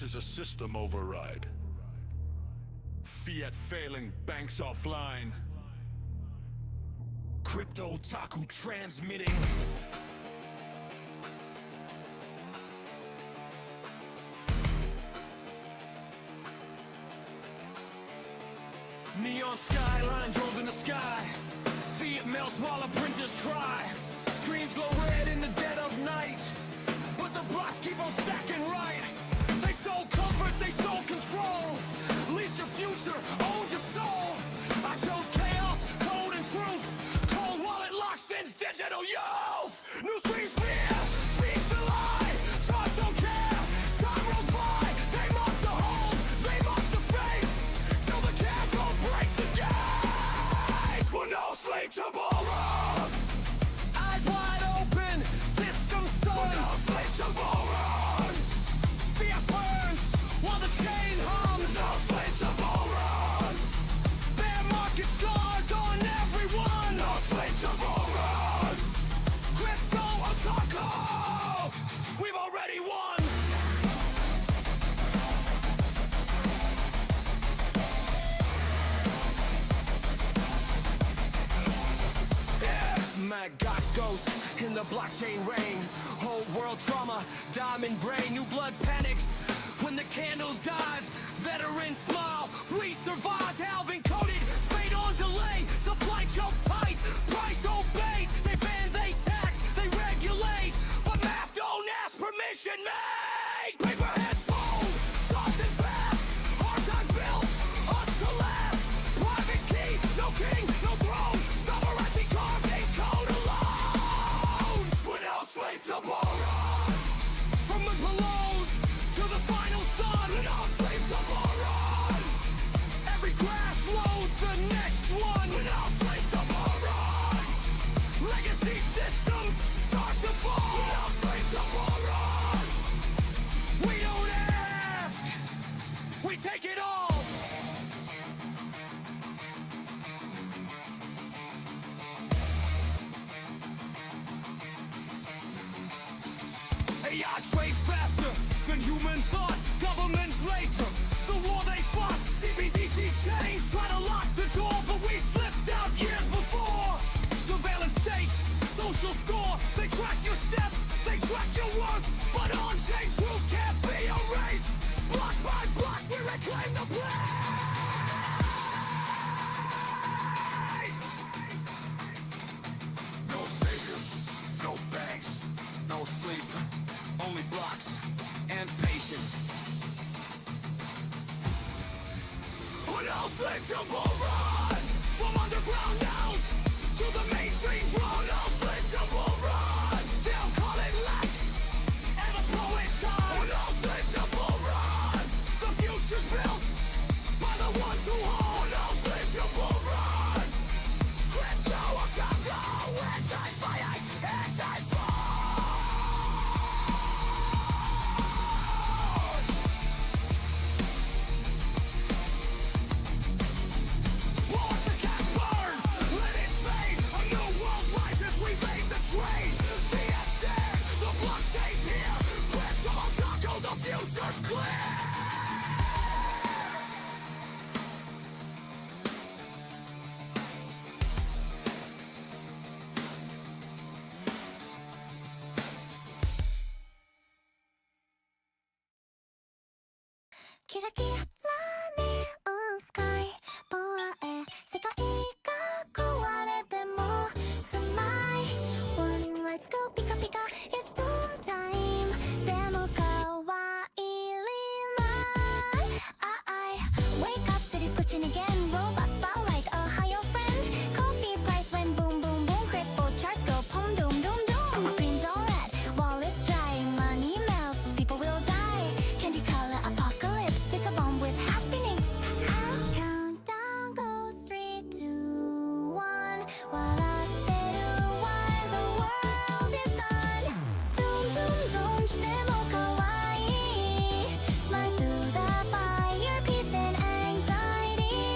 is a system override. Fiat failing, banks offline. Crypto Otaku transmitting. Neon skyline drones in the sky. Fiat melts while the printers cry. Screens glow red in the dead of night, but the blocks keep on stacking right. They sold comfort, they sold control. Leased your future, owned your soul. I chose chaos, code and truth. Cold wallet lock since digital youth. New screens fear, feeds the lie. Trust don't care, time rolls by. They mock the hope, they mock the faith, till the candle breaks the gate. We're no sleep tomorrow. Eyes wide open, system stunned. We're no sleep tomorrow. Fear burns while the chain hums. No sleep tomorrow. Bear market scars on everyone. No sleep tomorrow. Crypto Otaku, we've already won. Mascot's ghost in the blockchain rain. Whole world trauma, diamond brain. New blood panics when the candles dive. Veterans smile, we survived. Halving coded, fate on delay. Supply choke tight, price obeys. They ban, they tax, they regulate, but math don't ask, permission made. Paper heads fold, soft and fast. Hard time built, us to last. Private keys, no king, no throne. Sovereignty carving code alone. We're no slave to borrow. From the pillows to the final sun. We're no slave to borrow. Every crash loads the next one. We're no slave to borrow. Legacy systems start to fall. We're no slave to borrow. We don't ask, we take it all. AI trades faster than human thought. Governments later, the war they fought. CBDC changed, try to lock the door, but we slipped out years before. Surveillance state, social score. They track your steps, they track your worth, but on-chain truth can't be erased. Block by block, we reclaim the place. No saviors, no banks, no sleep. Only blocks and patience. What else sleep to run? From underground nodes to the mainstream drone. No sleep to run. They'll call it lack and a poet time. What else sleep to run? The future's built by the ones who hold. No sleep to run. Crypto Otaku, anti-finite, anti-fraud. Future's clear. It's doom time. Demo kawaii Smart through the fire, peace and anxiety.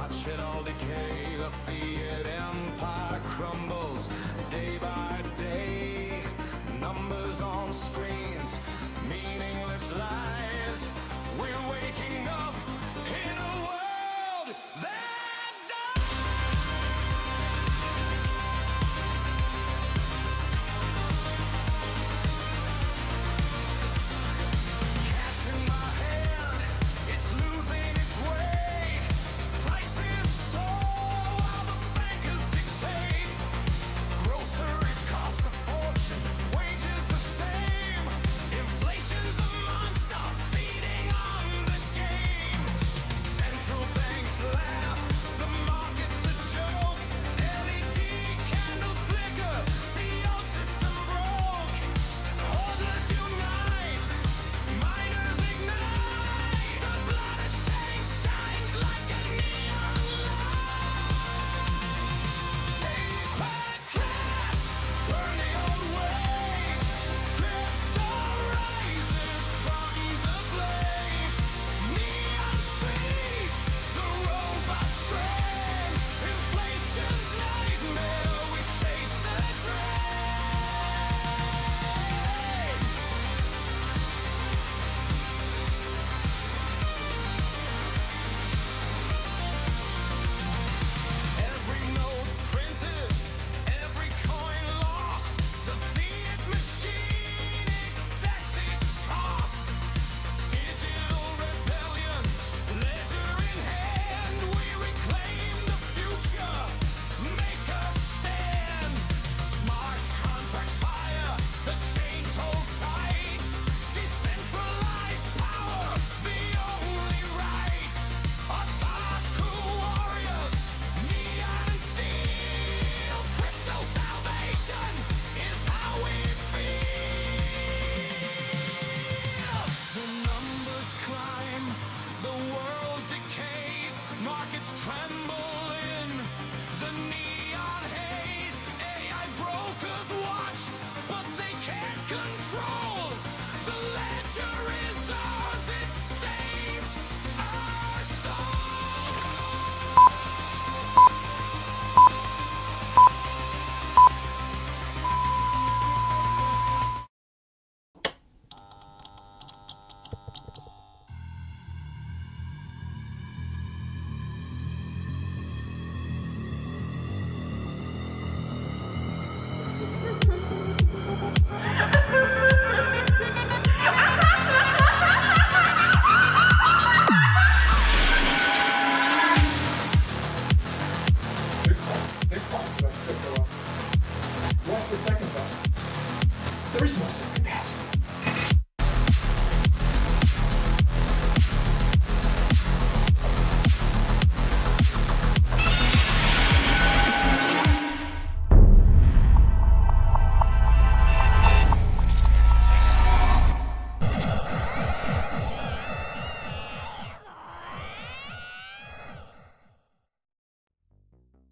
Watch it all decay, the fiat empire crumbles day by day. Numbers on screens, meaningless lies. We're waking up in a world that cash in my hand, it's losing its weight. Prices soar while the bankers dictate. Groceries cost a fortune, wages the same. Inflation's a monster feeding on the game. Central banks laugh, the market's a joke. LED candles flicker, the old system broke. Holders unite, miners ignite. The blood exchange shines like a neon light. Paper trash, burn the old ways. Crypto rises from the blaze. Neon streets, the robots scream. Inflation's nightmare, we chase the drain. Every note printed, every coin lost. The fiat machine accepts its cost. Digital rebellion, ledger in hand. We reclaim the future, make us stand. Smart contracts fire, the chains hold tight. Decentralized power, the only right. Otaku warriors, neon and steel. Crypto salvation is how we feel. The numbers climb, the world decays. Markets tremble in the neon haze. AI brokers watch, but they can't control. The ledger is ours, it saves our soul. What's the second button? There is no second pass.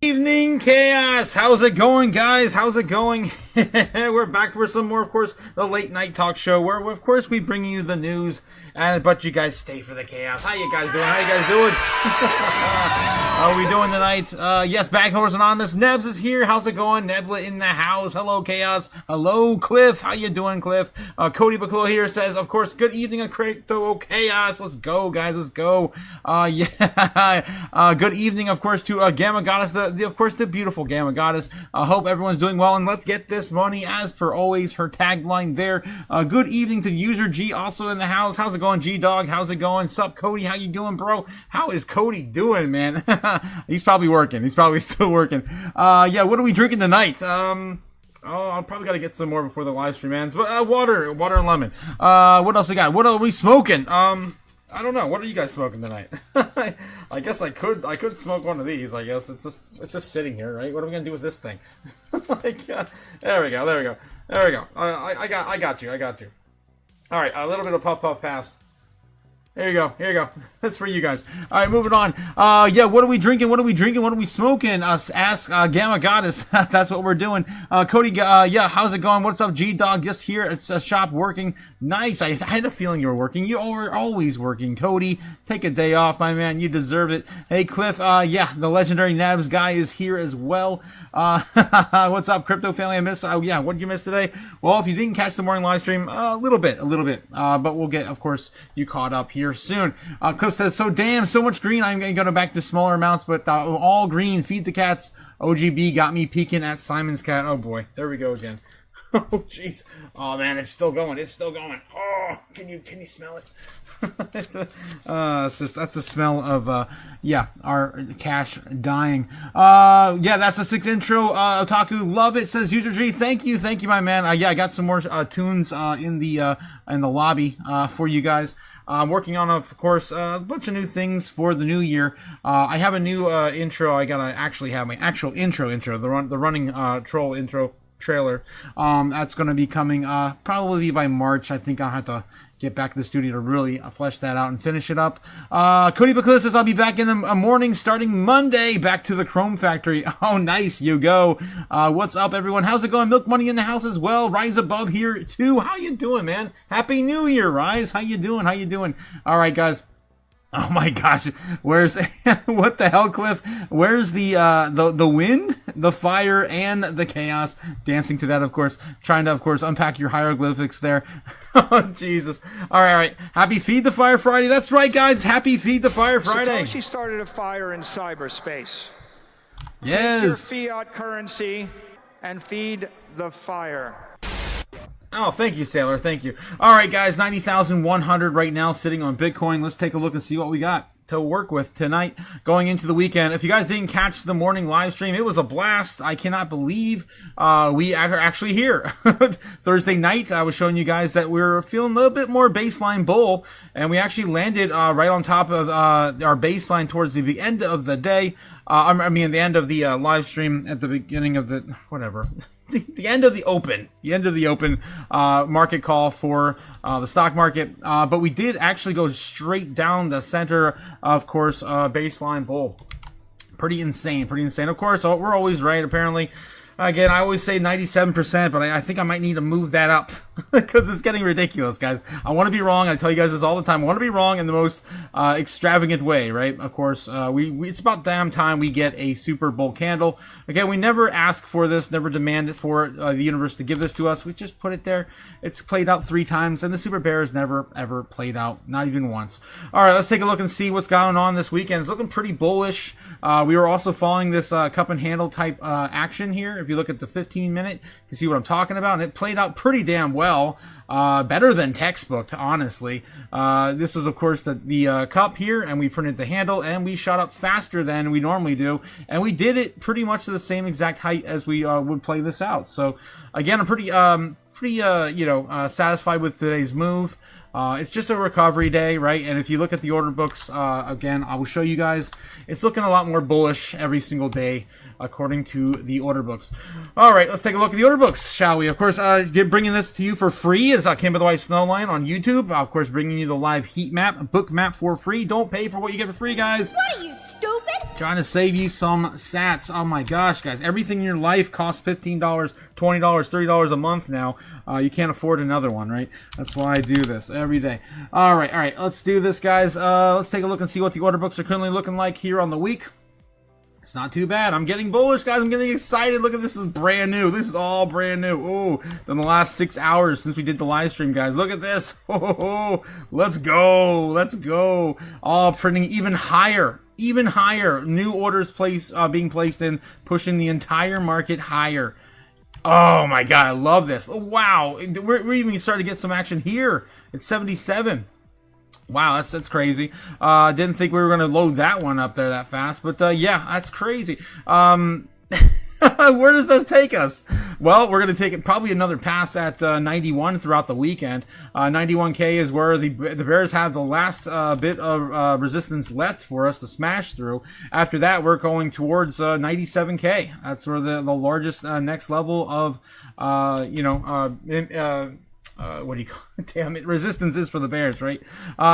Evening chaos. How's it going, guys? How's it going? We're back for some more, of course, the late night talk show where, of course, we bring you the news, but you guys stay for the chaos. How you guys doing? How you guys doing? How are we doing tonight? Yes, Baghorse Anonymous. Nebs is here. How's it going? Nebla in the house. Hello, chaos. Hello, Cliff. How you doing, Cliff? Cody Baclo here says, of course, good evening of Crypto Chaos. Let's go, guys. Let's go. Yeah. Good evening, of course, to Gamma Goddess, of course, the beautiful Gamma Goddess. Hope everyone's doing well, and let's get this money, as per always, her tagline there. Good evening to User G, also in the house. How's it going, G-Dog? How's it going? Sup, Cody? How you doing, bro? How is Cody doing, man? He's probably working. He's probably still working. Yeah, what are we drinking tonight? Oh, I'll probably gotta get some more before the live stream ends. But water and lemon. What else we got? What are we smoking? I don't know. What are you guys smoking tonight? I guess I could smoke one of these. I guess it's just sitting here, right? What are we gonna do with this thing? There we go. I got you. All right, a little bit of puff pass. Here you go. Here you go. That's for you guys. All right, moving on. Yeah, what are we drinking? What are we drinking? What are we smoking? Ask Gamma Goddess. That's what we're doing. Cody, yeah, how's it going? What's up, G-Dog? Just here at a shop working. Nice. I had a feeling you were working. You are always working. Cody, take a day off, my man. You deserve it. Hey, Cliff, yeah, the legendary Nabs guy is here as well. What's up, Crypto family? I missed, yeah, what did you miss today? Well, if you didn't catch the morning live stream, a little bit. But we'll get, of course, you caught up here soon. Cliff says, so damn, so much green. I'm going to go back to smaller amounts, but all green. Feed the cats. OGB got me peeking at Simon's cat. Oh boy, there we go again. Oh jeez. Oh man, it's still going. It's still going. Oh, can you smell it? That's the smell of yeah, our cash dying. Yeah, that's a 6th intro. Otaku, love it. Says User G. Thank you, my man. Yeah, I got some more tunes in the lobby for you guys. I'm working on, of course, a bunch of new things for the new year. I have a new intro. I gotta actually have my actual intro, the running troll intro trailer. That's going to be coming probably by March. I think I'll have to get back to the studio to really flesh that out and finish it up. Cody Bacillus says, I'll be back in the morning starting Monday. Back to the Chrome Factory. Oh, nice. You go. What's up, everyone? How's it going? Milk Money in the house as well. Rise Above here, too. How you doing, man? Happy New Year, Rise. How you doing? All right, guys. Oh my gosh, where's what the hell, Cliff? Where's the wind, the fire, and the chaos? Dancing to that, of course. Trying to, of course, unpack your hieroglyphics there. Oh Jesus! All right. Happy Feed the Fire Friday. That's right, guys. Happy Feed the Fire Friday. Satoshi started a fire in cyberspace. Yes. Take your fiat currency and feed the fire. Oh, thank you, Sailor. Thank you. All right, guys, 90,100 right now sitting on Bitcoin. Let's take a look and see what we got to work with tonight going into the weekend. If you guys didn't catch the morning live stream, it was a blast. I cannot believe we are actually here. Thursday night, I was showing you guys that we were feeling a little bit more baseline bull, and we actually landed right on top of our baseline towards the end of the day. I mean, the end of the live stream at the beginning of the whatever. The end of the open market call for the stock market. But we did actually go straight down the center, of course, baseline bull. Pretty insane. Of course, we're always right, apparently. Again, I always say 97%, but I think I might need to move that up because it's getting ridiculous, guys. I want to be wrong. I tell you guys this all the time. I want to be wrong in the most extravagant way, right? Of course, it's about damn time we get a super bull candle. Again, we never ask for this, never demand it for the universe to give this to us. We just put it there. It's played out 3 times, and the super bear has never, ever played out, not even once. All right, let's take a look and see what's going on this weekend. It's looking pretty bullish. We were also following this cup and handle type action here. If you look at the 15-minute, you can see what I'm talking about, and it played out pretty damn well. Better than textbook, honestly. This was, of course, the cup here, and we printed the handle, and we shot up faster than we normally do, and we did it pretty much to the same exact height as we would play this out. So, again, I'm pretty satisfied with today's move. It's just a recovery day, right? And if you look at the order books, again, I will show you guys, it's looking a lot more bullish every single day, according to the order books. All right, let's take a look at the order books, shall we? Of course, bringing this to you for free is Came by the White Snow Line on YouTube. Of course, bringing you the live heat map, book map for free. Don't pay for what you get for free, guys. What are you, stupid? Trying to save you some sats. Oh my gosh, guys. Everything in your life costs $15, $20, $30 a month now. You can't afford another one, right? That's why I do this every day. All right. Let's do this, guys. Let's take a look and see what the order books are currently looking like here on the week. It's not too bad. I'm getting bullish, guys. I'm getting excited. Look at this. This is brand new. This is all brand new. Ooh, in the last 6 hours since we did the live stream, guys. Look at this. Oh, let's go. All printing even higher. New orders being placed in, pushing the entire market higher. Oh my God, I love this. Wow, we're even starting to get some action here. It's 77. Wow, that's crazy. Didn't think we were going to load that one up there that fast, but yeah, that's crazy. Where does this take us? Well, we're going to take it probably another pass at 91 throughout the weekend. 91K is where the Bears have the last bit of resistance left for us to smash through. After that, we're going towards 97K. That's where the largest next level of what do you call it? Damn it, resistance is for the bears, right?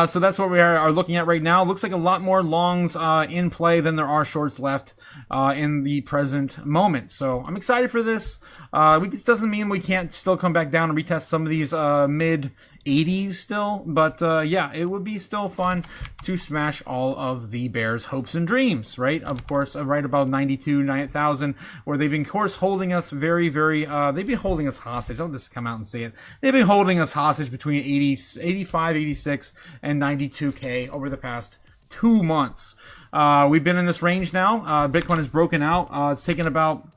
So that's what we are looking at right now. Looks like a lot more longs in play than there are shorts left in the present moment. So I'm excited for this. It doesn't mean we can't still come back down and retest some of these mid 80s still, but yeah, it would be still fun to smash all of the bears' hopes and dreams, right? Of course, right about 9,000, where they've been, of course, holding us very, very, they've been holding us hostage. I'll just come out and say it. They've been holding us hostage between 85, 86, and 92K over the past 2 months. We've been in this range now. Bitcoin has broken out. It's taken about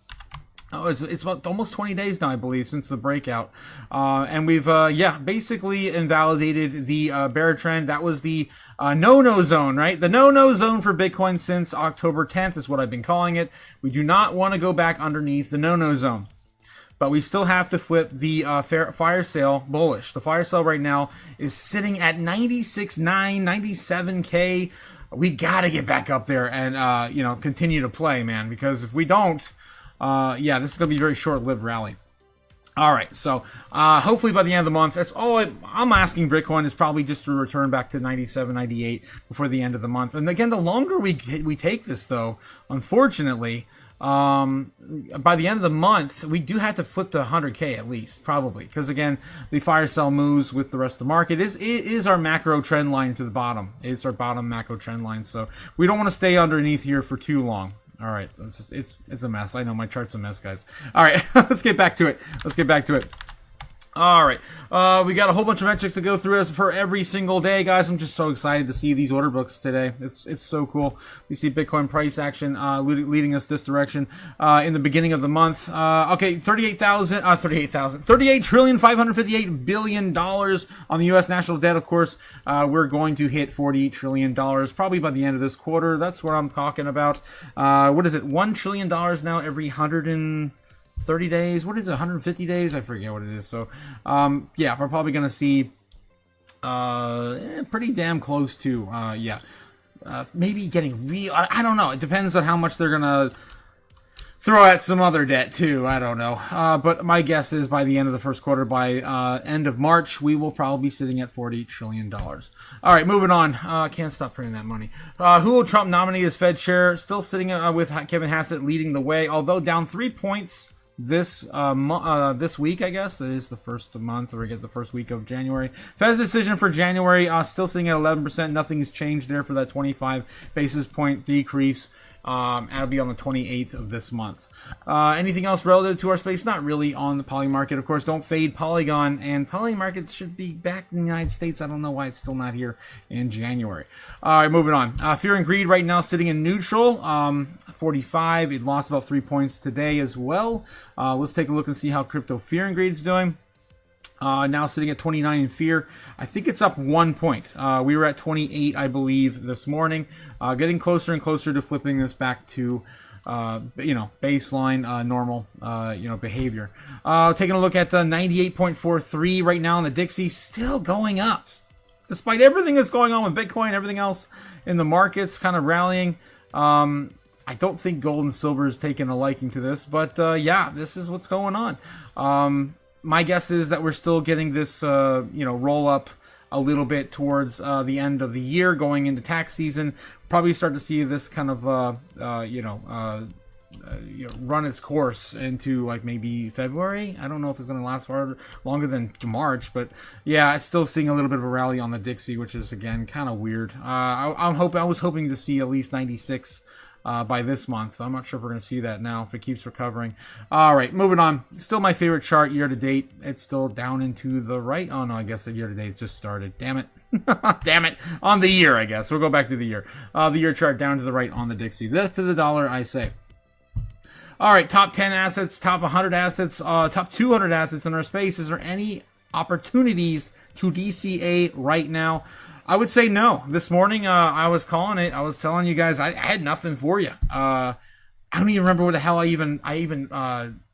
it's about almost 20 days now, I believe, since the breakout. And we've, basically invalidated the bear trend. That was the no-no zone, right? The no-no zone for Bitcoin since October 10th is what I've been calling it. We do not want to go back underneath the no-no zone. But we still have to flip the fire sale bullish. The fire sale right now is sitting at 96.9, 97K. We got to get back up there and, continue to play, man. Because if we don't, this is going to be a very short-lived rally. All right, so hopefully by the end of the month, that's all I'm asking Bitcoin is probably just to return back to 97, 98 before the end of the month. And again, the longer we take this, though, unfortunately, by the end of the month, we do have to flip to 100K at least, probably. Because again, the fire sale moves with the rest of the market. It is our macro trend line to the bottom. It's our bottom macro trend line. So we don't want to stay underneath here for too long. All right, it's a mess. I know my chart's a mess, guys. All right, let's get back to it. All right, we got a whole bunch of metrics to go through as per every single day, guys. I'm just so excited to see these order books today. It's so cool. We see Bitcoin price action leading us this direction in the beginning of the month. Okay, 38 trillion 558 billion dollars on the U.S. national debt. Of course, we're going to hit $48 trillion probably by the end of this quarter. That's what I'm talking about. What is it? $1 trillion now every 130 days. What is it? 150 days? I forget what it is. So, we're probably going to see pretty damn close to, maybe getting real. I don't know. It depends on how much they're going to throw at some other debt too. I don't know. But my guess is by the end of the first quarter, by end of March, we will probably be sitting at $48 trillion. All right, moving on. Can't stop printing that money. Who will Trump nominate as Fed chair? Still sitting with Kevin Hassett leading the way, although down 3 points this week, I guess. That is the first month, or we get the first week of January. Fed's decision for January, still sitting at 11%. Nothing's changed there for that 25 basis point decrease. That'll be on the 28th of this month. Anything else relative to our space? Not really on the Poly market. Of course, don't fade Polygon, and Poly market should be back in the United States. I don't know why it's still not here in January. All right, moving on. Fear and Greed right now sitting in neutral, 45. It lost about 3 points today as well. Let's take a look and see how Crypto Fear and Greed is doing. Now sitting at 29 in fear. I think it's up 1 point. We were at 28, I believe, this morning. Getting closer and closer to flipping this back to, baseline, normal, behavior. Taking a look at the 98.43 right now in the Dixie, still going up. Despite everything that's going on with Bitcoin, everything else in the markets kind of rallying. I don't think gold and silver is taking a liking to this, but this is what's going on. My guess is that we're still getting this, roll up a little bit towards the end of the year, going into tax season. Probably start to see this kind of, run its course into like maybe February. I don't know if it's going to last far longer than March, but yeah, it's still seeing a little bit of a rally on the Dixie, which is again kind of weird. I was hoping to see at least 96. By this month. I'm not sure if we're going to see that now if it keeps recovering. All right, moving on. Still my favorite chart year to date. It's still down into the right. Oh, no, I guess the year to date just started. Damn it. Damn it. On the year, I guess. We'll go back to the year. The year chart down to the right on the Dixie. That to the dollar, I say. All right, top 10 assets, top 100 assets, top 200 assets in our space. Is there any opportunities to DCA right now? I would say no. This morning, I was calling it. I was telling you guys I had nothing for you. I don't even remember what the hell I even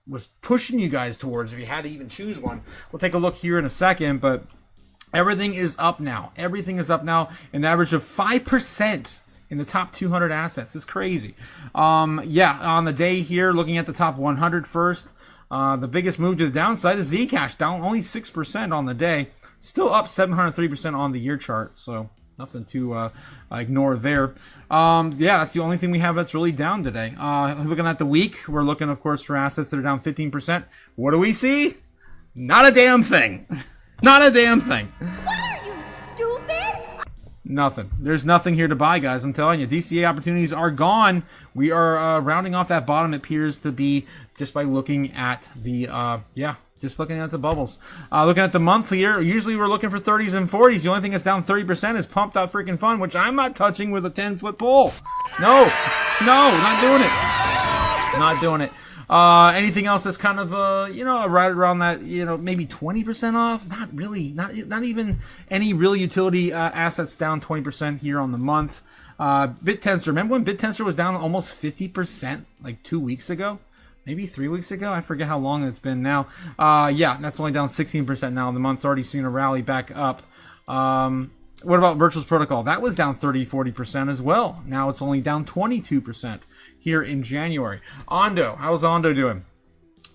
was pushing you guys towards if you had to even choose one. We'll take a look here in a second, but everything is up now. Everything is up now. An average of 5% in the top 200 assets. It's crazy. On the day here, looking at the top 100 first. The biggest move to the downside is Zcash, down only 6% on the day. Still up 703% on the year chart, so nothing to ignore there. Yeah, that's the only thing we have that's really down today. Looking at the week, we're looking, of course, for assets that are down 15%. What do we see? Not a damn thing. Not a damn thing. What are you, stupid? Nothing. There's nothing here to buy, guys. I'm telling you, DCA opportunities are gone. We are rounding off that bottom, it appears to be, just by looking at the, just looking at the bubbles. Looking at the monthly here, usually we're looking for 30s and 40s. The only thing that's down 30% is Pumped Out Freaking Fun, which I'm not touching with a 10-foot pole. No, not doing it. Not doing it. Anything else that's kind of, right around that, maybe 20% off? Not really. Not even any real utility assets down 20% here on the month. BitTensor. Remember when BitTensor was down almost 50% like 2 weeks ago? Maybe 3 weeks ago? I forget how long it's been now. Yeah, that's only down 16% now. The month's already seen a rally back up. What about Virtual's Protocol? That was down 30-40% as well. Now it's only down 22% here in January. Ondo, how's Ondo doing?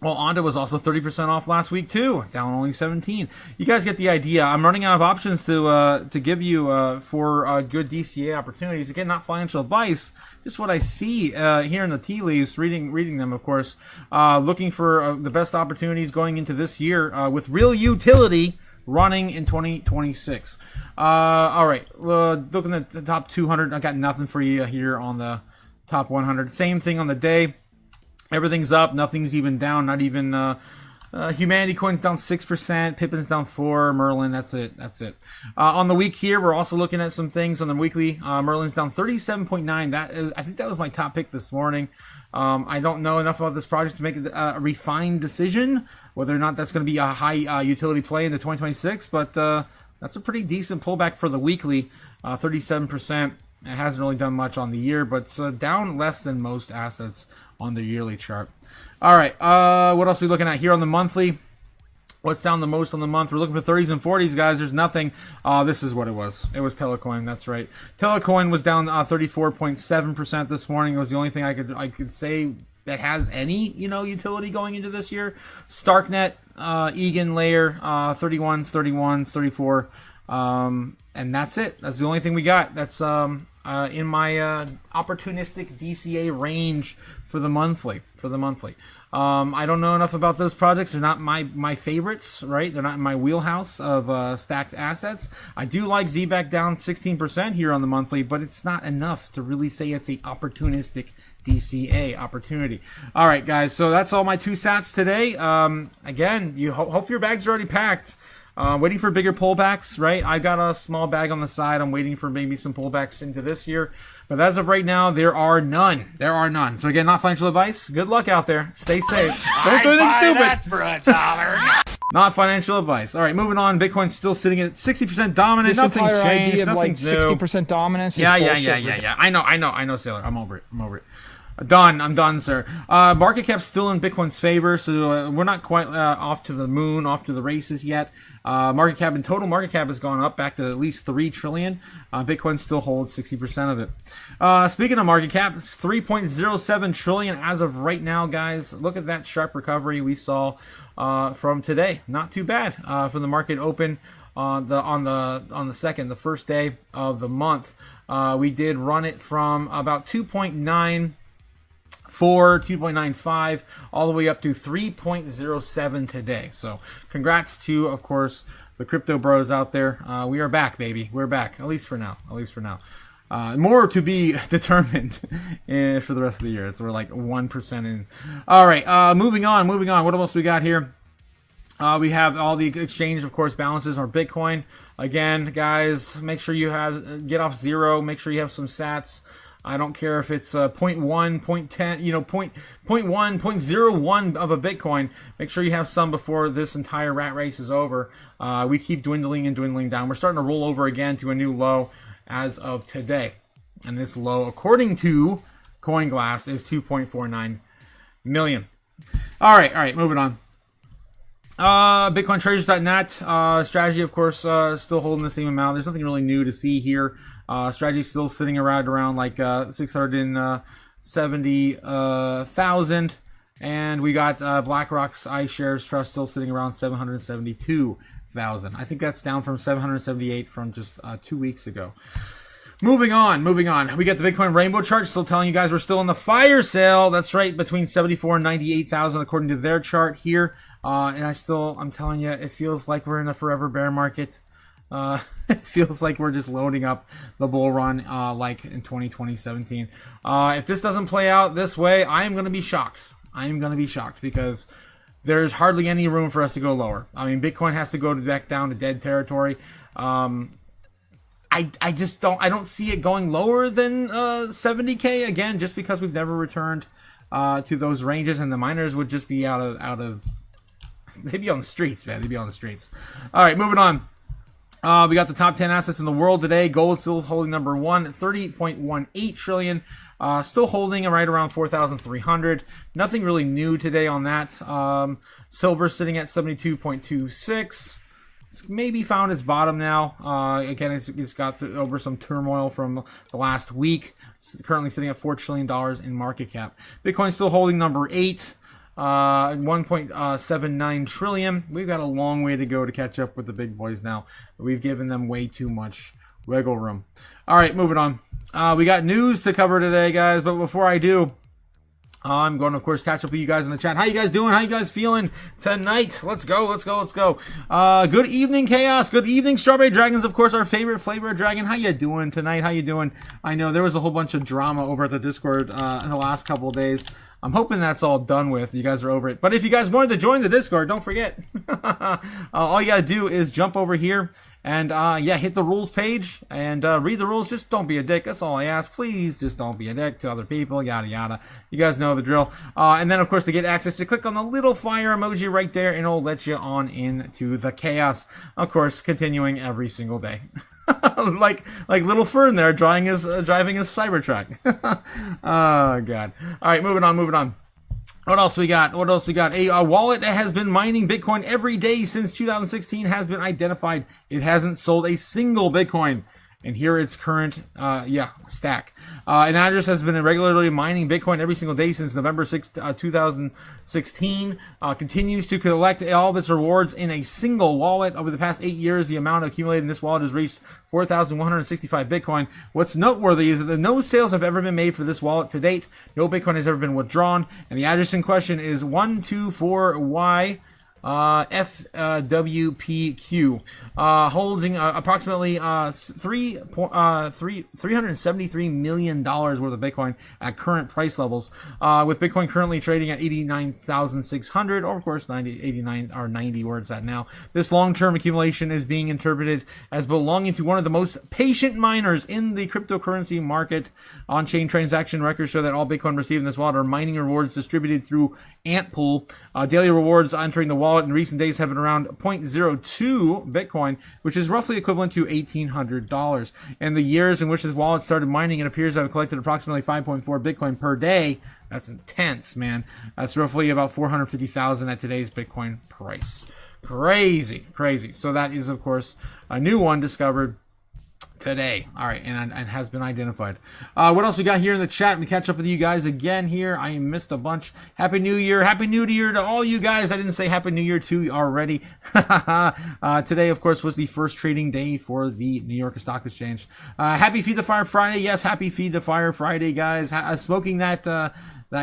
Well, Ondo was also 30% off last week too, down only 17. You guys get the idea. I'm running out of options to give you for good DCA opportunities. Again, not financial advice, just what I see here in the tea leaves, reading them, of course. Looking for the best opportunities going into this year with real utility running in 2026. All right, looking at the top 200, I got nothing for you here on the top 100. Same thing on the day. Everything's up. Nothing's even down. Not even Humanity Coin's down 6%. Pippin's down 4%. Merlin, that's it. On the week here, we're also looking at some things on the weekly. Merlin's down 37.9. I think that was my top pick this morning. I don't know enough about this project to make a refined decision whether or not that's going to be a high utility play into 2026, but that's a pretty decent pullback for the weekly, 37%. It hasn't really done much on the year, but it's down less than most assets on the yearly chart. All right, what else are we looking at here on the monthly? What's down the most on the month? We're looking for 30s and 40s, guys. There's nothing. This is what it was. It was Telecoin. That's right. Telecoin was down 34.7% this morning. It was the only thing I could say that has any utility going into this year. Starknet, Egan Layer, 31s, 34. And that's it. That's the only thing we got. That's in my opportunistic DCA range for the monthly. I don't know enough about those projects. They're not my favorites, right? They're not in my wheelhouse of stacked assets. I do like ZBAC down 16% here on the monthly, but it's not enough to really say it's a opportunistic DCA opportunity. All right, guys. So that's all my 2 sats today. Again, you hope your bags are already packed. Waiting for bigger pullbacks, right? I got a small bag on the side. I'm waiting for maybe some pullbacks into this year. But as of right now, there are none. So again, not financial advice. Good luck out there. Stay safe. Don't do anything stupid. That for $1. Not financial advice. All right, moving on. Bitcoin's still sitting at 60% dominant. This Nothing's entire changed. idea of like Nothing's new. 60% dominance. Is Yeah. bullshit. I know, Sailor. I'm over it. I'm done, sir. Market cap's still in Bitcoin's favor, so we're not quite off to the moon, off to the races yet. Market cap and total market cap has gone up back to at least 3 trillion. Bitcoin still holds 60% of it. Speaking of market cap, it's 3.07 trillion as of right now, guys. Look at that sharp recovery we saw from today. Not too bad from the market open on the second, the first day of the month. We did run it from about 2.94, 2.95, all the way up to 3.07 today. So congrats to, of course, the crypto bros out there. We are back, baby. We're back, at least for now. More to be determined for the rest of the year. So we're like 1% in. All right, moving on. What else we got here? We have all the exchange, of course, balances on our Bitcoin. Again, guys, make sure you get off 0. Make sure you have some sats. I don't care if it's 0.1, 0.10, 0.1, 0.01 of a Bitcoin. Make sure you have some before this entire rat race is over. We keep dwindling down. We're starting to roll over again to a new low as of today. And this low, according to CoinGlass, is 2.49 million. All right, moving on. BitcoinTraders.net, strategy, of course, still holding the same amount. There's nothing really new to see here. Strategy still sitting around like 670,000. And we got BlackRock's iShares Trust still sitting around 772,000. I think that's down from 778 from just 2 weeks ago. Moving on. We got the Bitcoin rainbow chart still telling you guys we're still in the fire sale. That's right, between 74 and 98,000 according to their chart here. And I'm telling you, it feels like we're in a forever bear market. It feels like we're just loading up the bull run like in 2017. If this doesn't play out this way, I am going to be shocked. Because there's hardly any room for us to go lower. I mean, Bitcoin has to go back down to dead territory. I just don't see it going lower than 70K again, just because we've never returned to those ranges, and the miners would just be out of they'd be on the streets, man. They'd be on the streets. All right, moving on. We got the top 10 assets in the world today. Gold still holding number one, 30.18 trillion. Still holding right around 4,300. Nothing really new today on that. Silver sitting at 72.26. It's maybe found its bottom now. Again, it's got over some turmoil from the last week. It's currently sitting at $4 trillion in market cap. Bitcoin still holding number 8. 1.79 trillion. We've got a long way to go to catch up with the big boys now. We've given them way too much wiggle room. All right, moving on. We got news to cover today, guys. But before I do, I'm going to, of course, catch up with you guys in the chat. How you guys doing? How you guys feeling tonight? Let's go. Good evening, Chaos. Good evening, Strawberry Dragons. Of course, our favorite flavor dragon. How you doing tonight? How you doing? I know there was a whole bunch of drama over at the Discord in the last couple of days. I'm hoping that's all done with. You guys are over it. But if you guys wanted to join the Discord, don't forget. All you got to do is jump over here and, hit the rules page and read the rules. Just don't be a dick. That's all I ask. Please just don't be a dick to other people, yada, yada. You guys know the drill. And then, of course, to get access, to click on the little fire emoji right there, and it'll let you on into the chaos. Of course, continuing every single day. like little Fern there driving his Cybertruck. Oh god. All right, moving on. What else we got? A wallet that has been mining Bitcoin every day since 2016 has been identified. It hasn't sold a single Bitcoin. And here its current, stack. An address has been regularly mining Bitcoin every single day since November 6, 2016. Continues to collect all of its rewards in a single wallet. Over the past 8 years, the amount accumulated in this wallet has reached 4,165 Bitcoin. What's noteworthy is that no sales have ever been made for this wallet to date. No Bitcoin has ever been withdrawn. And the address in question is 124Y. FWPQ, holding approximately $373 million worth of Bitcoin at current price levels, with Bitcoin currently trading at 89,600, or of course 89 or 90 where it's at now. This long-term accumulation is being interpreted as belonging to one of the most patient miners in the cryptocurrency market. On-chain transaction records show that all Bitcoin received in this wallet are mining rewards distributed through Antpool. Daily rewards entering the wallet in recent days have been around 0.02 Bitcoin, which is roughly equivalent to $1,800. In the years in which this wallet started mining, it appears to have collected approximately 5.4 Bitcoin per day. That's intense, man. That's roughly about 450,000 at today's Bitcoin price. Crazy. So that is, of course, a new one discovered today. All right, and has been identified. What else we got here in the chat? We catch up with you guys again here. I missed a bunch. Happy New Year to all you guys. I didn't say Happy New Year to you already. Today, of course, was the first trading day for the New York Stock Exchange. Happy Feed the Fire Friday. Yes, happy Feed the Fire Friday, guys. Smoking that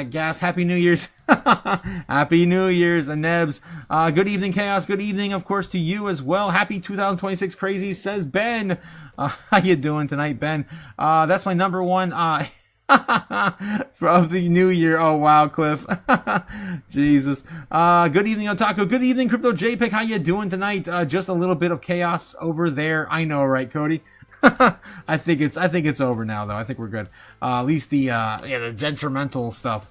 gas. Happy New Year's. Happy New Year's, Nebs. Good evening, Chaos. Good evening, of course, to you as well. Happy 2026 crazy, says Ben. How you doing tonight, Ben? That's my number one of the new year. Oh, wow, Cliff. Jesus. Good evening, Otaku. Good evening, Crypto JPEG. How you doing tonight? Just a little bit of chaos over there. I know, right, Cody? I think it's over now, though. I think we're good. At least the detrimental stuff.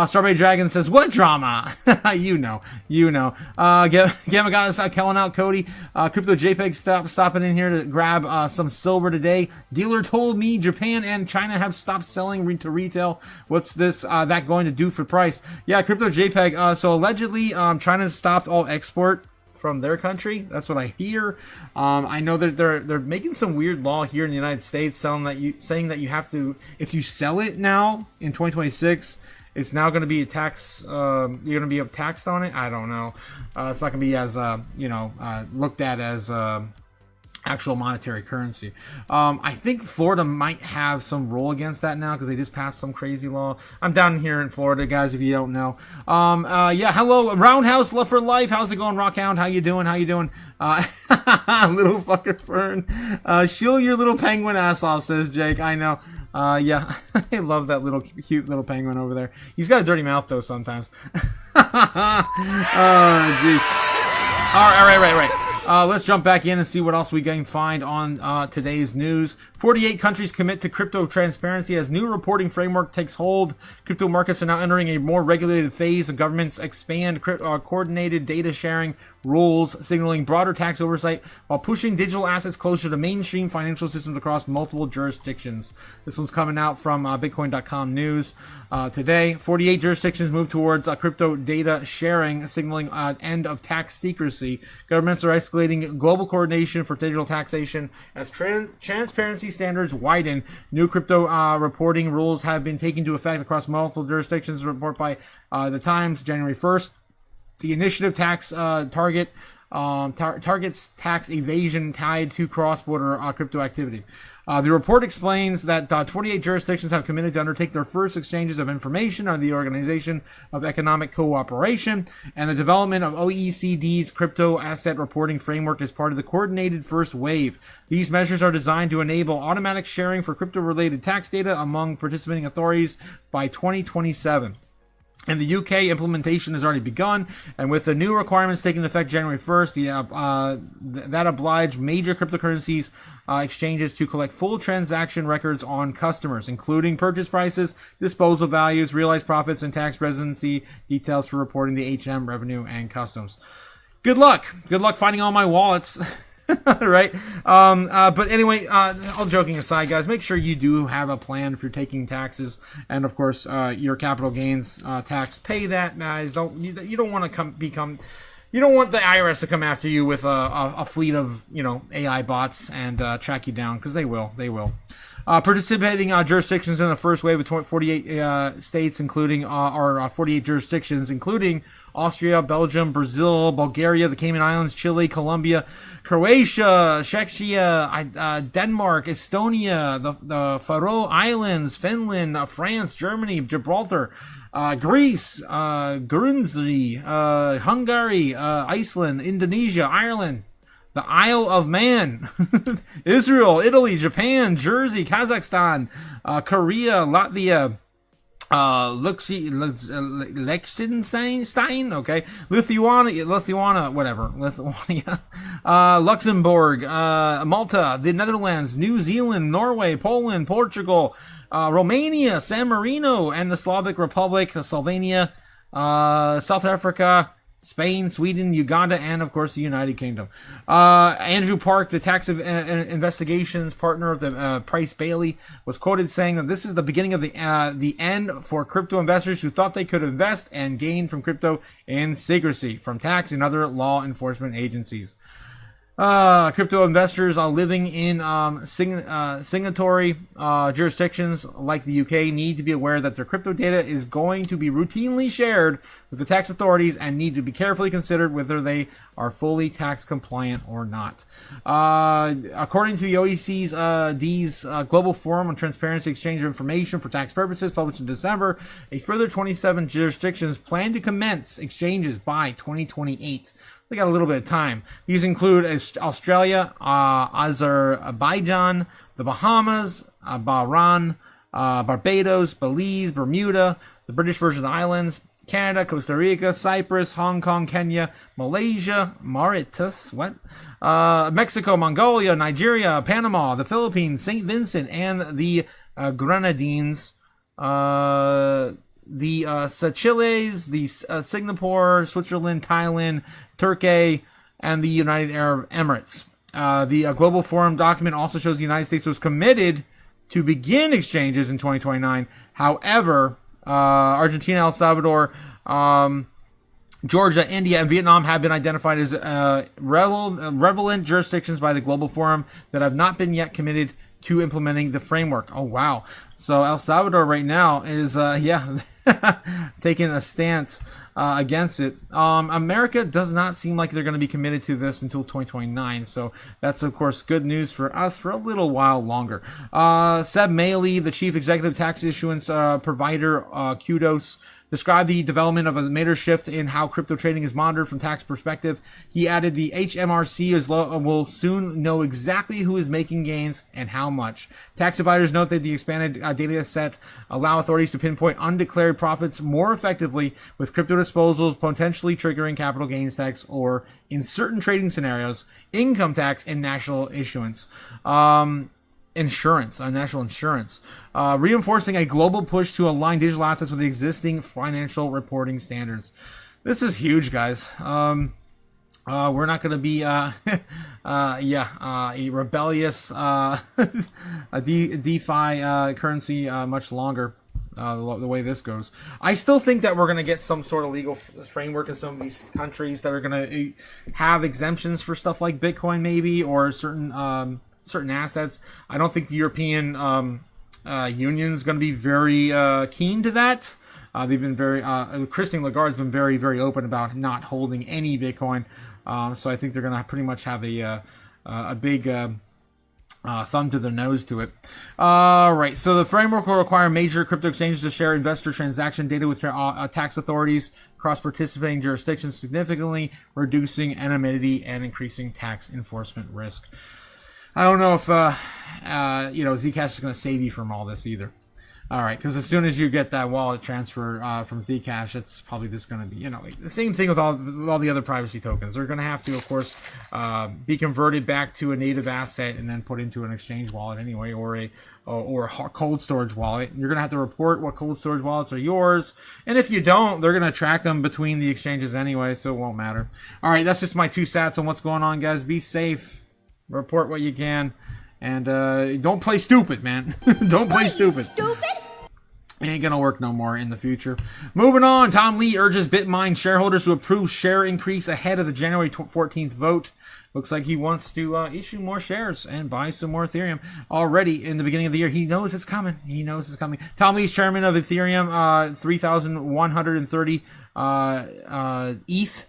Strawberry Dragon says, "What drama?" you know. Gamma got us calling out Cody. Crypto JPEG stopping in here to grab some silver today. Dealer told me Japan and China have stopped selling to retail. What's this that going to do for price? Yeah, Crypto JPEG. So allegedly, China stopped all export from their country. That's what I hear. I know that they're making some weird law here in the United States saying that you have to, if you sell it now in 2026 it's now going to be a tax. You're going to be taxed on it. I don't know. It's not going to be as looked at as actual monetary currency. I think Florida might have some rule against that now because they just passed some crazy law. I'm down here in Florida, guys, if you don't know. Hello, Roundhouse Love for Life. How's it going, Rockhound? How you doing? Little fucker Fern. Shill your little penguin ass off, says Jake. I know. I love that little cute little penguin over there. He's got a dirty mouth though sometimes. Oh, jeez. All right. Let's jump back in and see what else we can find on today's news. 48 countries commit to crypto transparency as new reporting framework takes hold. Crypto markets are now entering a more regulated phase, and governments expand coordinated data sharing rules, signaling broader tax oversight while pushing digital assets closer to mainstream financial systems across multiple jurisdictions. This one's coming out from Bitcoin.com news today. 48 jurisdictions move towards crypto data sharing, signaling end of tax secrecy. Governments are escalating global coordination for digital taxation as transparency standards widen. New crypto reporting rules have been taken into effect across multiple jurisdictions. Report by the Times, January 1st. The initiative targets tax evasion tied to cross-border crypto activity. The report explains that 28 jurisdictions have committed to undertake their first exchanges of information on the Organization of Economic Cooperation, and the development of OECD's crypto asset reporting framework is part of the coordinated first wave. These measures are designed to enable automatic sharing for crypto-related tax data among participating authorities by 2027. In the UK, implementation has already begun, and with the new requirements taking effect January 1st, that oblige major cryptocurrencies exchanges to collect full transaction records on customers, including purchase prices, disposal values, realized profits, and tax residency details for reporting the H&M revenue and customs. Good luck finding all my wallets. Right. But anyway, all joking aside, guys, make sure you do have a plan if you're taking taxes, and of course, your capital gains tax. Pay that, guys. You don't want to you don't want the IRS to come after you with a fleet of AI bots and track you down, because they will. Participating jurisdictions in the first wave of 48 states, including 48 jurisdictions, including Austria, Belgium, Brazil, Bulgaria, the Cayman Islands, Chile, Colombia, Croatia, Czechia, Denmark, Estonia, the Faroe Islands, Finland, France, Germany, Gibraltar, Greece, Guernsey, Hungary, Iceland, Indonesia, Ireland, the Isle of Man, Israel, Italy, Japan, Jersey, Kazakhstan, Korea, Latvia, Liechtenstein, okay, Lithuania, Luxembourg, Malta, the Netherlands, New Zealand, Norway, Poland, Portugal, Romania, San Marino, and the Slavic Republic, Slovenia, South Africa, Spain, Sweden, Uganda, and of course the United Kingdom. Andrew Park, the tax investigations partner of the Price Bailey, was quoted saying that this is the beginning of the end for crypto investors who thought they could invest and gain from crypto in secrecy from tax and other law enforcement agencies. Crypto investors are living in signatory jurisdictions like the UK need to be aware that their crypto data is going to be routinely shared with the tax authorities and need to be carefully considered whether they are fully tax compliant or not. According to the OECD's Global Forum on Transparency Exchange of Information for Tax Purposes, published in December, a further 27 jurisdictions plan to commence exchanges by 2028. We got a little bit of time. These include Australia, Azerbaijan, the Bahamas, Bahrain, Barbados, Belize, Bermuda, the British Virgin Islands, Canada, Costa Rica, Cyprus, Hong Kong, Kenya, Malaysia, Mauritius, Mexico, Mongolia, Nigeria, Panama, the Philippines, St. Vincent, and the Grenadines, the Seychelles, the Singapore, Switzerland, Thailand, Turkey, and the United Arab Emirates. The Global Forum document also shows the United States was committed to begin exchanges in 2029. However, Argentina, El Salvador, Georgia, India, and Vietnam have been identified as relevant jurisdictions by the Global Forum that have not been yet committed to implementing the framework. Oh, wow. So El Salvador right now is, taking a stance against it. America does not seem like they're going to be committed to this until 2029. So that's, of course, good news for us for a little while longer. Seb Mailey, the chief executive tax issuance provider, Kudos, described the development of a major shift in how crypto trading is monitored from tax perspective. He added the HMRC will soon know exactly who is making gains and how much. Tax advisors note that the expanded data set allow authorities to pinpoint undeclared profits more effectively, with crypto disposals potentially triggering capital gains tax or, in certain trading scenarios, income tax and national issuance. National insurance, reinforcing a global push to align digital assets with existing financial reporting standards. This is huge, guys. We're not going to be, a rebellious, DeFi currency much longer. The way this goes, I still think that we're going to get some sort of legal framework in some of these countries that are going to have exemptions for stuff like Bitcoin, maybe, or certain assets. I don't think the European Union is going to be very keen to that. They've been very, Christine Lagarde's been very, very open about not holding any Bitcoin. So I think they're going to pretty much have a big thumb to their nose to it. All right. So the framework will require major crypto exchanges to share investor transaction data with tax authorities across participating jurisdictions, significantly reducing anonymity and increasing tax enforcement risk. I don't know if, Zcash is going to save you from all this either. All right, because as soon as you get that wallet transfer from Zcash, it's probably just going to be, the same thing with all the other privacy tokens. They're going to have to, of course, be converted back to a native asset and then put into an exchange wallet anyway, or a cold storage wallet. You're going to have to report what cold storage wallets are yours, and if you don't, they're going to track them between the exchanges anyway, so it won't matter. All right, that's just my 2 cents on what's going on, guys. Be safe. Report what you can, and don't play stupid, man. Don't play stupid. Ain't gonna work no more in the future. Moving on, Tom Lee urges Bitmain shareholders to approve share increase ahead of the January 14th vote. Looks like he wants to issue more shares and buy some more Ethereum. Already in the beginning of the year, he knows it's coming. Tom Lee's chairman of Ethereum, 3,130 ETH.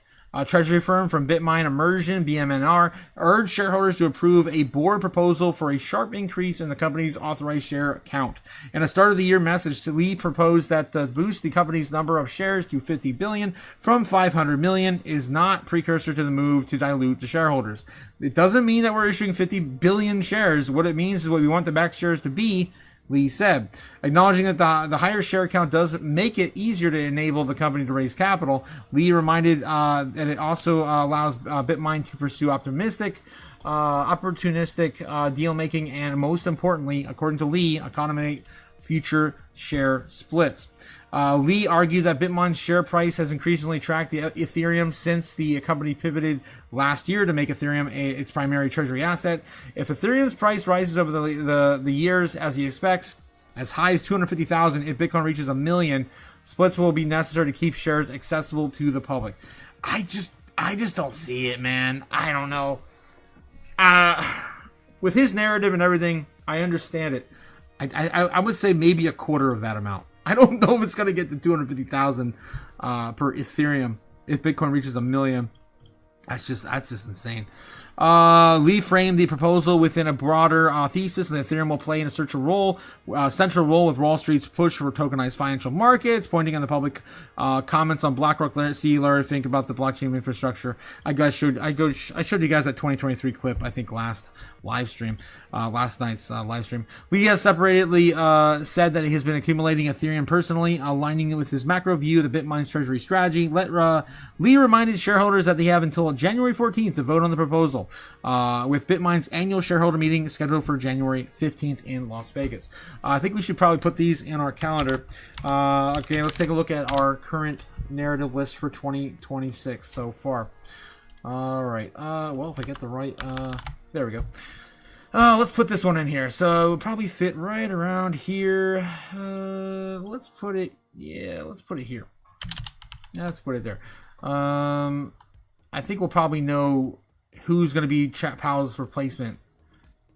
Treasury firm from Bitmain Immersion, BMNR, urged shareholders to approve a board proposal for a sharp increase in the company's authorized share count. In a start of the year message, Lee proposed that to boost the company's number of shares to 50 billion from 500 million is not precursor to the move to dilute the shareholders. It doesn't mean that we're issuing 50 billion shares. What it means is what we want the back shares to be, Lee said, acknowledging that the higher share count does make it easier to enable the company to raise capital. Lee reminded that it also allows Bitmain to pursue opportunistic deal making, and most importantly, according to Lee, accommodate future share splits. Lee argued that Bitmain's share price has increasingly tracked the Ethereum since the company pivoted last year to make Ethereum its primary treasury asset. If Ethereum's price rises over the years as he expects, as high as 250,000, if Bitcoin reaches 1 million, splits will be necessary to keep shares accessible to the public. I just don't see it, man. I don't know. With his narrative and everything, I understand it. I would say maybe a quarter of that amount. I don't know if it's going to get to 250,000 per Ethereum if Bitcoin reaches 1 million. That's just insane. Lee framed the proposal within a broader thesis that Ethereum will play in a central role with Wall Street's push for tokenized financial markets, pointing on the public comments on BlackRock. See Larry Fink about the blockchain infrastructure. I showed you guys that 2023 clip, I think last night's live stream. Lee has separately said that he has been accumulating Ethereum personally, aligning it with his macro view of the Bitmain's treasury strategy. Lee reminded shareholders that they have until January 14th to vote on the proposal, with Bitmain's annual shareholder meeting scheduled for January 15th in Las Vegas. I think we should probably put these in our calendar. Okay, let's take a look at our current narrative list for 2026 so far. All right. Well, if I get the right, there we go. Let's put this one in here. So it'll probably fit right around here. Let's put it here. Yeah, let's put it there. I think we'll probably know who's going to be Powell's replacement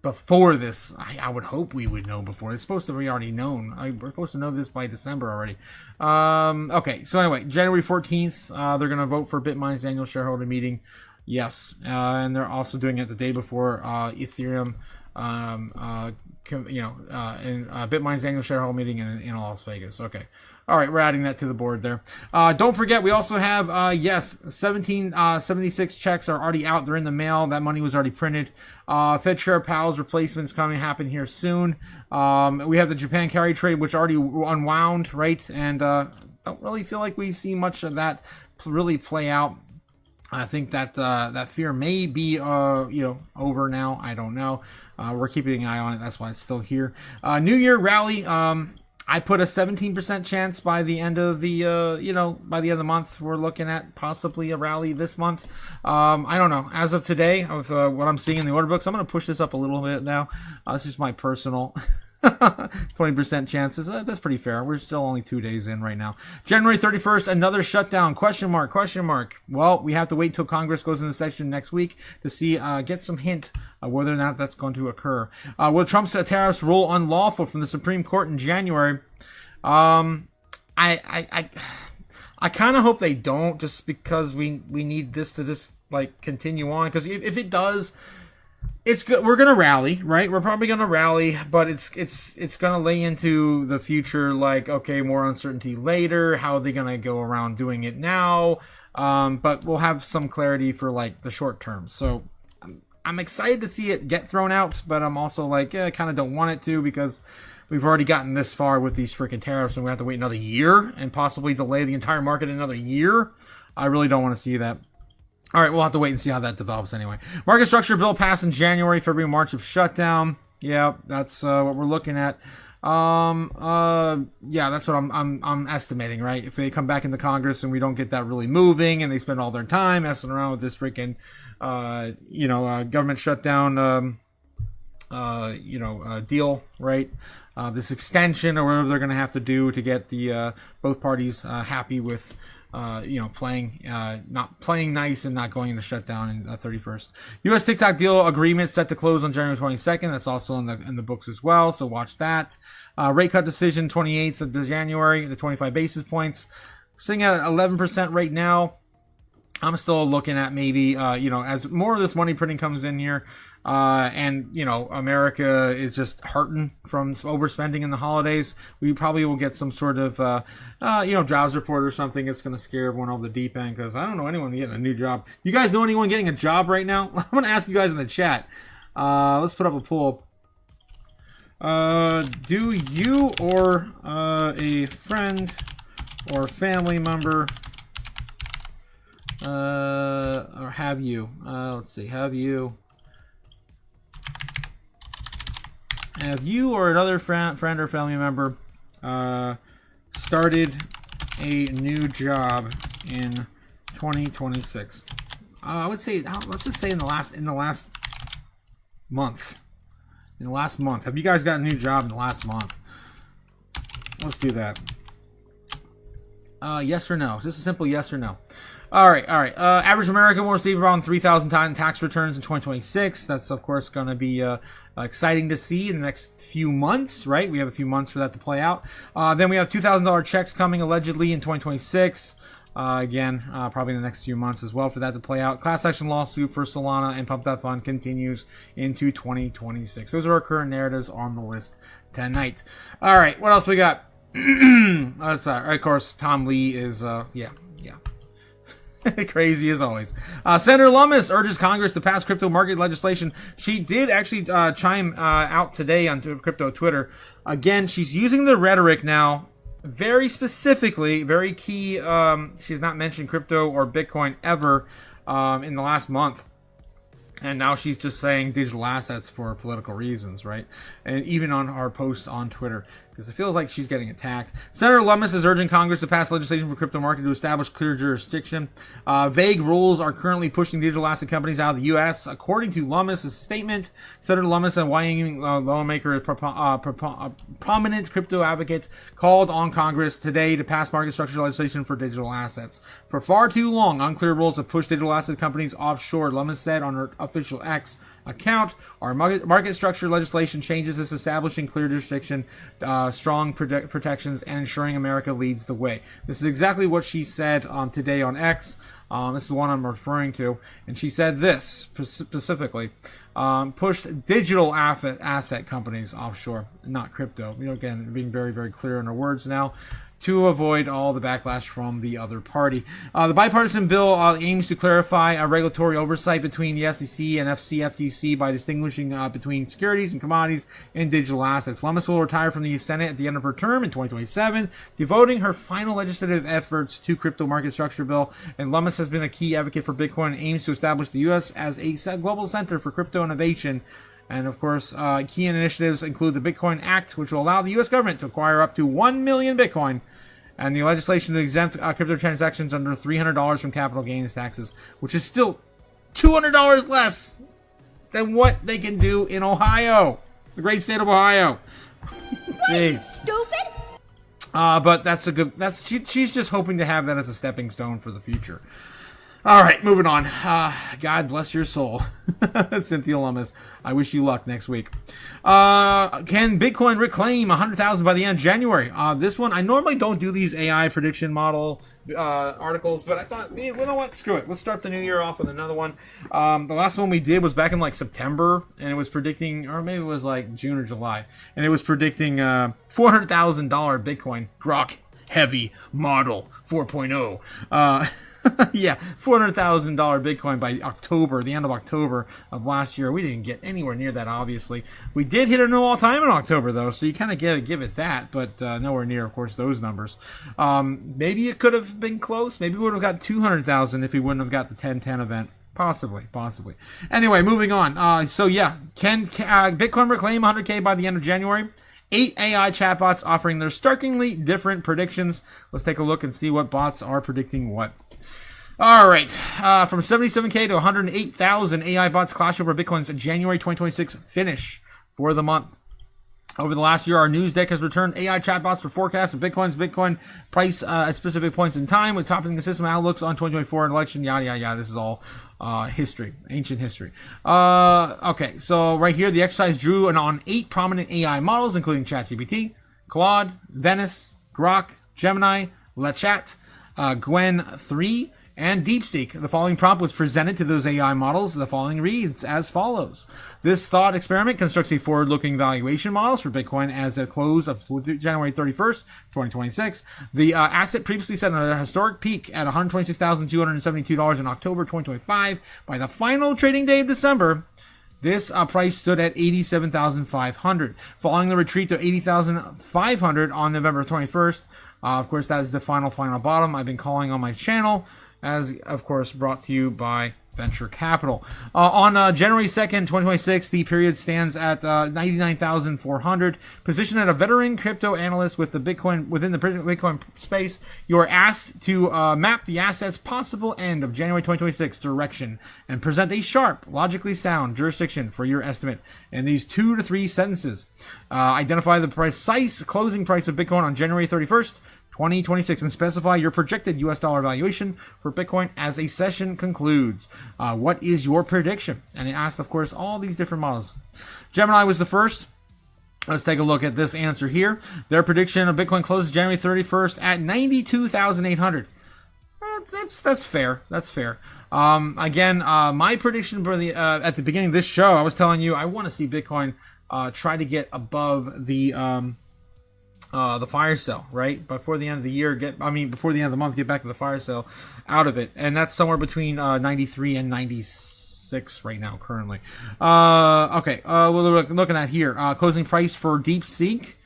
before this. I would hope we would know before. It's supposed to be already known. We're supposed to know this by December already. Okay, so anyway, January 14th, they're going to vote for BitMine's annual shareholder meeting. Yes, and they're also doing it the day before Ethereum, BitMine's annual shareholder meeting in Las Vegas. Okay. All right, we're adding that to the board there. Don't forget, we also have, 1776 checks are already out. They're in the mail. That money was already printed. Fed Share Pals replacements coming to happen here soon. We have the Japan carry trade, which already unwound, right? And don't really feel like we see much of that really play out. I think that that fear may be over now. I don't know. We're keeping an eye on it. That's why it's still here. New Year rally. I put a 17% chance by the end of the by the end of the month. We're looking at possibly a rally this month. I don't know. As of today, of what I'm seeing in the order books, I'm going to push this up a little bit now. This is my personal 20% chances. That's pretty fair. We're still only 2 days in right now. January 31st, another shutdown. Question mark. Well, we have to wait till Congress goes into session next week to see, get some hint of whether or not that's going to occur. Will Trump's tariffs rule unlawful from the Supreme Court in January? I kind of hope they don't, just because we need this to just like continue on. Because if it does, it's good. We're gonna rally, right? We're probably gonna rally, but it's gonna lay into the future. Like, okay, more uncertainty later. How are they gonna go around doing it now? But we'll have some clarity for like the short term. So I'm excited to see it get thrown out, but I'm also like, I kind of don't want it to, because we've already gotten this far with these freaking tariffs, and we have to wait another year and possibly delay the entire market another year. I really don't want to see that. All right, we'll have to wait and see how that develops anyway. Market structure bill passed in January, February, March of shutdown. Yeah, that's what we're looking at. Yeah, that's what I'm estimating, right? If they come back into Congress and we don't get that really moving, and they spend all their time messing around with this freaking, government shutdown, deal, right? This extension or whatever they're going to have to do to get the both parties happy with not playing nice and not going into shutdown in 31st. U.S. TikTok deal agreement set to close on January 22nd. That's also in the books as well, so watch that. Rate cut decision 28th of January, the 25 basis points. We're sitting at 11% right now. I'm still looking at maybe, as more of this money printing comes in here, and, America is just hurting from overspending in the holidays, we probably will get some sort of, jobs report or something. It's going to scare everyone over the deep end, because I don't know anyone getting a new job. You guys know anyone getting a job right now? I'm going to ask you guys in the chat. Let's put up a poll. Do you or a friend or family member or have you, let's see, have you or another friend or family member started a new job in 2026? I would say, let's just say in the last month. In the last month, have you guys got a new job in the last month? Let's do that. Yes or no? Just a simple yes or no. All right. Average American will receive around 3,000 tax returns in 2026. That's, of course, going to be exciting to see in the next few months, right? We have a few months for that to play out. Then we have $2,000 checks coming allegedly in 2026. Again, probably in the next few months as well for that to play out. Class action lawsuit for Solana and Pump.Fund continues into 2026. Those are our current narratives on the list tonight. All right, what else we got? Of course, Tom Lee is, crazy as always. Senator Lummis urges Congress to pass crypto market legislation. She did actually chime out today on Crypto Twitter. Again, she's using the rhetoric now very specifically, very key. She's not mentioned crypto or Bitcoin ever in the last month. And now she's just saying digital assets for political reasons, right? And even on our posts on Twitter, because it feels like she's getting attacked. Senator Lummis is urging Congress to pass legislation for crypto market to establish clear jurisdiction. Vague rules are currently pushing digital asset companies out of the U.S. According to Lummis' statement, Senator Lummis, a Wyoming lawmaker, prominent crypto advocate, called on Congress today to pass market structure legislation for digital assets. For far too long, unclear rules have pushed digital asset companies offshore, Lummis said on a official X account. Our market structure legislation changes is establishing clear jurisdiction, strong protections, and ensuring America leads the way. This is exactly what she said today on X. This is the one I'm referring to. And she said this specifically. Pushed digital asset companies offshore, not crypto. Again, being very, very clear in her words now, to avoid all the backlash from the other party. The bipartisan bill aims to clarify regulatory oversight between the SEC and FTC by distinguishing between securities and commodities and digital assets. Lummis will retire from the Senate at the end of her term in 2027, devoting her final legislative efforts to crypto market structure bill. And Lummis has been a key advocate for Bitcoin and aims to establish the U.S. as a global center for crypto innovation. And, of course, key initiatives include the Bitcoin Act, which will allow the U.S. government to acquire up to 1 million Bitcoin, and the legislation to exempt crypto transactions under $300 from capital gains taxes, which is still $200 less than what they can do in Ohio, the great state of Ohio. Jeez. Stupid? But she's just hoping to have that as a stepping stone for the future. All right, moving on. God bless your soul, Cynthia Lummis. I wish you luck next week. Can Bitcoin reclaim 100,000 by the end of January? This one, I normally don't do these AI prediction model articles, but I thought, you know what? Screw it. Let's start the new year off with another one. The last one we did was back in like September, and it was predicting, or maybe it was like June or July, and it was predicting $400,000 Bitcoin Grok Heavy Model 4.0. Yeah, $400,000 Bitcoin by October, the end of October of last year. We didn't get anywhere near that, obviously. We did hit a new all-time in October, though, so you kind of give it that, but nowhere near, of course, those numbers. Maybe it could have been close. Maybe we would have got 200,000 if we wouldn't have got the 10/10 event. Possibly. Anyway, moving on. So, yeah, can Bitcoin reclaim 100K by the end of January? 8 AI chatbots offering their starkly different predictions. Let's take a look and see what bots are predicting what. All right, from 77K to 108,000 AI bots clash over Bitcoin's January 2026 finish for the month. Over the last year, our news deck has returned AI chatbots for forecasts of Bitcoin price at specific points in time, with topping the system outlooks on 2024 election, yada, yada, yada. This is all history, ancient history. Okay, so right here, the exercise drew on 8 prominent AI models, including ChatGPT, Claude, Venice, Grok, Gemini, LeChat, Gwen 3, and DeepSeek. The following prompt was presented to those AI models. The following reads as follows. This thought experiment constructs a forward-looking valuation models for Bitcoin as a close of January 31st, 2026. The asset previously set at a historic peak at $126,272 in October 2025. By the final trading day of December, this price stood at $87,500. Following the retreat to $80,500 on November 21st, of course, that is the final bottom I've been calling on my channel, as, of course, brought to you by Venture Capital. On January 2nd, 2026, the period stands at 99,400. Positioned as a veteran crypto analyst within the Bitcoin space, you are asked to map the asset's possible end of January 2026 direction and present a sharp, logically sound jurisdiction for your estimate in these 2 to 3 sentences. Identify the precise closing price of Bitcoin on January 31st, 2026, and specify your projected US dollar valuation for Bitcoin as a session concludes. What is your prediction? And it asked, of course, all these different models. Gemini was the first. Let's take a look at this answer here. Their prediction of Bitcoin closes January 31st at 92,800. That's fair. That's fair. Again, my prediction for the at the beginning of this show, I was telling you I want to see Bitcoin try to get above the fire sale, right? Before the end of the year, before the end of the month, get back to the fire sale out of it. And that's somewhere between 93 and 96 right now, currently. Okay, we're looking at here. Closing price for DeepSeek,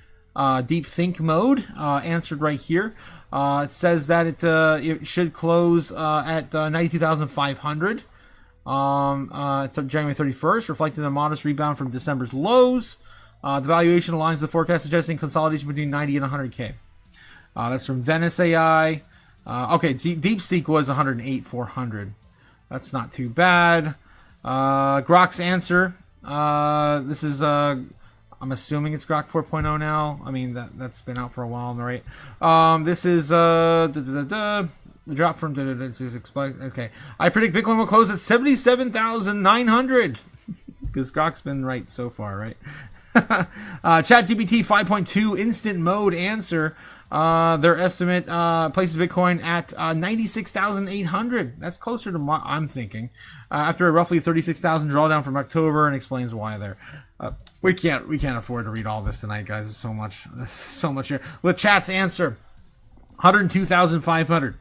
Deep Think mode, answered right here. It says that it should close at 92,500 January 31st, reflecting the modest rebound from December's lows. The valuation aligns with the forecast, suggesting consolidation between 90 and 100K. That's from Venice AI. Okay, DeepSeek was 108,400. That's not too bad. Grok's answer. This is, I'm assuming it's Grok 4.0 now. I mean, that's been out for a while, right? This is, The drop from okay. I predict Bitcoin will close at 77,900. Because Grok's been right so far, right? ChatGPT 5.2 instant mode answer. Their estimate places Bitcoin at 96,800. That's closer to what I'm thinking. After a roughly 36,000 drawdown from October, and explains why there. We can't afford to read all this tonight, guys. There's so much here. The chat's answer: 102,500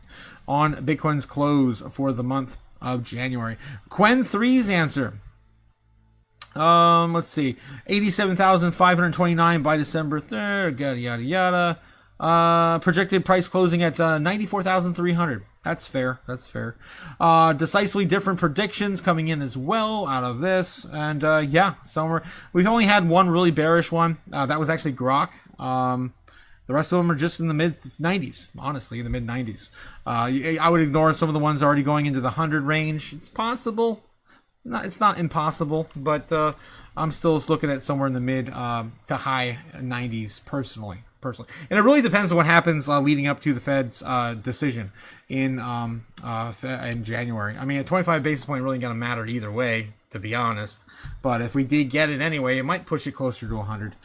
on Bitcoin's close for the month of January. Quen3's answer: let's see, 87,529 by December 3rd. Yada yada yada. Projected price closing at 94,300. That's fair. Decisively different predictions coming in as well out of this. And yeah, we've only had one really bearish one. That was actually Grok. The rest of them are just in the mid-90s, honestly, in the mid-90s. I would ignore some of the ones already going into the 100 range. It's possible. It's not impossible, but I'm still looking at somewhere in the mid to high 90s personally. And it really depends on what happens leading up to the Fed's decision in January. I mean, a 25 basis point really going to matter either way, to be honest. But if we did get it anyway, it might push it closer to 100.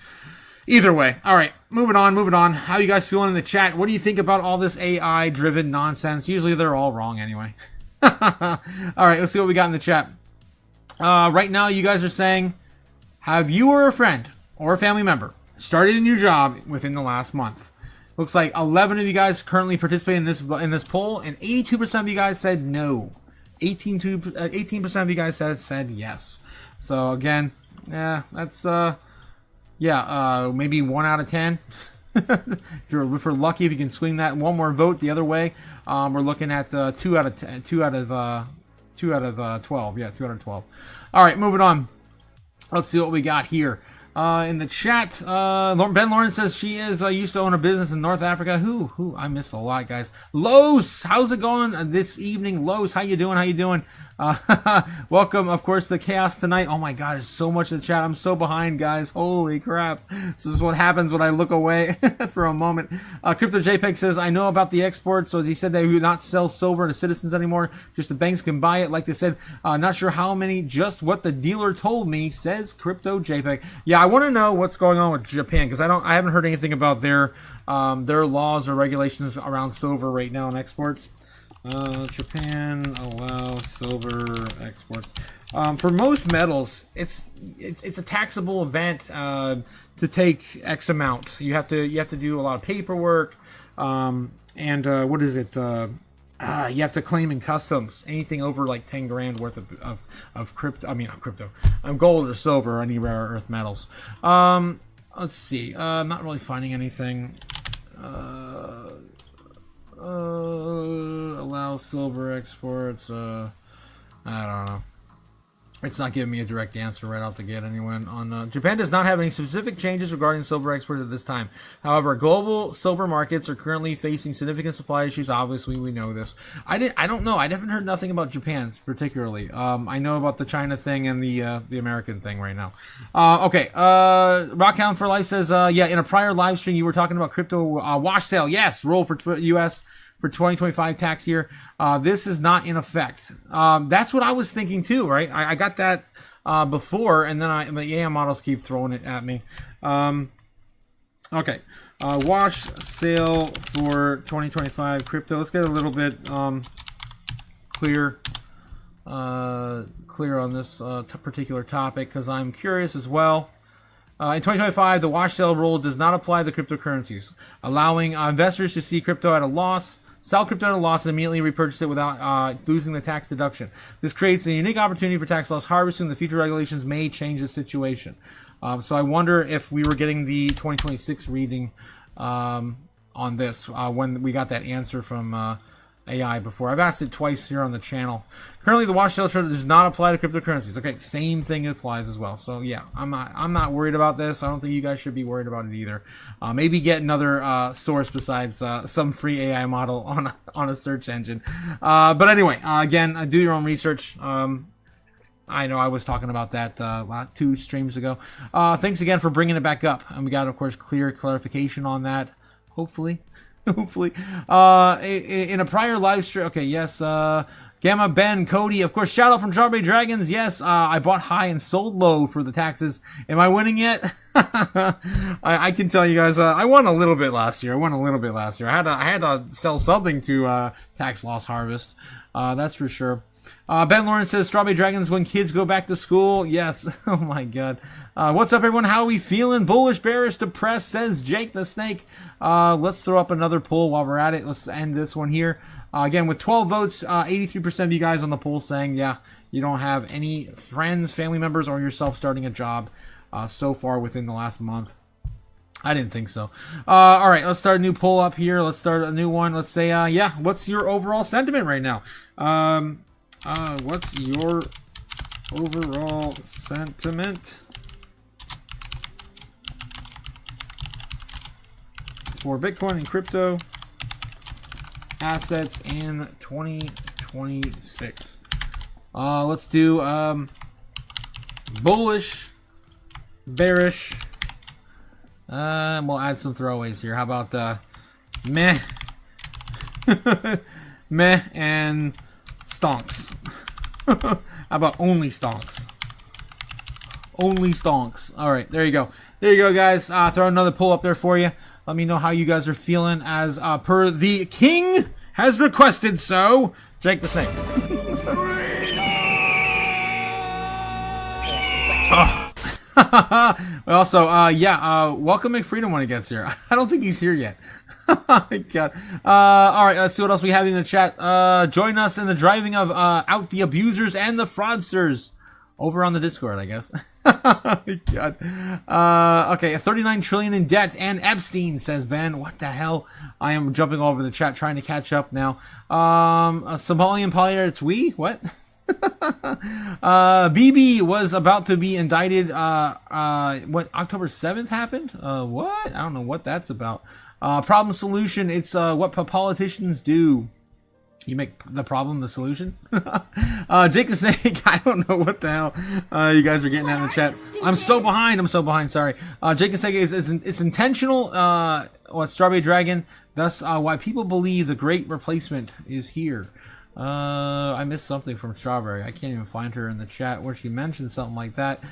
Either way. All right, moving on. How you guys feeling in the chat? What do you think about all this AI-driven nonsense? Usually they're all wrong anyway. All right, let's see what we got in the chat. Right now, you guys are saying, have you or a friend or a family member started a new job within the last month? Looks like 11 of you guys currently participate in this poll, and 82% of you guys said no. 18% of you guys said yes. So again, yeah, that's maybe 1 out of 10. if we're lucky, if you can swing that one more vote the other way, we're looking at 2 out of 10, 2 out of 12. Yeah, 2 out of 12. All right, moving on. Let's see what we got here. In the chat, Ben Lawrence says she used to own a business in North Africa. Who? I missed a lot, guys. Los, how's it going this evening? Los, how you doing? Welcome, of course, to Chaos tonight. Oh my God, there's so much in the chat. I'm so behind, guys. Holy crap. This is what happens when I look away for a moment. Crypto JPEG says, I know about the export. So he said they would not sell silver to citizens anymore. Just the banks can buy it. Like they said, not sure how many, just what the dealer told me, says Crypto JPEG. Yeah, I want to know what's going on with Japan, because I haven't heard anything about their laws or regulations around silver right now in exports. Japan allows silver exports. For most metals, it's a taxable event to take X amount. You have to do a lot of paperwork, and what is it? You have to claim in customs anything over like 10 grand worth of crypto. I mean, not crypto. Gold or silver or any rare earth metals. Let's see. I'm not really finding anything. Allow silver exports. I don't know. It's not giving me a direct answer right out the gate anyway. Japan does not have any specific changes regarding silver exports at this time. However, global silver markets are currently facing significant supply issues. Obviously, we know this. I don't know. I haven't heard nothing about Japan particularly. I know about the China thing and the American thing right now. Okay. Rockhound for Life says, yeah, in a prior live stream you were talking about crypto wash sale. Yes, roll for U.S. for 2025 tax year. This is not in effect. That's what I was thinking too, right? I got that before, and then the AI models keep throwing it at me. Okay. Wash sale for 2025 crypto. Let's get a little bit clear on this particular topic, because I'm curious as well. In 2025, the wash sale rule does not apply to cryptocurrencies, allowing investors to see crypto at a loss, sell crypto at a loss, and immediately repurchase it without losing the tax deduction. This creates a unique opportunity for tax loss harvesting. The future regulations may change the situation. So I wonder if we were getting the 2026 reading on this when we got that answer from AI before. I've asked it twice here on the channel. Currently, the wash sale does not apply to cryptocurrencies. Okay, same thing applies as well. So yeah, I'm not worried about this. I don't think you guys should be worried about it either. Maybe get another source besides some free AI model on a search engine. But anyway, again, do your own research. I know I was talking about that 2 streams ago. Thanks again for bringing it back up, and we got, of course, clear clarification on that. Hopefully. Hopefully. In a prior live stream, okay, yes, Gamma Ben, Cody, of course, shout out from Strawberry Dragons. Yes, I bought high and sold low for the taxes. Am I winning yet? I can tell you guys, I won a little bit last year. I had to sell something to tax loss harvest. That's for sure. Ben Lawrence says Strawberry Dragons when kids go back to school. Yes. Oh my god. What's up, everyone? How are we feeling? Bullish, bearish, depressed, says Jake the Snake. Let's throw up another poll while we're at it. Let's end this one here. Again, with 12 votes, 83% of you guys on the poll saying, yeah, you don't have any friends, family members, or yourself starting a job so far within the last month. I didn't think so. All right, let's start a new poll up here. Let's start a new one. Let's say, yeah, what's your overall sentiment right now? What's your overall sentiment for Bitcoin and crypto assets in 2026? Let's do bullish, bearish. We'll add some throwaways here. How about meh, meh, and stonks? How about only stonks? Only stonks. All right, there you go. There you go, guys. Throw another poll up there for you. Let me know how you guys are feeling as per the king has requested so. Jake the Snake. Also, welcome McFreedom when he gets here. I don't think he's here yet. God. All right, let's see what else we have in the chat. Join us in the driving of out the abusers and the fraudsters over on the Discord, I guess. God. Okay, 39 trillion in debt and Epstein, says Ben. What the hell? I am jumping all over the chat trying to catch up now. Somalian polyar, it's we? What? BB was about to be indicted. What, October 7th happened? What? I don't know what that's about. Problem solution. It's what politicians do. You make the problem the solution. Jake the Snake. I don't know what the hell you guys are getting at in the chat. I'm so behind. Sorry. Jake the Snake it's intentional. What Strawberry Dragon? That's why people believe the great replacement is here. I missed something from Strawberry. I can't even find her in the chat where she mentioned something like that.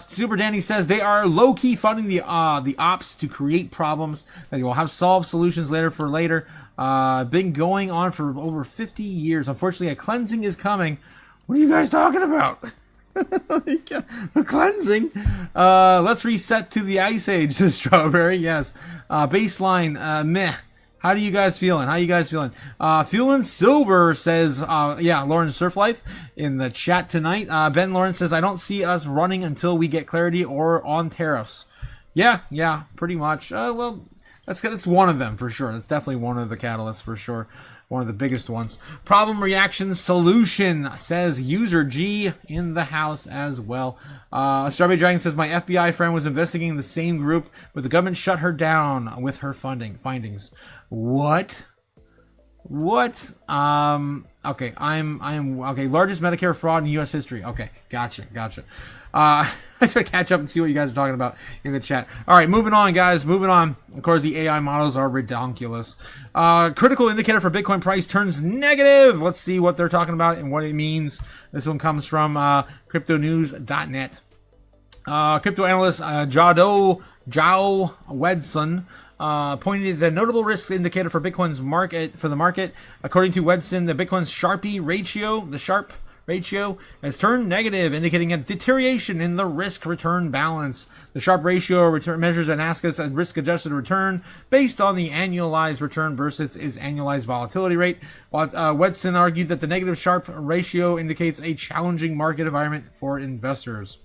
Super Danny says they are low-key funding the ops to create problems that you will have solved solutions later for later. Been going on for over 50 years. Unfortunately, a cleansing is coming. What are you guys talking about? The cleansing. Let's reset to the Ice Age, says Strawberry. Yes. Baseline, meh. How do you guys feeling? Feeling silver, says, Lauren Surf Life in the chat tonight. Ben Lawrence says, I don't see us running until we get clarity or on tariffs. Yeah, pretty much. Well, that's one of them for sure. That's definitely one of the catalysts for sure. One of the biggest ones. Problem reaction solution, says user G in the house as well. Strawberry Dragon says, my FBI friend was investigating the same group, but the government shut her down with her findings. What? Okay, I'm okay. Largest Medicare fraud in U.S. history. Okay, gotcha. I try to catch up and see what you guys are talking about in the chat. All right, moving on, guys. Of course, the AI models are redonkulous. Critical indicator for Bitcoin price turns negative. Let's see what they're talking about and what it means. This one comes from cryptonews.net. Crypto analyst Jao Wedson pointed to the notable risk indicator for Bitcoin's market. According to Wedson, the Bitcoin's Sharp ratio has turned negative, indicating a deterioration in the risk-return balance. The Sharp ratio measures an asset's risk-adjusted return based on the annualized return versus its annualized volatility rate. While Wedson argued that the negative Sharp ratio indicates a challenging market environment for investors.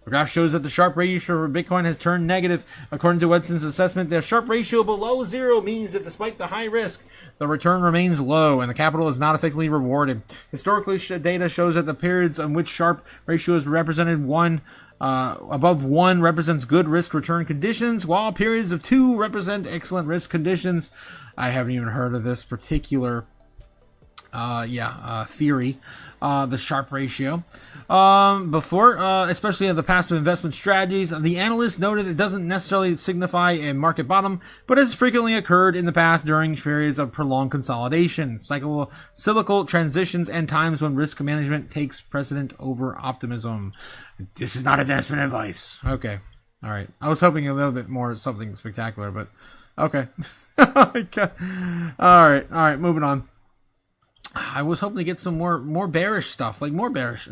The graph shows that the Sharp ratio for Bitcoin has turned negative. According to Wedson's assessment, the Sharp ratio below zero means that despite the high risk, the return remains low and the capital is not effectively rewarded. Historically, data shows that the periods in which Sharp ratio is represented above 1 represents good risk-return conditions, while periods of 2 represent excellent risk conditions. I haven't even heard of this particular theory, the Sharpe ratio. Especially the passive investment strategies, the analyst noted it doesn't necessarily signify a market bottom, but has frequently occurred in the past during periods of prolonged consolidation, cyclical transitions, and times when risk management takes precedent over optimism. This is not investment advice. Okay. All right. I was hoping a little bit more something spectacular, but okay. All right. Moving on. I was hoping to get some more bearish stuff, like more bearish.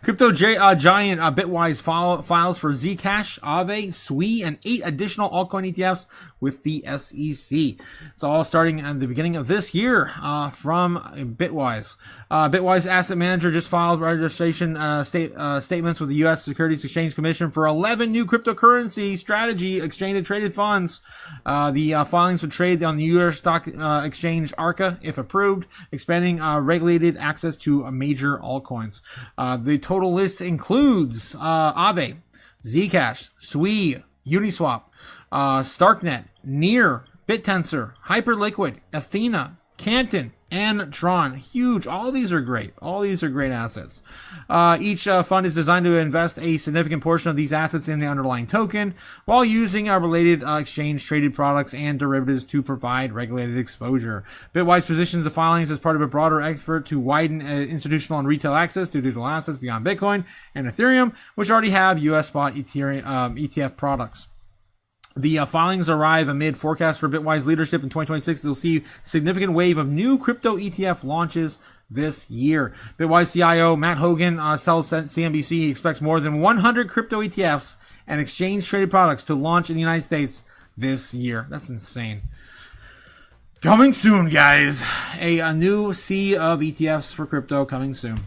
Crypto giant Bitwise files for Zcash, Aave, Sui, and 8 additional altcoin ETFs with the SEC. It's all starting at the beginning of this year from Bitwise. Bitwise Asset Manager just filed registration statements with the U.S. Securities Exchange Commission for 11 new cryptocurrency strategy exchange and traded funds. The filings would trade on the U.S. stock exchange ARCA if approved, expanding regulated access to major altcoins. The total list includes Aave, Zcash, Sui, Uniswap, Starknet, Near, BitTensor, Hyperliquid, Athena, Canton, and Tron. Huge. All these are great. All these are great assets. Each fund is designed to invest a significant portion of these assets in the underlying token while using related exchange traded products and derivatives to provide regulated exposure. Bitwise positions the filings as part of a broader effort to widen institutional and retail access to digital assets beyond Bitcoin and Ethereum, which already have US spot ETF products. The filings arrive amid forecasts for Bitwise leadership in 2026. They'll see significant wave of new crypto ETF launches this year. Bitwise CIO Matt Hogan tells CNBC he expects more than 100 crypto ETFs and exchange-traded products to launch in the United States this year. That's insane. Coming soon, guys. A new sea of ETFs for crypto coming soon.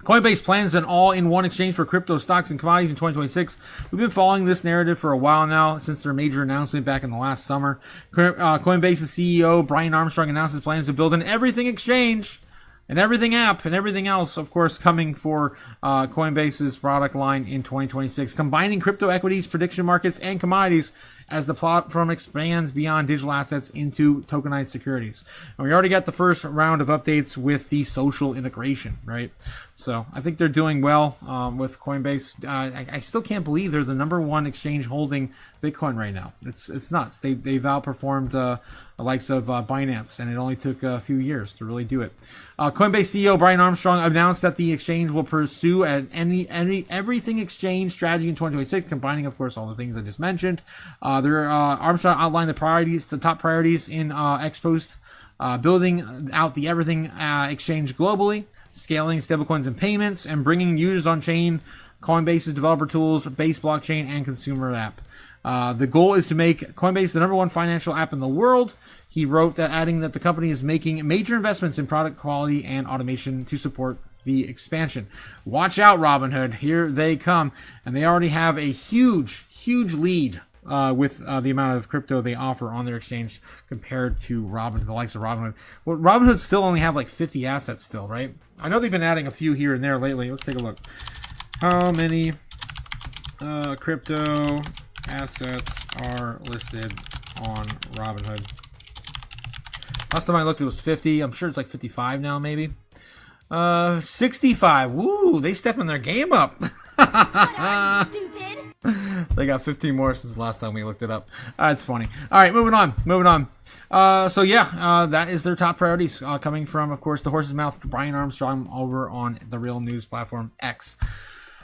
Coinbase plans an all-in-one exchange for crypto stocks and commodities in 2026. We've been following this narrative for a while now, since their major announcement back in the last summer. Coinbase's CEO, Brian Armstrong, announced his plans to build an everything exchange, an everything app, and everything else, of course, coming for Coinbase's product line in 2026, combining crypto equities, prediction markets, and commodities as the platform expands beyond digital assets into tokenized securities. And we already got the first round of updates with the social integration, right? So I think they're doing well with Coinbase. I still can't believe they're the number one exchange holding Bitcoin right now. It's nuts. They've outperformed the likes of Binance, and it only took a few years to really do it. Coinbase CEO Brian Armstrong announced that the exchange will pursue an everything exchange strategy in 2026, combining, of course, all the things I just mentioned. Armstrong outlined the top priorities in X Post, building out the everything exchange globally, scaling stablecoins and payments, and bringing users on chain, Coinbase's developer tools, base blockchain, and consumer app. The goal is to make Coinbase the number one financial app in the world. He wrote that, adding that the company is making major investments in product quality and automation to support the expansion. Watch out, Robinhood. Here they come. And they already have a huge lead with the amount of crypto they offer on their exchange compared to the likes of Robinhood. Well, Robinhood still only have like 50 assets still, right? I know they've been adding a few here and there lately. Let's take a look. How many crypto assets are listed on Robinhood? Last time I looked, it was 50. I'm sure it's like 55 now, maybe. 65. Woo, they stepping their game up. What are you, stupid? They got 15 more since the last time we looked it up. It's funny. All right, moving on. That is their top priorities, coming from, of course, the horse's mouth, Brian Armstrong, over on the real news platform X.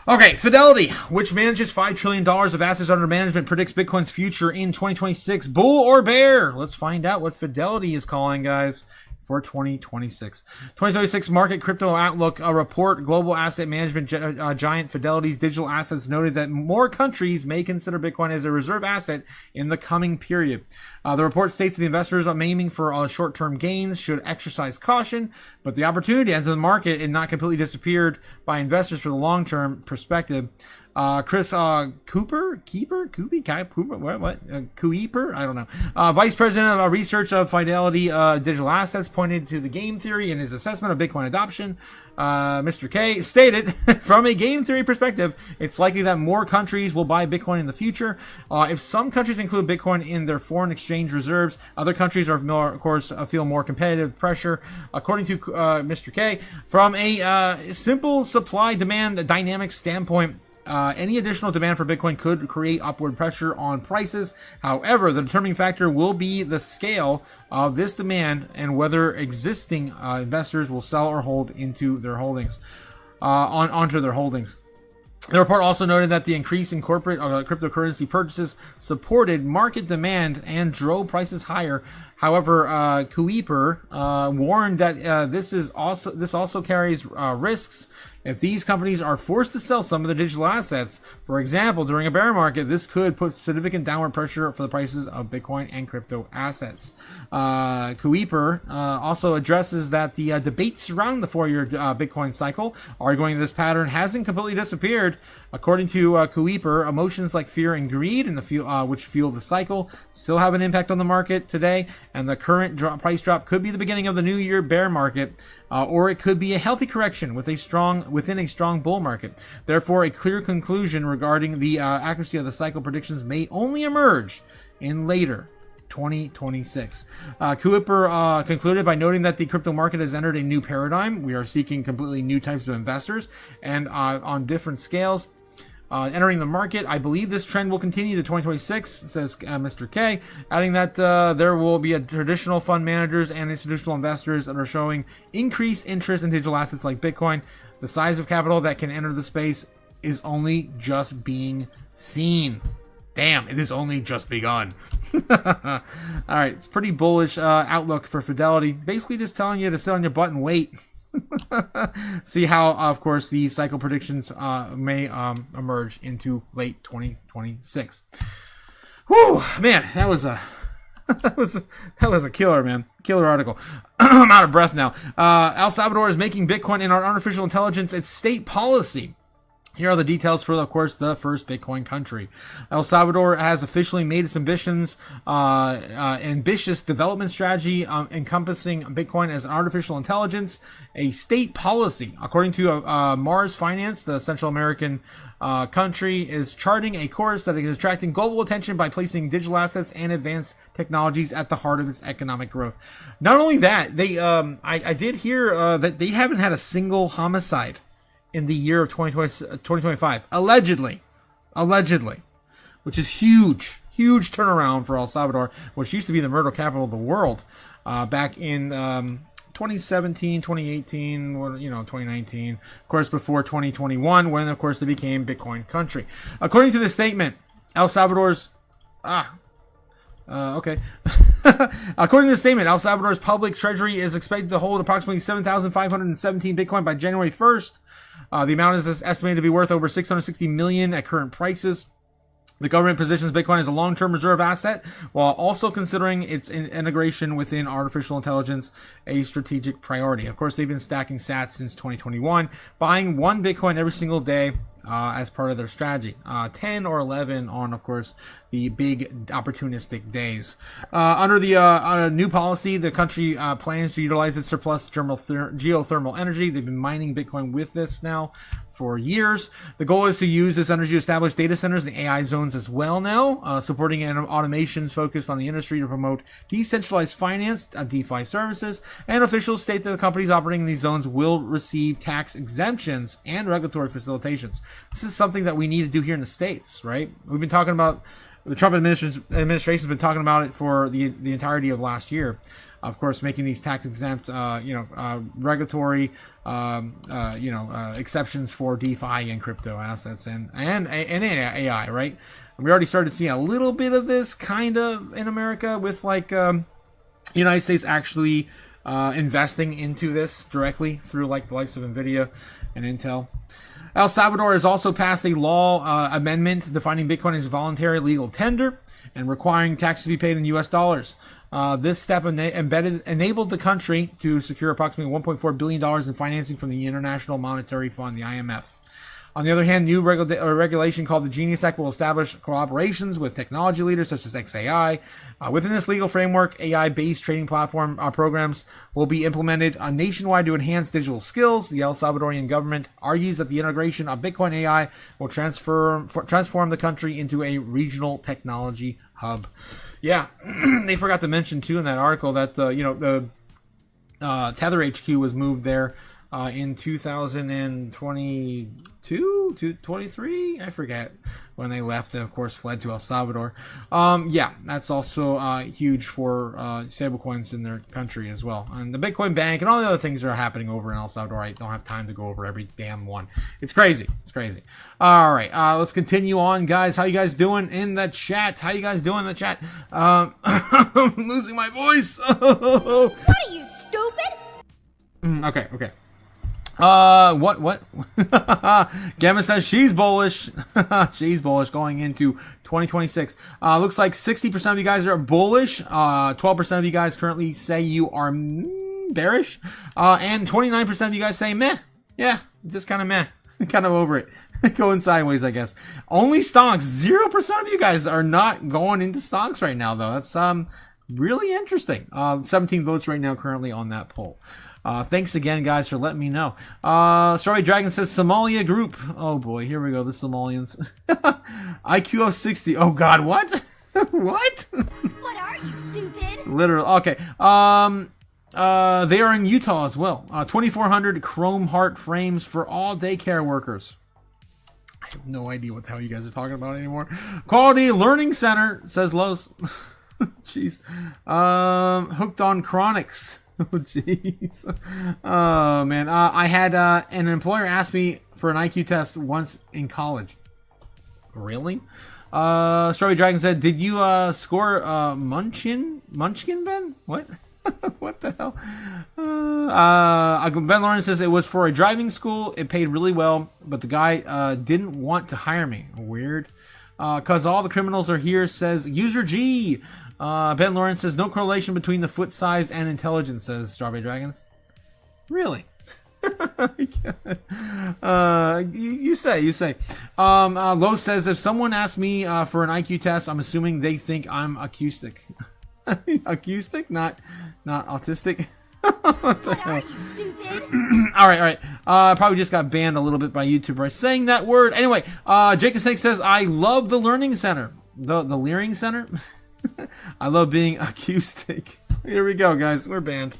Okay, Fidelity, which manages $5 trillion of assets under management, predicts Bitcoin's future in 2026. Bull or bear? Let's find out what Fidelity is calling, guys, for 2026. 2026 Market Crypto Outlook, a report. Global asset management giant Fidelity's digital assets noted that more countries may consider Bitcoin as a reserve asset in the coming period. The report states the investors are aiming for short-term gains should exercise caution, but the opportunity to enter the market and not completely disappeared by investors for the long-term perspective. Chris Cooper, Cooper, I don't know. Vice President of Research of Fidelity Digital Assets pointed to the game theory in his assessment of Bitcoin adoption. Mr. K stated, from a game theory perspective, it's likely that more countries will buy Bitcoin in the future. If some countries include Bitcoin in their foreign exchange reserves, other countries are more, of course, feel more competitive pressure. According to Mr. K, from a simple supply-demand dynamic standpoint, any additional demand for Bitcoin could create upward pressure on prices. However, the determining factor will be the scale of this demand and whether existing investors will sell or hold into their holdings, onto their holdings. The report also noted that the increase in corporate cryptocurrency purchases supported market demand and drove prices higher. However, Kuiper warned that this also carries risks. If these companies are forced to sell some of their digital assets, for example, during a bear market, this could put significant downward pressure for the prices of Bitcoin and crypto assets. Kuiper also addresses that the debate surrounding the 4-year Bitcoin cycle, arguing this pattern hasn't completely disappeared. According to Kuiper, emotions like fear and greed, which fuel the cycle, still have an impact on the market today, and the current price drop could be the beginning of the new year bear market, or it could be a healthy correction within a strong bull market. Therefore, a clear conclusion regarding the accuracy of the cycle predictions may only emerge in later 2026. Kuiper concluded by noting that the crypto market has entered a new paradigm. We are seeking completely new types of investors and on different scales. Entering the market, I believe this trend will continue to 2026, says Mr. K, adding that there will be traditional fund managers and institutional investors that are showing increased interest in digital assets like Bitcoin. The size of capital that can enter the space is only just being seen. Damn, it has only just begun. All right, it's pretty bullish outlook for Fidelity. Basically just telling you to sit on your butt and wait. See how, of course, the cycle predictions may emerge into late 2026. Whew, man, that was a that was a killer, man. Killer article. I'm out of breath now. El Salvador is making Bitcoin and artificial intelligence its state policy. Here are the details for, of course, the first Bitcoin country. El Salvador has officially made its ambitious development strategy encompassing Bitcoin as an artificial intelligence, a state policy. According to Mars Finance, the Central American country is charting a course that is attracting global attention by placing digital assets and advanced technologies at the heart of its economic growth. Not only that, they I did hear that they haven't had a single homicide in the year of 2025, allegedly, which is huge turnaround for El Salvador, which used to be the murder capital of the world back in 2017, 2018, 2019, of course, before 2021, when, of course, they became Bitcoin country. According to the statement, El Salvador's According to the statement, El Salvador's public treasury is expected to hold approximately 7,517 Bitcoin by January 1st. The amount is estimated to be worth over 660 million at current prices. The government positions Bitcoin as a long-term reserve asset while also considering its integration within artificial intelligence a strategic priority. Of course, they've been stacking sats since 2021, buying 1 Bitcoin every single day as part of their strategy. 10 or 11 on, of course, the big opportunistic days. Under the new policy, the country plans to utilize its surplus geothermal energy. They've been mining Bitcoin with this now for years. The goal is to use this energy to establish data centers and AI zones as well now, supporting automations focused on the industry to promote decentralized finance, DeFi services, and officials state that the companies operating in these zones will receive tax exemptions and regulatory facilitations. This is something that we need to do here in the States, right? We've been talking about, the Trump administration's been talking about it for the entirety of last year. Of course, making these tax exempt, regulatory, exceptions for DeFi and crypto assets and AI, right? And we already started seeing a little bit of this kind of in America with United States actually investing into this directly through the likes of NVIDIA and Intel. El Salvador has also passed a law amendment defining Bitcoin as voluntary legal tender and requiring taxes to be paid in U.S. dollars. This step enabled the country to secure approximately $1.4 billion in financing from the International Monetary Fund, the IMF. On the other hand, new regulation called the Genius Act will establish cooperations with technology leaders such as XAI. Within this legal framework, AI-based trading platform programs will be implemented nationwide to enhance digital skills. The El Salvadorian government argues that the integration of Bitcoin AI will transform the country into a regional technology hub. Yeah, they forgot to mention too in that article that the Tether HQ was moved there in 2022 to 23, I forget when they left and of course fled to El Salvador. Yeah, that's also huge for stablecoins in their country as well, and the Bitcoin Bank and all the other things that are happening over in El Salvador. I don't have time to go over every damn one. It's crazy. All right, let's continue on, guys. How you guys doing in the chat? I'm losing my voice. What are you, stupid? Okay. What? Gavin says she's bullish. She's bullish going into 2026. Looks like 60% of you guys are bullish. 12% of you guys currently say you are bearish. And 29% of you guys say meh. Yeah, just kind of meh. Kind of over it. Going sideways, I guess. Only stocks. 0% of you guys are not going into stocks right now, though. That's really interesting. 17 votes right now currently on that poll. Thanks again, guys, for letting me know. Strawberry Dragon says Somalia group. Oh boy, here we go. The Somalians. IQ of 60. Oh God, what? What? What are you, stupid? Literally. Okay. They are in Utah as well. 2,400 chrome heart frames for all daycare workers. I have no idea what the hell you guys are talking about anymore. Quality Learning Center says Lowe's. Jeez. Hooked on Chronics. Oh, jeez. Oh, man. I had an employer ask me for an IQ test once in college. Really? Strawberry Dragon said, did you score Munchkin, Ben? What? What the hell? Ben Lawrence says, it was for a driving school. It paid really well, but the guy didn't want to hire me. Weird. Because all the criminals are here, says User G. Ben Lawrence says, no correlation between the foot size and intelligence, says Strawberry Dragons. Really? You say. Lo says, if someone asks me for an IQ test, I'm assuming they think I'm acoustic. Acoustic? Not autistic? What are you, stupid? All right. Probably just got banned a little bit by YouTube by saying that word. Anyway, Jacob Snake says, I love the Learning Center. The Learning Center? I love being acoustic. Here we go, guys. We're banned.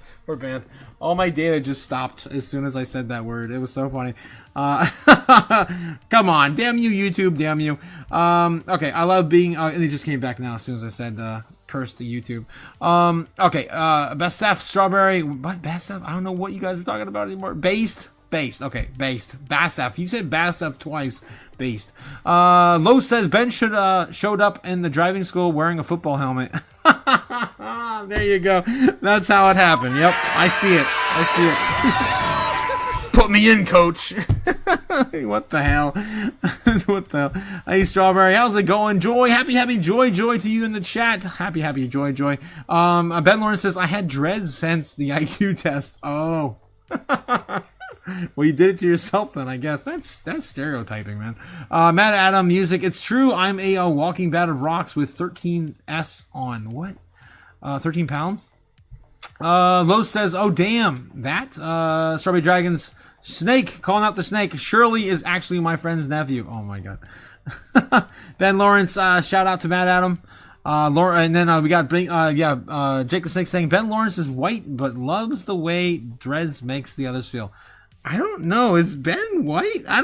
All my data just stopped as soon as I said that word. It was so funny. Come on. Damn you, YouTube. Damn you. Okay. I love being... and it just came back now as soon as I said... curse to YouTube. Okay. Basef Strawberry. What? Basef? I don't know what you guys are talking about anymore. Based. Okay. Based. Basef. You said Basef twice. Based. Lo says Ben showed up in the driving school wearing a football helmet. There you go. That's how it happened. Yep. I see it. Put me in, coach. What the hell? What the hell? Hey, Strawberry, how's it going? Joy, happy joy to you in the chat. Happy joy. Ben Lawrence says, I had dreads since the IQ test. Oh. Well, you did it to yourself then, I guess. That's stereotyping, man. Matt Adam Music. It's true. I'm a walking bag of rocks with 13S on. What? 13 pounds? Lowe says, oh, damn. That? Strawberry Dragons. Snake. Calling out the snake. Shirley is actually my friend's nephew. Oh, my God. Ben Lawrence. Shout out to Matt Adam. Laura, and then we got Jake the Snake saying Ben Lawrence is white but loves the way dreads makes the others feel. I don't know. Is Ben white? I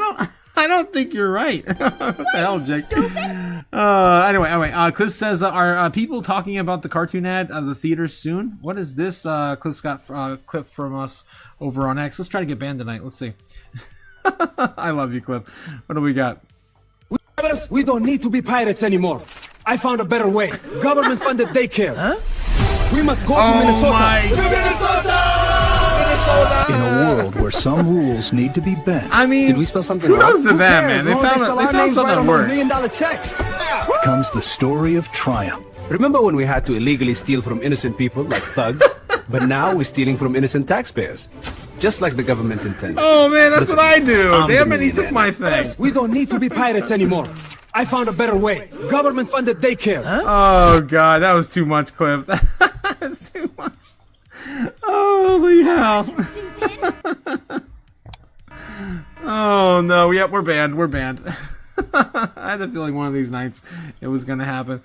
don't think you're right. What the hell, Jake? Anyway, Cliff says, are people talking about the cartoon ad of the theaters soon? What is this? Cliff's got clip from us over on X. Let's try to get banned tonight. Let's see. I love you, Cliff. What do we got? We don't need to be pirates anymore. I found a better way. Government-funded daycare. Huh? We must go to Minnesota. In a world where some rules need to be bent. I mean, did we spell something kudos to them, man. They found something that worked. $1 million checks. Comes the story of triumph. Remember when we had to illegally steal from innocent people like thugs? But now we're stealing from innocent taxpayers. just like the government intended. Oh man, that's what I do. I'm Damn the it, he took my thing. We don't need to be pirates anymore. I found a better way. Government-funded daycare. Oh god, that was too much, Cliff. That's too much. Holy hell. Stupid. Oh no, yep, we're banned. We're banned. I had a feeling one of these nights it was gonna happen.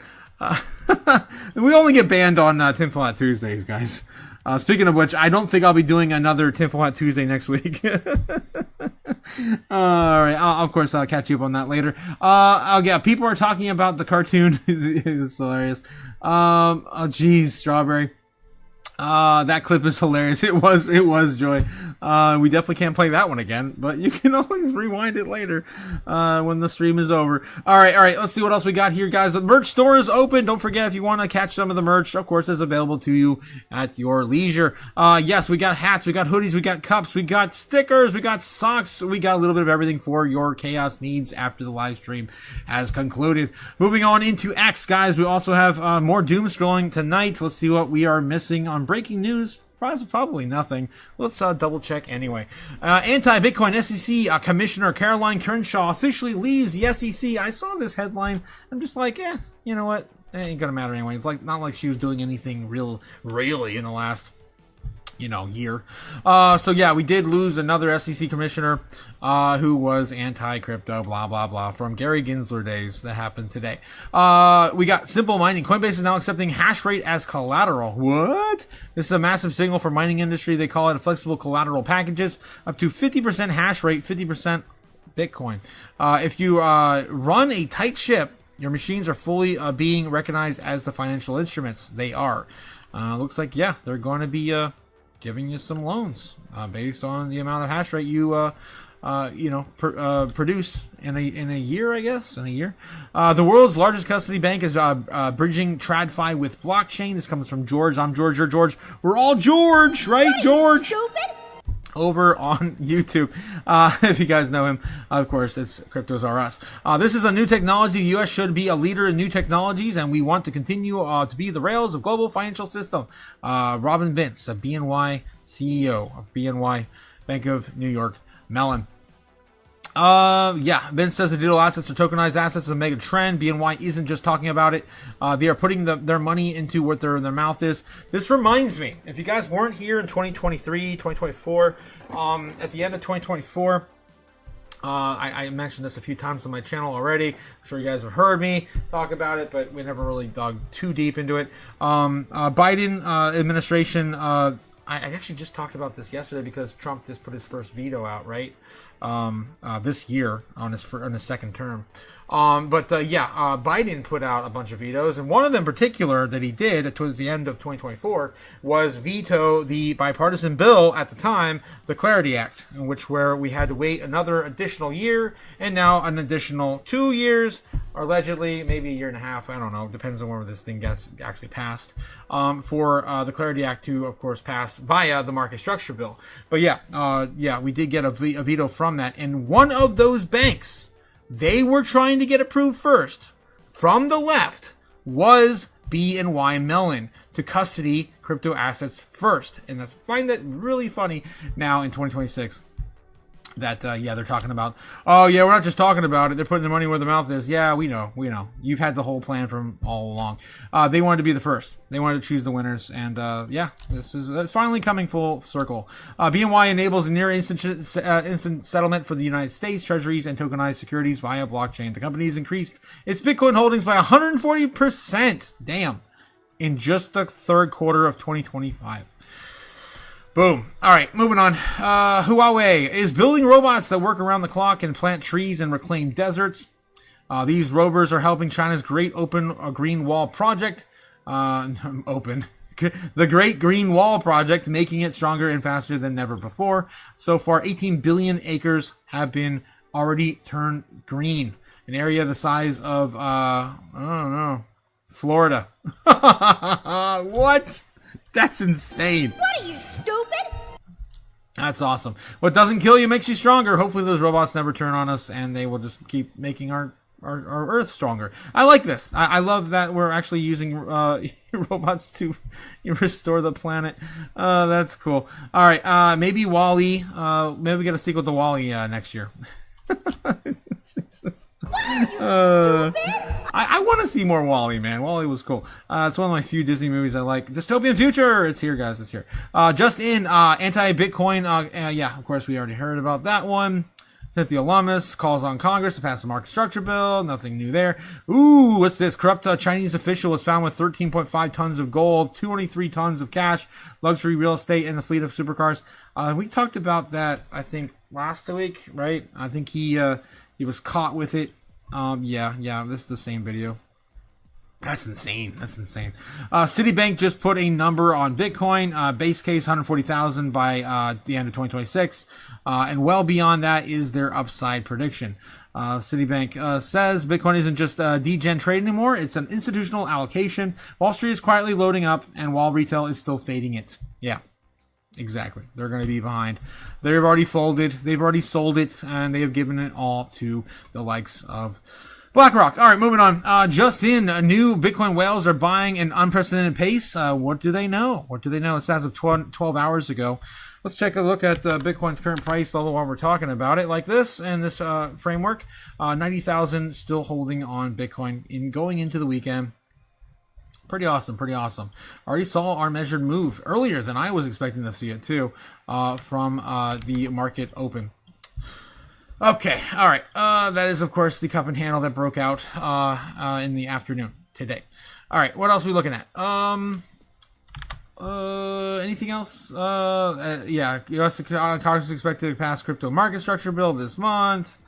We only get banned on Tinfoil Hat Tuesdays, guys. Speaking of which, I don't think I'll be doing another Tinfoil Hat Tuesday next week. Alright, of course I'll catch you up on that later. Yeah, people are talking about the cartoon. It's hilarious. Oh geez, Strawberry. That clip is hilarious. It was Joy. We definitely can't play that one again, but you can always rewind it later, when the stream is over. Alright, let's see what else we got here, guys. The merch store is open. Don't forget, if you want to catch some of the merch, of course, it's available to you at your leisure. Yes, we got hats, we got hoodies, we got cups, we got stickers, we got socks, we got a little bit of everything for your chaos needs after the live stream has concluded. Moving on into X, guys, we also have, more doom scrolling tonight. Let's see what we are missing on breaking news. Probably nothing. Let's double check anyway. Anti-Bitcoin SEC Commissioner Caroline Kernshaw officially leaves the SEC. I saw this headline. I'm just like, you know what? It ain't gonna matter anyway. It's like not like she was doing anything really in the last year. So yeah, we did lose another SEC commissioner, who was anti-crypto, blah, blah, blah, from Gary Gensler days. That happened today. We got simple mining. Coinbase is now accepting hash rate as collateral. What? This is a massive signal for mining industry. They call it flexible collateral packages, up to 50% hash rate, 50% Bitcoin. If you, run a tight ship, your machines are fully, being recognized as the financial instruments. They are. Looks like, yeah, they're going to be, giving you some loans based on the amount of hash rate you produce in a year, I guess. In a year, the world's largest custody bank is bridging TradFi with blockchain. This comes from George. I'm George. You're George. We're all George, right, George? Stupid. Over on YouTube. If you guys know him, of course, it's Cryptos Are Us. This is a new technology. The U.S. should be a leader in new technologies, and we want to continue to be the rails of global financial system. Robin Vince, a BNY CEO of BNY, Bank of New York Mellon. Yeah, Vince says the digital assets or tokenized assets is a mega trend. BNY isn't just talking about it. They are putting their money into what their mouth is. This reminds me, if you guys weren't here in 2023, 2024, at the end of 2024, I mentioned this a few times on my channel already. I'm sure you guys have heard me talk about it, but we never really dug too deep into it. Biden administration, I actually just talked about this yesterday because Trump just put his first veto out, right? This year on his second term. Biden put out a bunch of vetoes, and one of them in particular that he did towards the end of 2024 was veto the bipartisan bill at the time, the Clarity Act, in which where we had to wait another additional year and now an additional 2 years, or allegedly maybe a year and a half. I don't know. Depends on where this thing gets actually passed. For the Clarity Act to, of course, pass via the market structure bill. But we did get a veto from that, and one of those banks they were trying to get approved first from the left was BNY Mellon to custody crypto assets first. And I find that really funny now in 2026 that, they're talking about, oh yeah, we're not just talking about it. They're putting their money where their mouth is. Yeah, we know. You've had the whole plan from all along. They wanted to be the first. They wanted to choose the winners. And, this is finally coming full circle. BNY enables a near instant settlement for the United States treasuries and tokenized securities via blockchain. The company has increased its Bitcoin holdings by 140%. Damn. In just the third quarter of 2025. Boom. All right, moving on. Huawei is building robots that work around the clock and plant trees and reclaim deserts. These rovers are helping China's Great Open Green Wall project. The Great Green Wall project, making it stronger and faster than ever before. So far, 18 billion acres have been already turned green. An area the size of, Florida. What? That's insane. What are you, stupid? That's awesome. What doesn't kill you makes you stronger. Hopefully those robots never turn on us and they will just keep making our our Earth stronger. I like this. I love that we're actually using robots to restore the planet. That's cool. All right, maybe WALL-E. Maybe we get a sequel to WALL-E next year. I want to see more WALL-E, man. WALL-E was cool. It's one of my few Disney movies I like. Dystopian future. It's here, guys. It's here. Just in, anti-Bitcoin. Yeah, of course, we already heard about that one. Cynthia Lamas calls on Congress to pass a market structure bill. Nothing new there. Ooh, what's this? Corrupt Chinese official was found with 13.5 tons of gold, 223 tons of cash, luxury real estate, and the fleet of supercars. We talked about that, I think, last week, right? I think he was caught with it. Yeah, this is the same video. That's insane. Citibank just put a number on Bitcoin. Base case 140,000 by the end of 2026. And well beyond that is their upside prediction. Citibank says Bitcoin isn't just degen trade anymore. It's an institutional allocation. Wall Street is quietly loading up, and while retail is still fading it. Yeah. Exactly. They're going to be behind. They've already folded. They've already sold it, and they have given it all to the likes of BlackRock. All right, moving on. Just in, new Bitcoin whales are buying an unprecedented pace. What do they know? It's as of 12 hours ago. Let's take a look at Bitcoin's current price level while we're talking about it, like this, in this framework. 90,000 still holding on Bitcoin going into the weekend. Pretty awesome. Already saw our measured move earlier than I was expecting to see it too, from the market open. Okay, all right. That is, of course, the cup and handle that broke out in the afternoon today. All right, what else are we looking at? Anything else? Yeah, U.S. Congress is expected to pass crypto market structure bill this month.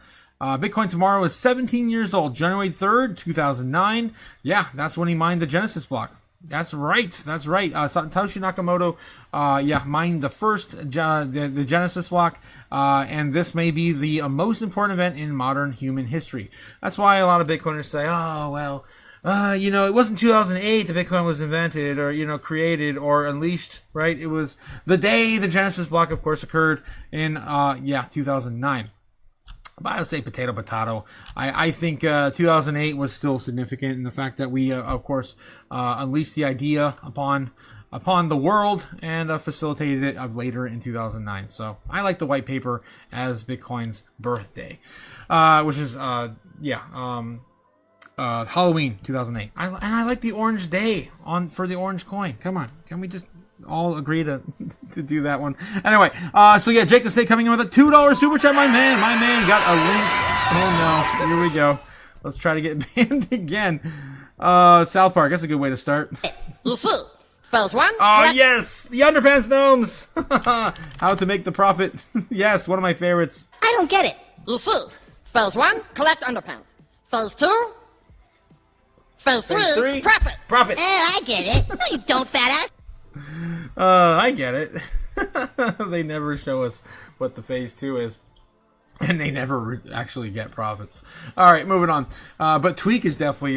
Bitcoin tomorrow is 17 years old, January 3rd, 2009. Yeah, that's when he mined the Genesis block. That's right. Satoshi Nakamoto, mined the first, the Genesis block, and this may be the most important event in modern human history. That's why a lot of Bitcoiners say, oh, well, it wasn't 2008 that Bitcoin was invented or, created or unleashed, right? It was the day the Genesis block, of course, occurred in, 2009. But I would say potato. I think 2008 was still significant in the fact that we, of course, unleashed the idea upon the world and facilitated it later in 2009. So I like the white paper as Bitcoin's birthday, which is Halloween 2008. And I like the orange day for the orange coin. Come on, can we just all agree to do that one? Anyway, Jake the Snake coming in with a $2 super chat. My man got a link. Oh no, here we go. Let's try to get banned again. South Park, that's a good way to start. Phase one. Oh yes, the underpants gnomes. How to make the profit. Yes, one of my favorites. I don't get it. You see, phase one, collect underpants. Phase two, phase three, profit. I get it. No, you don't, fat ass. I get it. They never show us what the phase 2 is. And they never actually get profits. All right, moving on. But Tweak is definitely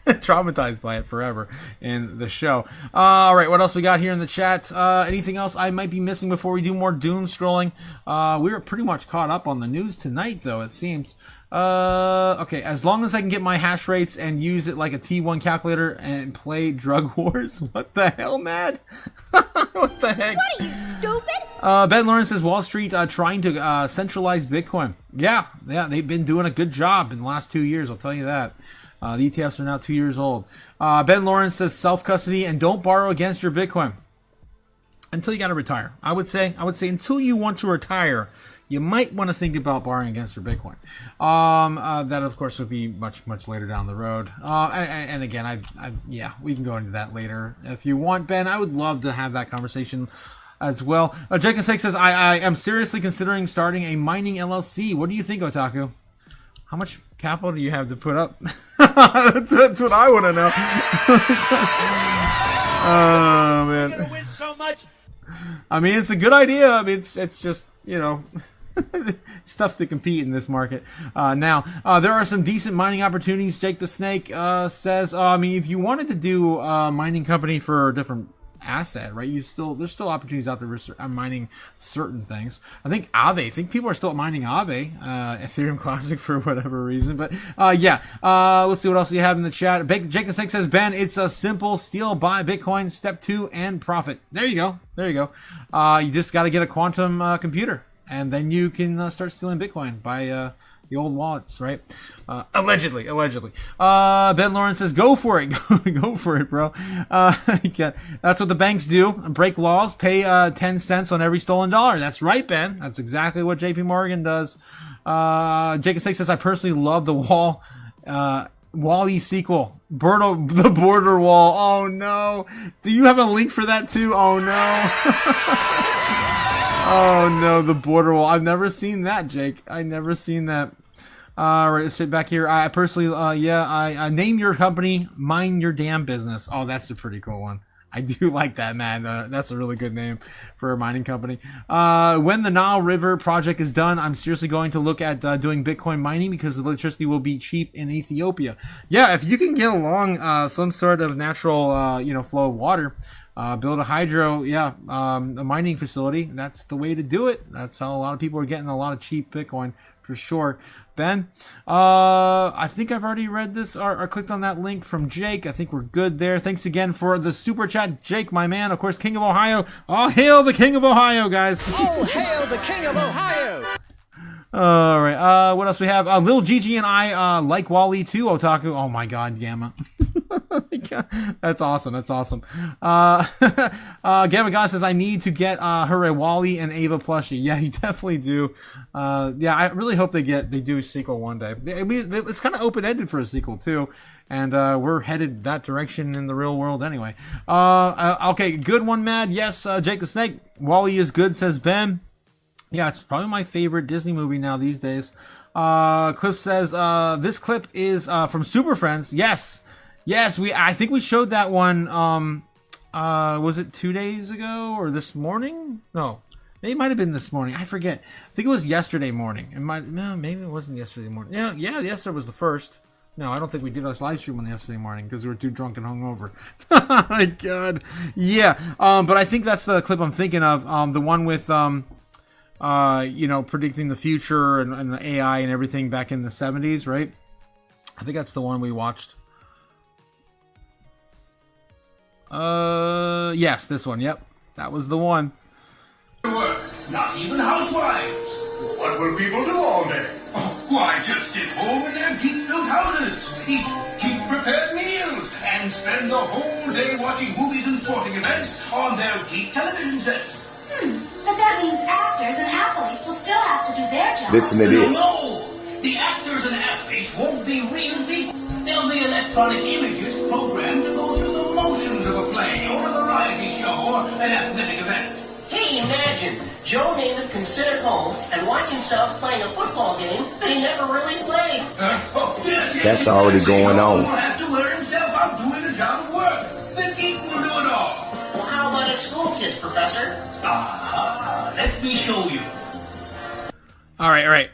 traumatized by it forever in the show. All right, what else we got here in the chat? Anything else I might be missing before we do more doom scrolling? We're pretty much caught up on the news tonight, though, it seems. Okay, as long as I can get my hash rates and use it like a T1 calculator and play Drug Wars. What the hell, Mad? What the heck? What are you, stupid? Ben Lawrence says Wall Street trying to centralize Bitcoin. Yeah, they've been doing a good job in the last 2 years, I'll tell you that. The ETFs are now 2 years old. Ben Lawrence says self-custody and don't borrow against your Bitcoin until you got to retire. I would say until you want to retire, you might want to think about borrowing against your Bitcoin. That of course would be much later down the road. And again, we can go into that later if you want, Ben. I would love to have that conversation as well. Jacob Six says I am seriously considering starting a mining LLC. What do you think, Otaku? How much capital do you have to put up? that's what I want to know. Oh man. You're gonna win so much. I mean, it's a good idea. I mean, it's just it's tough to compete in this market. Now, there are some decent mining opportunities. Jake the Snake says, if you wanted to do a mining company for different asset, right? There's still opportunities out there for mining certain things. I think people are still mining Aave, Ethereum Classic for whatever reason. But let's see what else you have in the chat. Jacob Snake says, Ben, it's a simple steal, buy Bitcoin, step 2, and profit. There you go. You just got to get a quantum computer, and then you can start stealing Bitcoin by the old wallets, right? Allegedly. Ben Lawrence says, go for it. Go for it, bro. That's what the banks do. Break laws, pay 10 cents on every stolen dollar. That's right, Ben. That's exactly what JP Morgan does. Jacob Six says, I personally love the Wall-E sequel. The border wall. Oh, no. Do you have a link for that, too? Oh, no. Oh, no, the border wall. I've never seen that, Jake. I never seen that. Right, let's sit back here. I personally, I name your company, mind your damn business. Oh, that's a pretty cool one. I do like that, man. That's a really good name for a mining company. When the Nile River project is done, I'm seriously going to look at doing Bitcoin mining because the electricity will be cheap in Ethiopia. Yeah, if you can get along some sort of natural, flow of water, build a hydro, a mining facility. That's the way to do it. That's how a lot of people are getting a lot of cheap Bitcoin. For sure. Ben, I think I've already read this or clicked on that link from Jake. I think we're good there. Thanks again for the super chat, Jake, my man. Of course, King of Ohio. Oh, hail the King of Ohio, guys. Oh, hail the King of Ohio. All right. What else we have? Lil Gigi and I like Wall-E too, Otaku. Oh, my God, Gamma. That's awesome. Gamma God says, I need to get her a Wall-E and Ava plushie. Yeah, you definitely do. I really hope they do a sequel one day. It's kind of open-ended for a sequel too. And we're headed that direction in the real world anyway. Okay, good one, Mad. Yes, Jake the Snake. Wall-E is good, says Ben. Yeah, it's probably my favorite Disney movie now these days. Cliff says, this clip is from Super Friends. Yes, I think we showed that one, was it 2 days ago or this morning? No, it might have been this morning. I forget. I think it was yesterday morning. Maybe it wasn't yesterday morning. Yeah, yesterday was the first. No, I don't think we did this live stream on yesterday morning because we were too drunk and hungover. Oh my God. Yeah. But I think that's the clip I'm thinking of. The one with, predicting the future and the AI and everything back in the 70s, right? I think that's the one we watched. Yes, this one. Yep, that was the one. Not even housewives. What will people do all day? Oh, why, just sit home in their geek-built houses, eat geek-prepared meals, and spend the whole day watching movies and sporting events on their geek television sets. But that means actors and athletes will still have to do their job. Listen to this. No, the actors and athletes won't be real people. They'll be electronic images programmed to go through the motions of a play, or a variety show, or an athletic event. Hey, imagine Joe Namath can sit at home and watch himself playing a football game that he never really played. That's already going on. He won't have to wear himself out doing a job of work. The geek will do it all. Well, how about a school kiss, Professor? Let me show you. All right.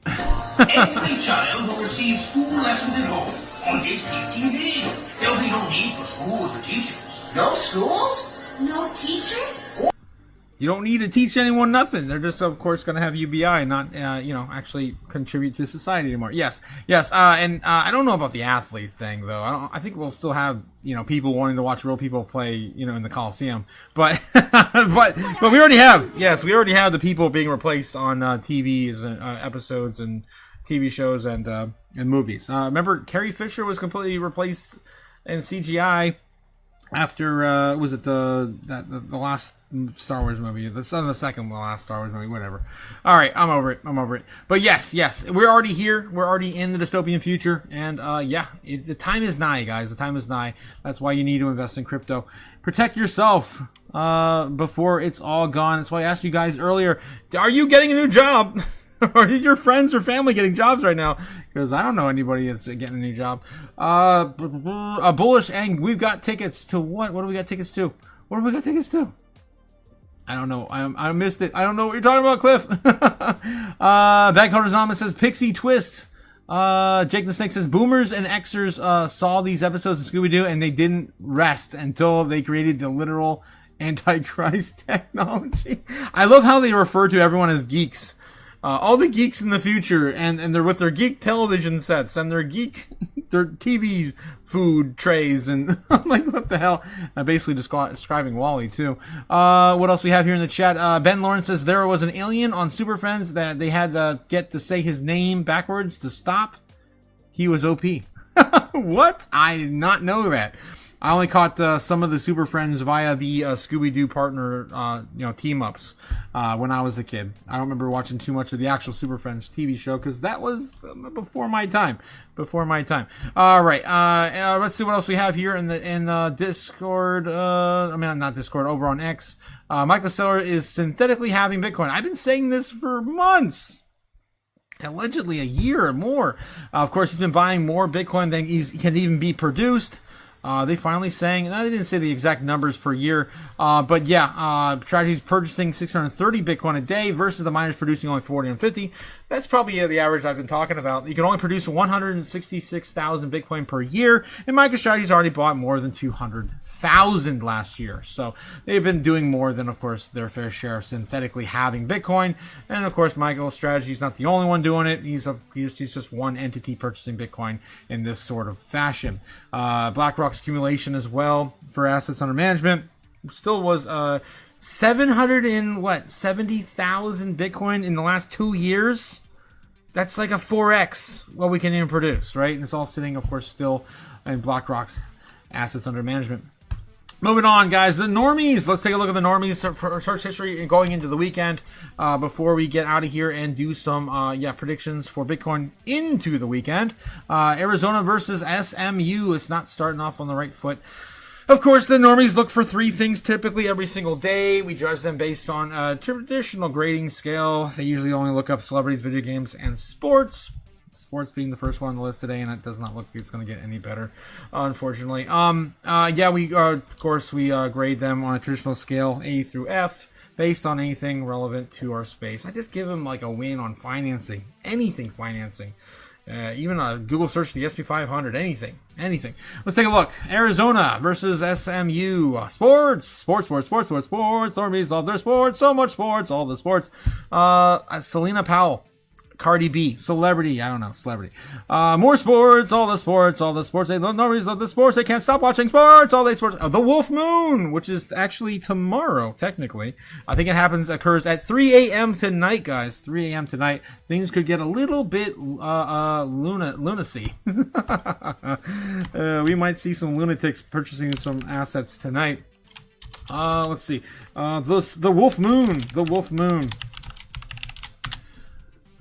Every child will receive school lessons at home on HPTV. There'll be no need for schools or teachers. No schools? No teachers? You don't need to teach anyone nothing. They're just, of course, going to have UBI and not, actually contribute to society anymore. Yes. And I don't know about the athlete thing, though. I think we'll still have, people wanting to watch real people play, in the Coliseum. But, but we already have, the people being replaced on TVs and episodes and TV shows and movies. Remember, Carrie Fisher was completely replaced in CGI after, was it the last Star Wars movie, the second last Star Wars movie, whatever. All right, I'm over it. But yes, we're already here. We're already in the dystopian future, and the time is nigh, guys. The time is nigh. That's why you need to invest in crypto. Protect yourself before it's all gone. That's why I asked you guys earlier: are you getting a new job? Or is your friends or family getting jobs right now? Because I don't know anybody that's getting a new job. Bullish, and we've got tickets to what? What do we got tickets to? What do we got tickets to? I don't know. I missed it. I don't know what you're talking about, Cliff. Bagholders Anonymous says Pixie Twist. Jake the Snake says, boomers and Xers saw these episodes of Scooby-Doo and they didn't rest until they created the literal Antichrist technology. I love how they refer to everyone as geeks. All the geeks in the future, and they're with their geek television sets and their TV food trays, and I'm like, what the hell? Basically describing Wall-E too. What else we have here in the chat? Ben Lawrence says there was an alien on Super Friends that they had to get to say his name backwards to stop. He was OP. What? I did not know that. I only caught some of the Super Friends via the Scooby-Doo partner, team ups when I was a kid. I don't remember watching too much of the actual Super Friends TV show because that was before my time. All right, let's see what else we have here in Discord. Not Discord, over on X. Michael Saylor is synthetically having Bitcoin. I've been saying this for months. Allegedly a year or more. Of course, he's been buying more Bitcoin than can even be produced. They finally saying, and they didn't say the exact numbers per year, but yeah, Strategy's purchasing 630 Bitcoin a day versus the miners producing only 40 and 50. That's probably the average I've been talking about. You can only produce 166,000 Bitcoin per year, and MicroStrategy's already bought more than 200,000 last year. So they've been doing more than, of course, their fair share of synthetically having Bitcoin. And of course, MicroStrategy's not the only one doing it. He's just one entity purchasing Bitcoin in this sort of fashion. BlackRock's accumulation as well for assets under management still was 770,000 Bitcoin in the last 2 years. That's like a 4x what we can even produce, right? And it's all sitting, of course, still in BlackRock's assets under management. Moving on, guys, the normies. Let's take a look at the normies for search history going into the weekend before we get out of here and do some predictions for Bitcoin into the weekend. Arizona versus SMU. It's not starting off on the right foot. Of course, the normies look for three things typically every single day. We judge them based on a traditional grading scale. They usually only look up celebrities, video games, and sports. Sports being the first one on the list today, and it does not look like it's going to get any better, unfortunately. We grade them on a traditional scale, A through F, based on anything relevant to our space. I just give them like a win on financing, anything financing. Even a Google search for the SP 500, anything. Let's take a look. Arizona versus SMU. Sports. Normies love their sports. So much sports. All the sports. Selena Powell. Cardi B. Celebrity. I don't know. Celebrity. More sports. All the sports. They love normies love the sports. They can't stop watching sports. All the sports. The Wolf Moon, which is actually tomorrow, technically. I think occurs at 3 a.m. tonight, guys. 3 a.m. tonight. Things could get a little bit lunacy. We might see some lunatics purchasing some assets tonight. Let's see. The Wolf Moon.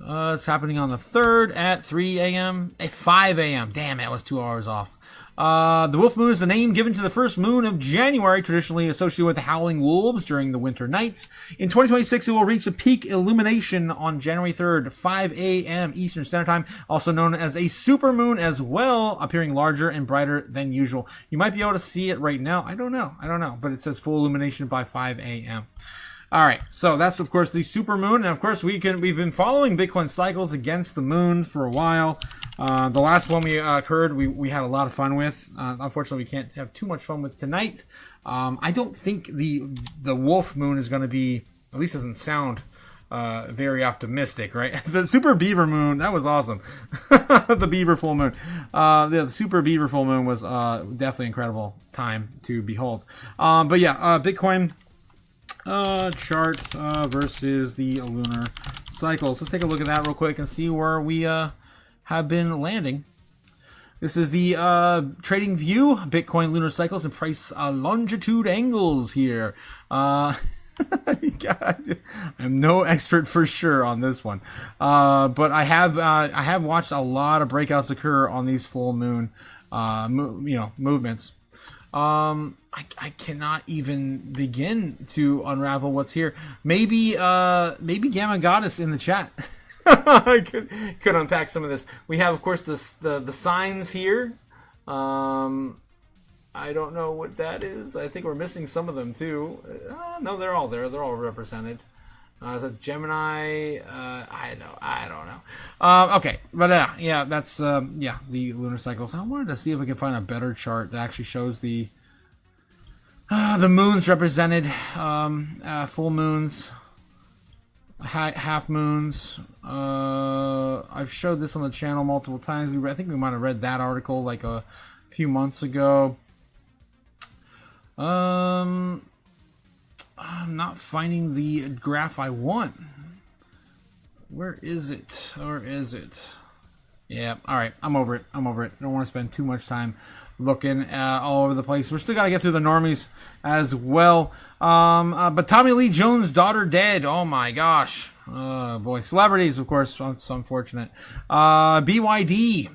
It's happening on the 3rd at 3 a.m. At 5 a.m. Damn, it was 2 hours off. The Wolf Moon is the name given to the first moon of January, traditionally associated with howling wolves during the winter nights. In 2026, it will reach a peak illumination on January 3rd, 5 a.m. Eastern Standard Time, also known as a supermoon as well, appearing larger and brighter than usual. You might be able to see it right now. I don't know, but it says full illumination by 5 a.m. All right, so that's, of course, the supermoon. And, of course, we've been following Bitcoin cycles against the moon for a while. The last one we occurred, we had a lot of fun with. Unfortunately, we can't have too much fun with tonight. I don't think the Wolf Moon is going to be, at least doesn't sound very optimistic, right? The Super Beaver Moon, that was awesome. The Beaver Full Moon. The Super Beaver Full Moon was definitely incredible time to behold. Bitcoin chart versus the lunar cycles. Let's take a look at that real quick and see where we have been landing. This is the trading view, Bitcoin lunar cycles and price longitude angles here. God, I'm no expert for sure on this one, but I have watched a lot of breakouts occur on these full moon movements. I cannot even begin to unravel what's here. Maybe Gamma Goddess in the chat. I could unpack some of this. We have, of course, the signs here. I don't know what that is. I think we're missing some of them too. No, they're all there. They're all represented. Is it Gemini? I don't know. Okay, but yeah, that's yeah, the lunar cycle. So I wanted to see if we can find a better chart that actually shows the moons represented, full moons, half moons. I've showed this on the channel multiple times. I think we might have read that article like a few months ago. I'm not finding the graph I want. Where is it? Or is it? Yeah, alright, I'm over it. I don't want to spend too much time looking all over the place. We're still got to get through the normies as well. But Tommy Lee Jones' daughter dead. Oh my gosh. Oh boy. Celebrities, of course. That's unfortunate. BYD.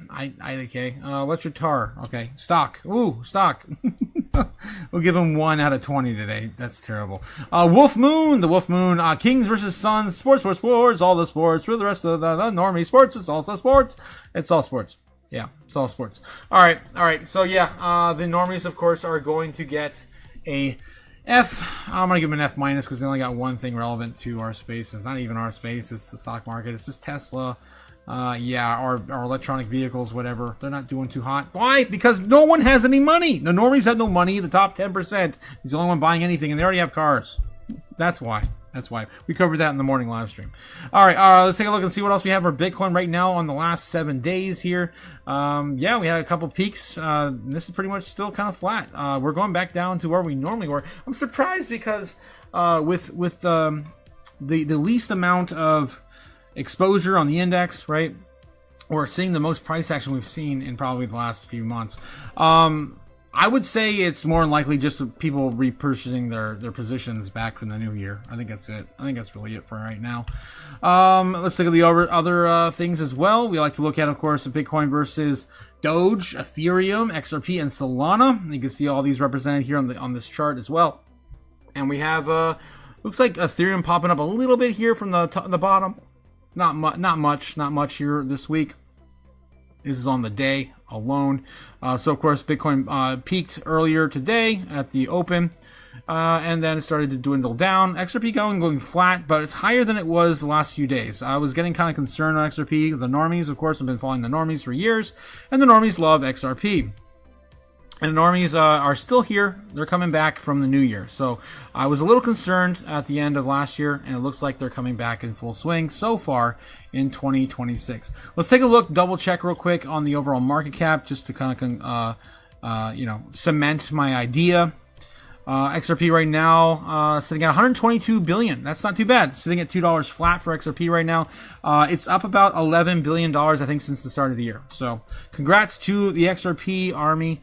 Okay. Electric car. Okay. Stock. Ooh, stock. We'll give him 1 out of 20 today. That's terrible. Wolf Moon, the Wolf Moon, Kings versus Suns, sports, all the sports. For the rest of the normie sports, it's also sports. It's all sports. Yeah, it's all sports. All right. So yeah, the normies, of course, are going to get a F. I'm gonna give them an F minus because they only got one thing relevant to our space. It's not even our space. It's the stock market. It's just Tesla. Yeah, our electronic vehicles, whatever. They're not doing too hot. Why? Because no one has any money. The normies have no money. The top 10% is the only one buying anything, and they already have cars. That's why. We covered that in the morning live stream. All right, let's take a look and see what else we have for Bitcoin right now on the last 7 days here. Yeah, we had a couple peaks. This is pretty much still kind of flat. We're going back down to where we normally were. I'm surprised because with the least amount of exposure on the index, right? We're seeing the most price action we've seen in probably the last few months. I would say it's more than likely just people repurchasing their positions back from the new year. I think that's it. I think that's really it for right now. Let's look at the other things as well. We like to look at, of course, Bitcoin versus Doge, Ethereum, XRP, and Solana. You can see all these represented here on this chart as well. And we have looks like Ethereum popping up a little bit here from the bottom. Not much here this week. This is on the day alone. So of course Bitcoin peaked earlier today at the open, and then it started to dwindle down. XRP going flat, but it's higher than it was the last few days. I was getting kind of concerned on XRP. The normies, of course, have been following the normies for years, and the normies love XRP. And the normies are still here. They're coming back from the new year. So I was a little concerned at the end of last year, and it looks like they're coming back in full swing so far in 2026. Let's take a look, double check real quick on the overall market cap, just to kind of, cement my idea. XRP right now sitting at 122 billion. That's not too bad. Sitting at $2 flat for XRP right now. It's up about $11 billion, I think, since the start of the year. So congrats to the XRP army.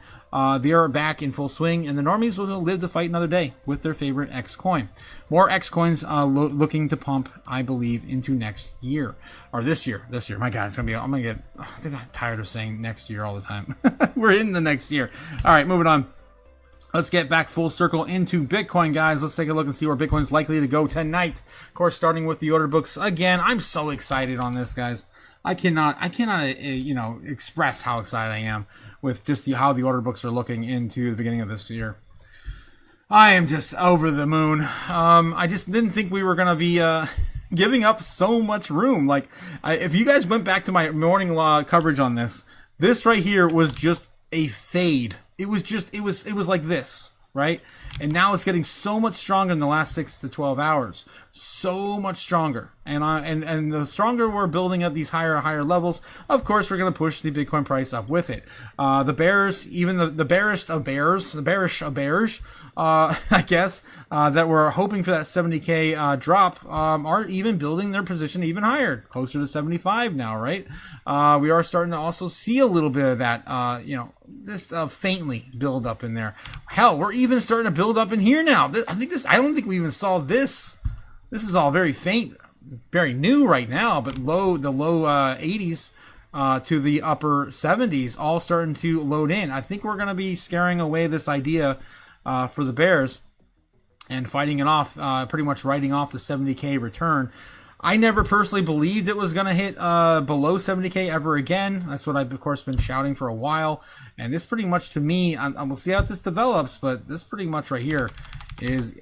They are back in full swing, and the normies will live to fight another day with their favorite X coin. More X coins looking to pump, I believe, into next year or this year. My God, it's gonna be. I'm gonna get. I think I'm tired of saying next year all the time. We're in the next year. All right, moving on. Let's get back full circle into Bitcoin, guys. Let's take a look and see where Bitcoin's likely to go tonight. Of course, starting with the order books again. I'm so excited on this, guys. I cannot, express how excited I am with just how the order books are looking into the beginning of this year. I am just over the moon. I just didn't think we were gonna be giving up so much room. Like, if you guys went back to my morning coverage on this right here was just a fade. It was like this, right? And now it's getting so much stronger in the last 6 to 12 hours. So much stronger. And the stronger we're building at these higher levels, of course, we're going to push the Bitcoin price up with it. The bears, even the bearish of bears, I guess, that were hoping for that 70K drop, are even building their position even higher, closer to 75 now, right? We are starting to also see a little bit of that, this faintly build up in there. Hell, we're even starting to build up in here now. I don't think we even saw this. This is all very faint, very new right now, but the low 80s to the upper 70s, all starting to load in. I think we're going to be scaring away this idea for the bears and fighting it off, pretty much writing off the 70K return. I never personally believed it was going to hit below 70K ever again. That's what I've, of course, been shouting for a while. And this pretty much, to me, we'll see how this develops, but this pretty much right here is,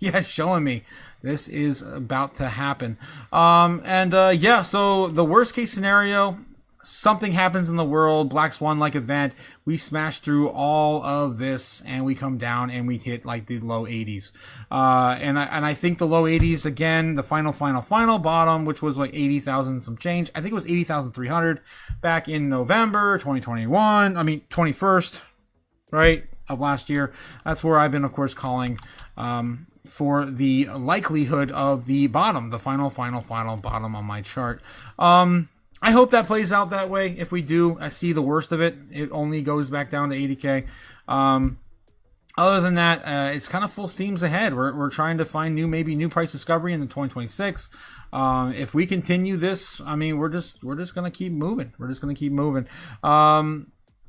yeah, showing me this is about to happen. Yeah, so the worst case scenario, something happens in the world, Black Swan-like event, we smash through all of this, and we come down and we hit like the low 80s. And I think the low 80s, again, the final bottom, which was like 80,000 some change. I think it was 80,300 back in November 21st, right, of last year. That's where I've been, of course, calling for the likelihood of the bottom, the final bottom on my chart. I hope that plays out that way. If we do, I see the worst of it. It only goes back down to 80K. Other than that, it's kind of full steams ahead. We're trying to find new price discovery in the 2026. If we continue this, I mean, we're just gonna keep moving.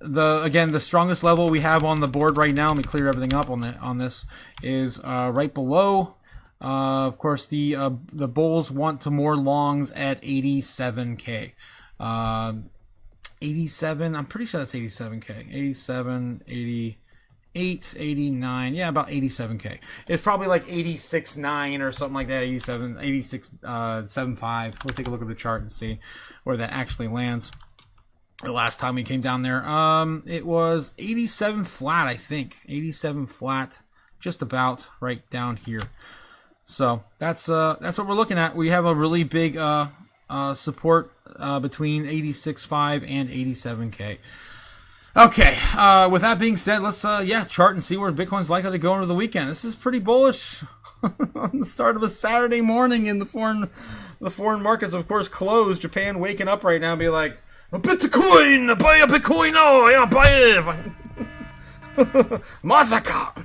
The strongest level we have on the board right now, let me clear everything up on this, is right below. Of course, the bulls want to more longs at 87K. 87, I'm pretty sure that's 87K. 87, 88, 89, yeah, about 87K. It's probably like 86.9 or something like that, 87, 86.75. We'll take a look at the chart and see where that actually lands. The last time we came down there, it was 87 flat, I think. 87 flat, just about right down here. So that's what we're looking at. We have a really big support between 86.5 and 87K. Okay, with that being said, let's chart and see where Bitcoin's likely to go over the weekend. This is pretty bullish on the start of a Saturday morning in the foreign markets, of course, closed. Japan waking up right now and be like, a Bitcoin, buy a Bitcoin, oh yeah, buy it. Mascot.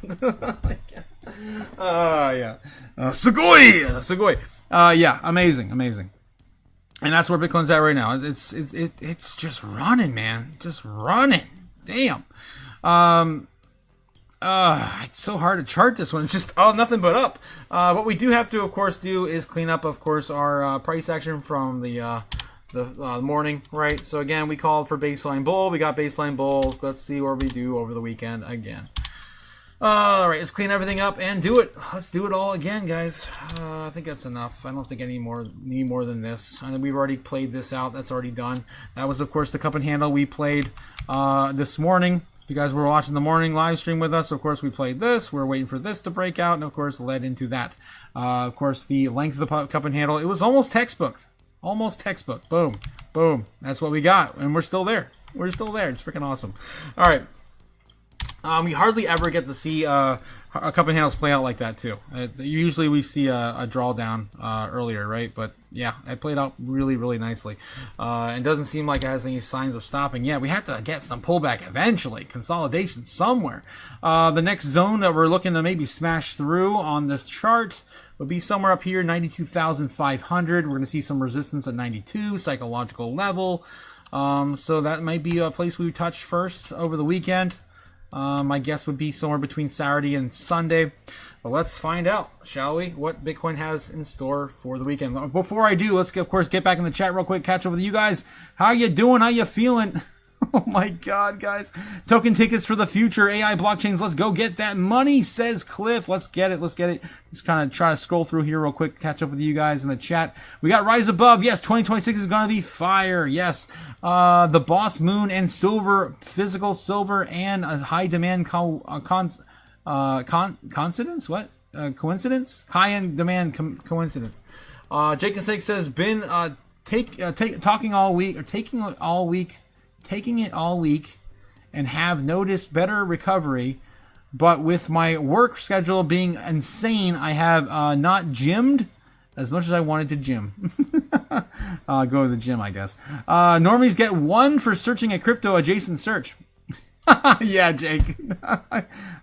Sugoi. Yeah, amazing. And that's where Bitcoin's at right now. It's just running, man. Just running. Damn. It's so hard to chart this one. It's just nothing but up. What we do have to, of course, do is clean up, of course, our price action from the morning, right? So again, we called for baseline bull. We got baseline bull. Let's see where we do over the weekend again. All right, let's clean everything up and do it. Let's do it all again, guys. I think that's enough. I don't think need more than this. I think we've already played this out. That's already done. That was, of course, the cup and handle we played this morning. If you guys were watching the morning live stream with us, of course, we played this. We're waiting for this to break out, and of course, led into that. Of course, the length of the cup and handle, it was almost textbook. Boom. That's what we got, and we're still there. It's freaking awesome. All right. We hardly ever get to see a cup and handles play out like that too. Usually we see a drawdown earlier, right? But yeah, it played out really, really nicely. And doesn't seem like it has any signs of stopping. Yeah, we have to get some pullback eventually, consolidation somewhere. The next zone that we're looking to maybe smash through on this chart would be somewhere up here, 92,500. We're going to see some resistance at 92, psychological level. So that might be a place we would touch first over the weekend. My guess would be somewhere between Saturday and Sunday. But let's find out, shall we, what Bitcoin has in store for the weekend. Before I do, let's, of course, get back in the chat real quick, catch up with you guys. How you doing? How you feeling? Oh my God, guys. Token tickets for the future. AI blockchains. Let's go get that money, says Cliff. Let's get it. Just kind of try to scroll through here real quick, catch up with you guys in the chat. We got Rise Above. Yes, 2026 is going to be fire. Yes. The Boss Moon and Silver, physical silver and a high demand coincidence? What? Coincidence? High end demand coincidence. Jake and Snake says, been taking it all week and have noticed better recovery, but with my work schedule being insane, I have not gymmed as much as I wanted to gym. I'll go to the gym, I guess. Normies get 1 for searching a crypto adjacent search. Yeah, Jake.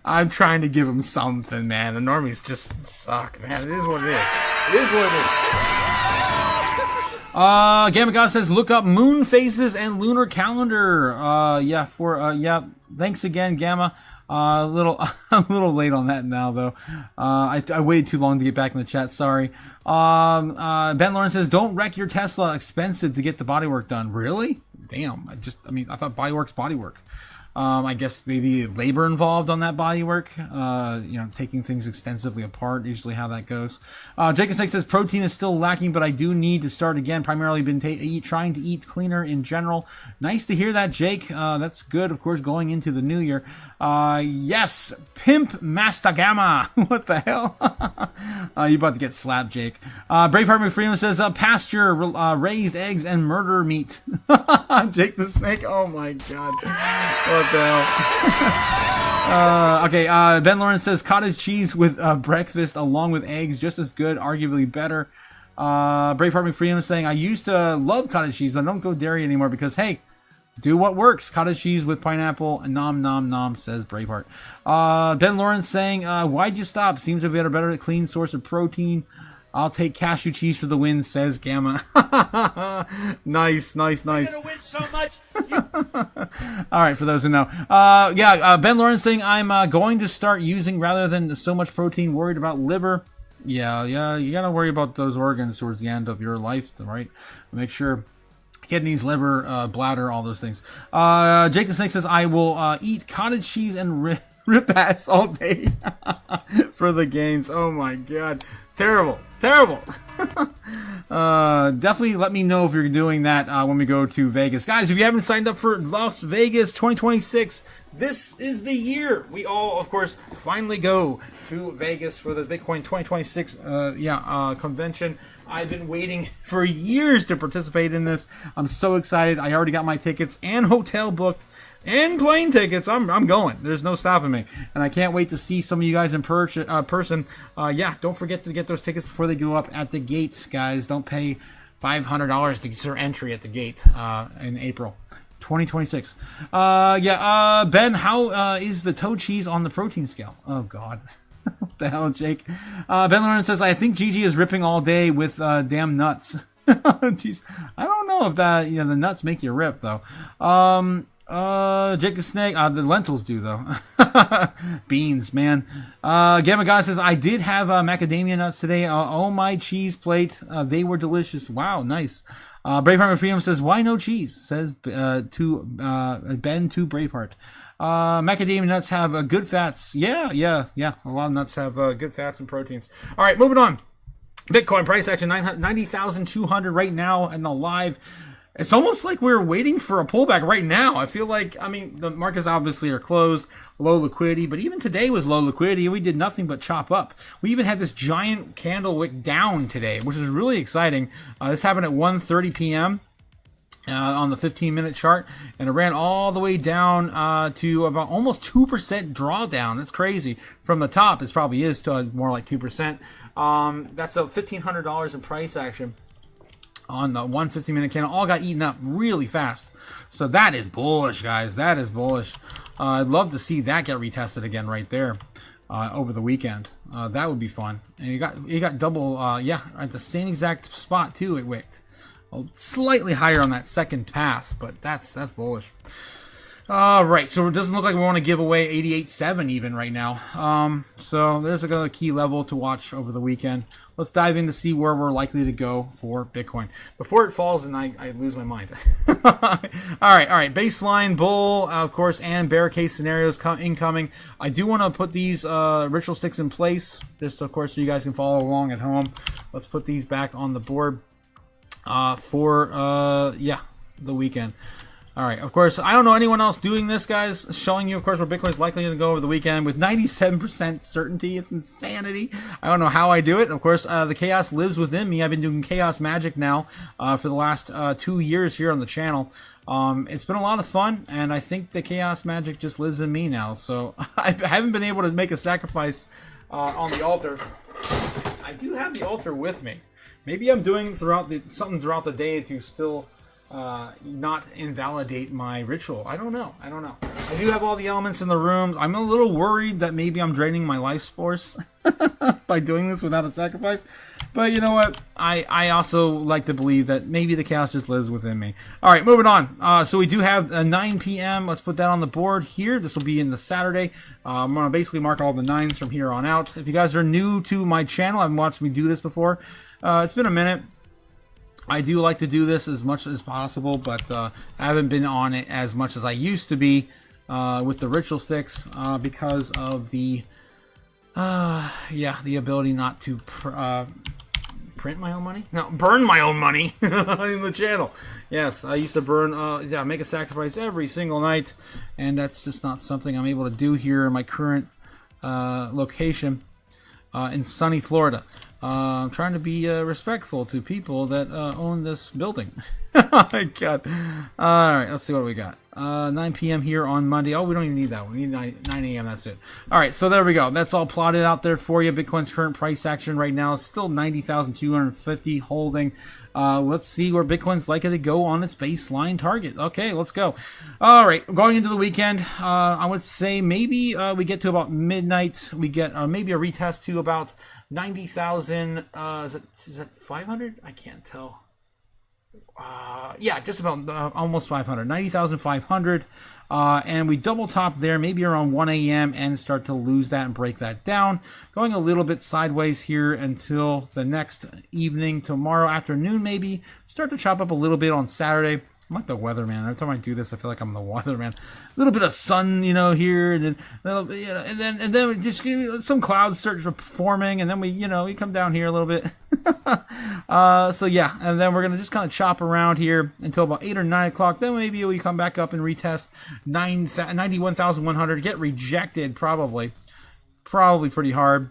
I'm trying to give him something, man. The normies just suck, man. It is what it is. Gamma God says, look up moon phases and lunar calendar. Thanks again, Gamma. I'm a little late on that now, though. I waited too long to get back in the chat. Sorry. Ben Lawrence says, don't wreck your Tesla. Expensive to get the bodywork done. Really? Damn. I thought bodywork's bodywork. I guess maybe labor involved on that bodywork. Taking things extensively apart, usually how that goes. Jacob Snake says protein is still lacking, but I do need to start again. Primarily been trying to eat cleaner in general. Nice to hear that, Jake. That's good, of course, going into the new year. Yes, Pimp Mastagama. What the hell? You about to get slapped, Jake. Braveheart McFreeman says pasture, raised eggs, and murder meat. Jake the Snake. Oh my God. What the hell? Okay, Ben Lawrence says cottage cheese with breakfast along with eggs, just as good, arguably better. Braveheart McFreeman is saying, I used to love cottage cheese, but I don't go dairy anymore because, hey, do what works. Cottage cheese with pineapple, nom nom nom, says Braveheart. Ben Lawrence saying, why'd you stop? Seems to be a better clean source of protein. I'll take cashew cheese for the win, says Gamma. Nice. You're gonna win so much. All right, for those who know. Ben Lawrence saying, I'm going to start using, rather than so much protein, worried about liver. Yeah, you gotta worry about those organs towards the end of your life, right? Make sure kidneys, liver, bladder, all those things. Jacob Snake says, I will eat cottage cheese and rip ass all day for the gains. Oh my God. Terrible. Definitely let me know if you're doing that when we go to Vegas. Guys, if you haven't signed up for Las Vegas 2026, this is the year we all, of course, finally go to Vegas for the Bitcoin 2026 convention. I've been waiting for years to participate in this. I'm so excited. I already got my tickets and hotel booked and plane tickets. I'm going. There's no stopping me. And I can't wait to see some of you guys in person. Don't forget to get those tickets before they go up at the gates, guys. Don't pay $500 to get your entry at the gate in April 2026. Ben, how is the toe cheese on the protein scale? Oh, God. What the hell, Jake? Ben Lawrence says, I think Gigi is ripping all day with damn nuts. Jeez. I don't know if that, the nuts make you rip, though. Jacob Snake, the lentils do, though. Beans, man. Gamma Guy says, I did have macadamia nuts today. Oh, my cheese plate. They were delicious. Wow, nice. Braveheart Freedom says, why no cheese? Says Ben to Braveheart. Macadamia nuts have good fats. Yeah. A lot of nuts have good fats and proteins. All right, moving on. Bitcoin price action 90,200 right now in the live. It's almost like we're waiting for a pullback right now. I feel like, the markets obviously are closed, low liquidity, but even today was low liquidity. We did nothing but chop up. We even had this giant candle wick down today, which is really exciting. This happened at 1:30 p.m. On the 15-minute chart, and it ran all the way down to about almost 2% drawdown. That's crazy. From the top, it probably is to more like 2%. That's $1,500 in price action on the 150-minute candle. All got eaten up really fast. So that is bullish, guys. That is bullish. I'd love to see that get retested again right there over the weekend. That would be fun. And you got double, at the same exact spot too. It wicked. Slightly higher on that second pass, but that's bullish. Right, so it doesn't look like we want to give away 88.7 even right now. So there's another key level to watch over the weekend. Let's dive in to see where we're likely to go for Bitcoin before it falls and I lose my mind. All right. Baseline, bull, of course, and bear case scenarios incoming. I do want to put these ritual sticks in place, just of course so you guys can follow along at home. Let's put these back on the board for the weekend. All right, of course, I don't know anyone else doing this, guys, showing you, of course, where Bitcoin is likely to go over the weekend with 97% certainty. It's insanity. I don't know how I do it. Of course, the chaos lives within me. I've been doing chaos magic now for the last 2 years here on the channel. It's been a lot of fun, and I think the chaos magic just lives in me now. So I haven't been able to make a sacrifice on the altar. I do have the altar with me. Maybe I'm doing something throughout the day to still not invalidate my ritual. I don't know. I do have all the elements in the room. I'm a little worried that maybe I'm draining my life force by doing this without a sacrifice. But you know what? I also like to believe that maybe the chaos just lives within me. All right, moving on. So we do have 9 p.m. Let's put that on the board here. This will be in the Saturday. I'm going to basically mark all the 9s from here on out. If you guys are new to my channel, haven't watched me do this before, it's been a minute. I do like to do this as much as possible, but I haven't been on it as much as I used to be. with the ritual sticks because of the the ability not to print my own money? No, burn my own money in the channel. Yes, I used to burn, make a sacrifice every single night, and that's just not something I'm able to do here in my current location in sunny Florida. I'm trying to be respectful to people that own this building. Oh my God. All right, let's see what we got. 9 p.m. here on Monday. Oh, we don't even need that one. We need 9 a.m. That's it. All right, so there we go. That's all plotted out there for you. Bitcoin's current price action right now is still 90,250 holding. Let's see where Bitcoin's likely to go on its baseline target. Okay, let's go. All right, going into the weekend, I would say maybe we get to about midnight. We get maybe a retest to about 90,000. Is that 500? I can't tell. Yeah, just about almost 500, 90,500, and we double top there maybe around 1 a.m. and start to lose that and break that down, going a little bit sideways here until the next evening, tomorrow afternoon maybe, start to chop up a little bit on Saturday. I'm like the weatherman. Every time I do this, I feel like I'm the weatherman. A little bit of sun, here, and then, and then just some clouds start forming, and then we come down here a little bit. So yeah, and then we're gonna just kind of chop around here until about 8 or 9 o'clock. Then maybe we come back up and retest 91,100. Get rejected probably pretty hard.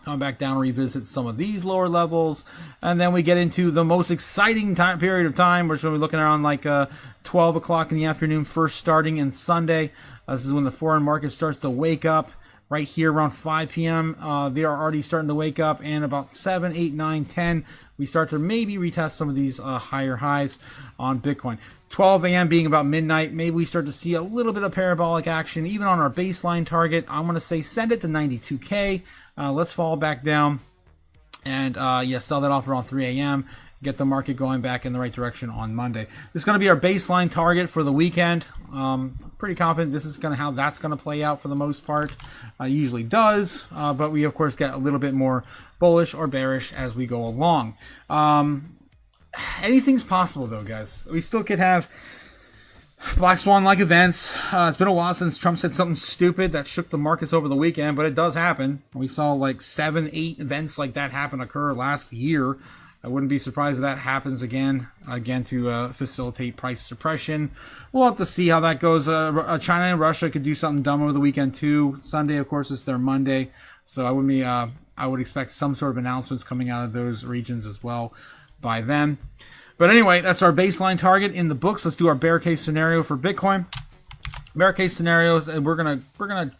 Come back down, revisit some of these lower levels, and then we get into the most exciting period of time, which we're looking around like 12 o'clock in the afternoon, first starting in Sunday. This is when the foreign market starts to wake up. Right here around 5 p.m. They are already starting to wake up, and about 7, 8, 9, 10, we start to maybe retest some of these higher highs on Bitcoin. 12 a.m. being about midnight, maybe we start to see a little bit of parabolic action, even on our baseline target. I'm going to say send it to 92K. Let's fall back down and sell that off around 3 a.m. Get the market going back in the right direction on Monday. This is going to be our baseline target for the weekend. Pretty confident this is how that's going to play out for the most part. Usually does, but we of course get a little bit more bullish or bearish as we go along. Anything's possible though, guys. We still could have Black Swan-like events. It's been a while since Trump said something stupid that shook the markets over the weekend, but it does happen. We saw like 7, 8 events like that occur last year. I wouldn't be surprised if that happens again to facilitate price suppression. We'll have to see how that goes. China and Russia could do something dumb over the weekend too. Sunday, of course, is their Monday, so I would expect some sort of announcements coming out of those regions as well by then. But anyway, that's our baseline target in the books. Let's do our bear case scenario for Bitcoin. Bear case scenarios, and we're gonna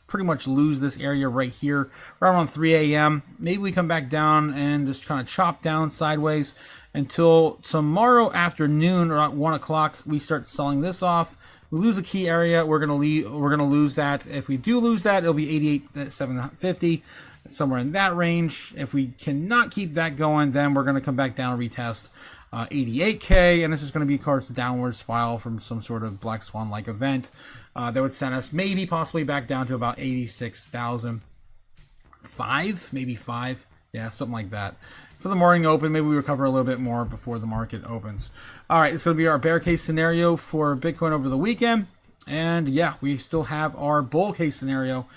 pretty much lose this area right here, right around 3 a.m. Maybe we come back down and just kind of chop down sideways until tomorrow afternoon or at 1 o'clock. We start selling this off. We lose a key area. We're gonna lose that. If we do lose that, it'll be 88,750, somewhere in that range. If we cannot keep that going, then we're gonna come back down and retest 88K, and this is going to be, of course, a downward spiral from some sort of Black Swan-like event that would send us maybe possibly back down to about 86,005, maybe 5, yeah, something like that. For the morning open, maybe we recover a little bit more before the market opens. All right, it's going to be our bear case scenario for Bitcoin over the weekend, and yeah, we still have our bull case scenario,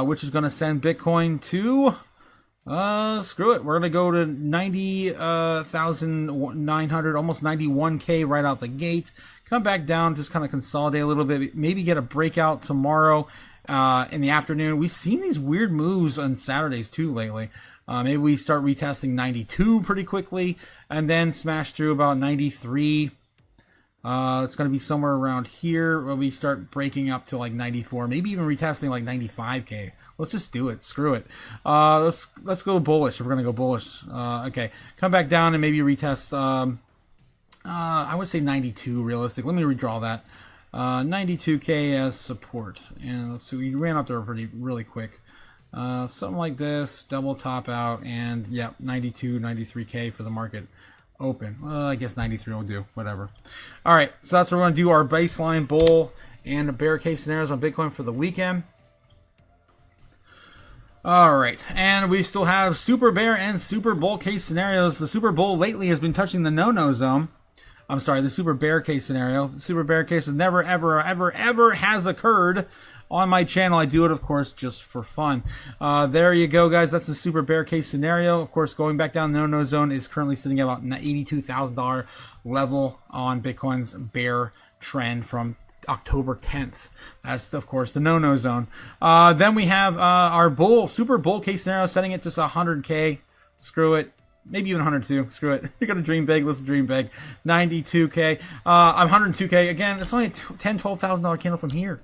which is going to send Bitcoin to screw it. We're going to go to 90,900, almost 91K right out the gate. Come back down, just kind of consolidate a little bit. Maybe get a breakout tomorrow in the afternoon. We've seen these weird moves on Saturdays too lately. Maybe we start retesting 92 pretty quickly and then smash through about 93. It's going to be somewhere around here where we start breaking up to like 94, maybe even retesting like 95K. Let's just do it. Screw it. Let's go bullish. We're going to go bullish. Okay. Come back down and maybe retest. I would say 92 realistic. Let me redraw that. 92K as support. And let's see. We ran up there really quick. Something like this. Double top out. And yeah, 92, 93K for the market open. Well, I guess 93 will do. Whatever. All right. So that's what we're going to do. Our baseline bull and bear case scenarios on Bitcoin for the weekend. All right, and we still have super bear and super bull case scenarios. The super bull lately has been touching the no-no zone. I'm sorry, the super bear case scenario. The super bear case has never, ever has occurred on my channel. I do it, of course, just for fun. There you go, guys. That's the super bear case scenario. Of course, going back down, the no-no zone is currently sitting at about $82,000 level on Bitcoin's bear trend from October 10th. That's, of course, the no-no zone. Then we have our super bull case scenario, setting it just 100K. Screw it. Maybe even 102. Screw it. You're going to dream big. Let's dream big. 92K. I'm 102K. Again, it's only a $10,000, $12,000 candle from here.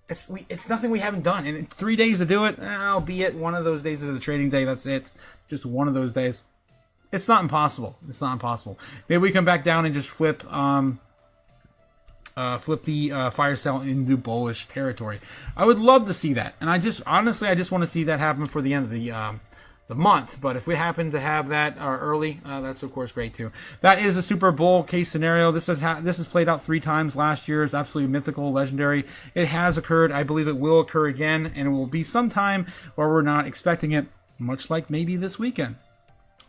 It's nothing we haven't done. And in 3 days to do it, albeit one of those days is a trading day. That's it. Just one of those days. It's not impossible. It's not impossible. Maybe we come back down and just flip the fire sale into bullish territory. I would love to see that. And I just want to see that happen for the end of the month. But if we happen to have that early, that's of course great too. That is a super bull case scenario. This has played out 3 times last year. It's absolutely mythical, legendary. It has occurred. I believe it will occur again, and it will be sometime where we're not expecting it, much like maybe this weekend.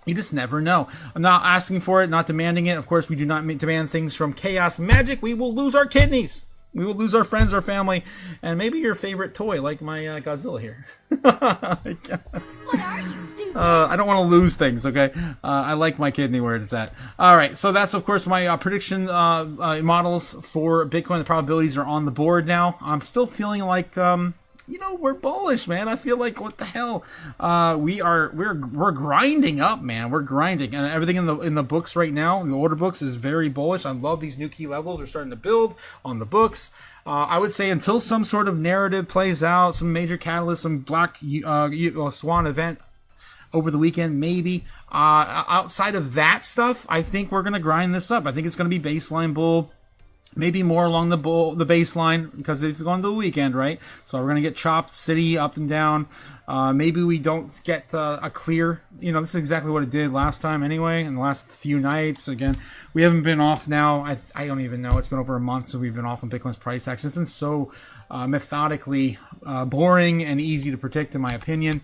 You just never know. I'm not asking for it, not demanding it. Of course, we do not demand things from Chaos Magic. We will lose our kidneys. We will lose our friends, our family, and maybe your favorite toy, like my Godzilla here. What are you, stupid? I don't want to lose things, okay? I like my kidney where it's at. All right, so that's, of course, my prediction models for Bitcoin. The probabilities are on the board now. I'm still feeling like... we're bullish, man. I feel like, what the hell? We're grinding up, man. We're grinding, and everything in the books right now, in the order books, is very bullish. I love these new key levels are starting to build on the books. I would say until some sort of narrative plays out, some major catalyst, some black swan event over the weekend, maybe. Outside of that stuff, I think we're gonna grind this up. I think it's gonna be baseline bull. Maybe more along the baseline, because it's going to the weekend, right? So we're going to get chopped city up and down. Maybe we don't get a clear, this is exactly what it did last time anyway, in the last few nights. Again, we haven't been off now. I don't even know. It's been over a month since we've been off on Bitcoin's price action. It's been so methodically boring and easy to predict, in my opinion.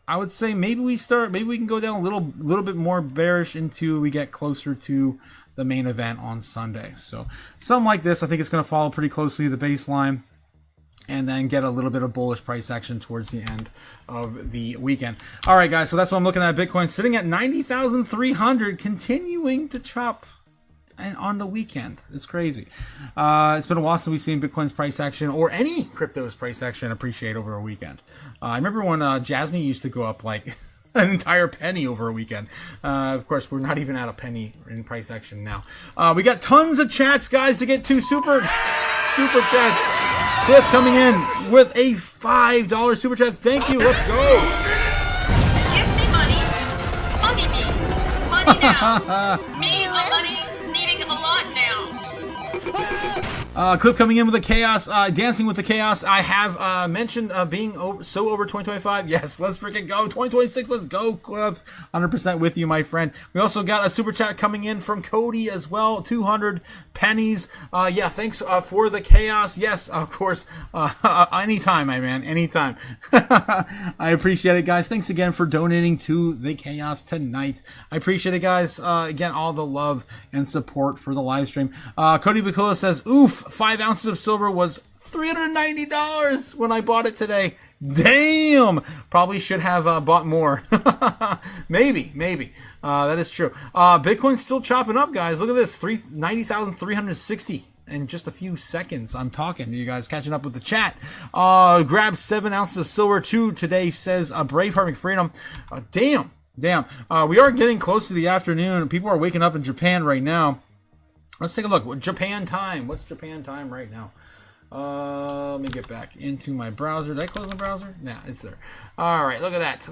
I would say maybe we can go down a little bit more bearish until we get closer to the main event on Sunday. So something like this, I think it's going to follow pretty closely the baseline, and then get a little bit of bullish price action towards the end of the weekend. All right, guys, so that's what I'm looking at. Bitcoin sitting at 90,300, continuing to chop on the weekend. It's crazy. It's been a while since we've seen Bitcoin's price action, or any crypto's price action, appreciate over a weekend. I remember when Jasmine used to go up like an entire penny over a weekend. Of course, we're not even at a penny in price action now. We got tons of chats, guys, to get to. Super chats. Cliff coming in with a $5 super chat. Thank you. Let's go. Give me money. Money me. Money now. Me, money needing a lot now. Cliff coming in with the chaos, dancing with the chaos. I have mentioned being over 2025. Yes, let's freaking go. 2026, let's go, Cliff. 100% with you, my friend. We also got a super chat coming in from Cody as well. 200 pennies. Yeah, thanks for the chaos. Yes, of course. Anytime, my man. Anytime. I appreciate it, guys. Thanks again for donating to the chaos tonight. I appreciate it, guys. Again, all the love and support for the live stream. Cody Bakula says, oof. 5 ounces of silver was $390 when I bought it today. Damn! Probably should have bought more. Maybe. That is true. Bitcoin's still chopping up, guys. Look at this. 90,360 in just a few seconds. I'm talking to you guys, catching up with the chat. Grab 7 ounces of silver too today, says Braveheart McFreedom. Damn. We are getting close to the afternoon. People are waking up in Japan right now. Let's take a look. Japan time. What's Japan time right now? Let me get back into my browser. Did I close my browser? Nah, it's there. All right, look at that.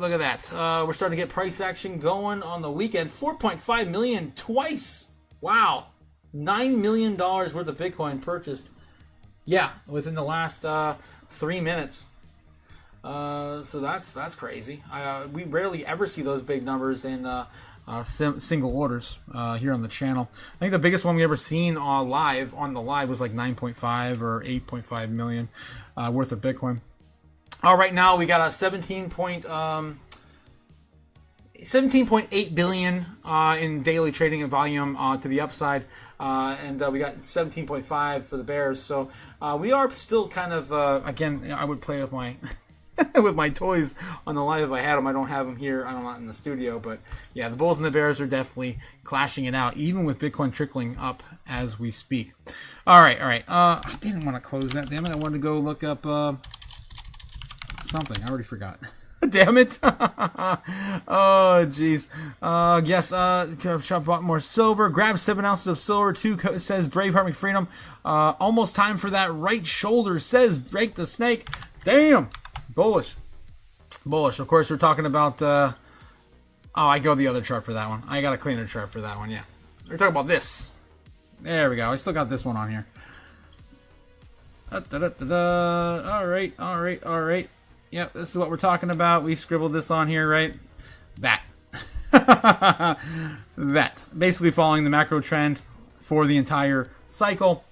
We're starting to get price action going on the weekend. 4.5 million twice. Wow. $9 million worth of Bitcoin purchased. Yeah, within the last 3 minutes. So that's crazy. We rarely ever see those big numbers in single orders here on the channel. I think the biggest one we ever seen on the live was like 9.5 or 8.5 million worth of Bitcoin. Right now we got a 17.8 17.8 billion in daily trading and volume to the upside, and we got 17.5 for the bears. So we are still kind of again. I would play with my with my toys on the live if I had them. I don't have them here. I'm not in the studio, but yeah, the bulls and the bears are definitely clashing it out, even with Bitcoin trickling up as we speak. All right. I didn't want to close that. Damn it! I wanted to go look up something. I already forgot. Damn it. Oh, jeez. Yes, shop bought more silver. Grab 7 ounces of silver. 2 says Braveheart McFreedom. Almost time for that right shoulder, says Break the Snake. Damn. Bullish. Of course, we're talking about... I go the other chart for that one. I got a cleaner chart for that one, yeah. We're talking about this. There we go. I still got this one on here. All right. Yep, this is what we're talking about. We scribbled this on here, right? That. That. Basically following the macro trend for the entire cycle.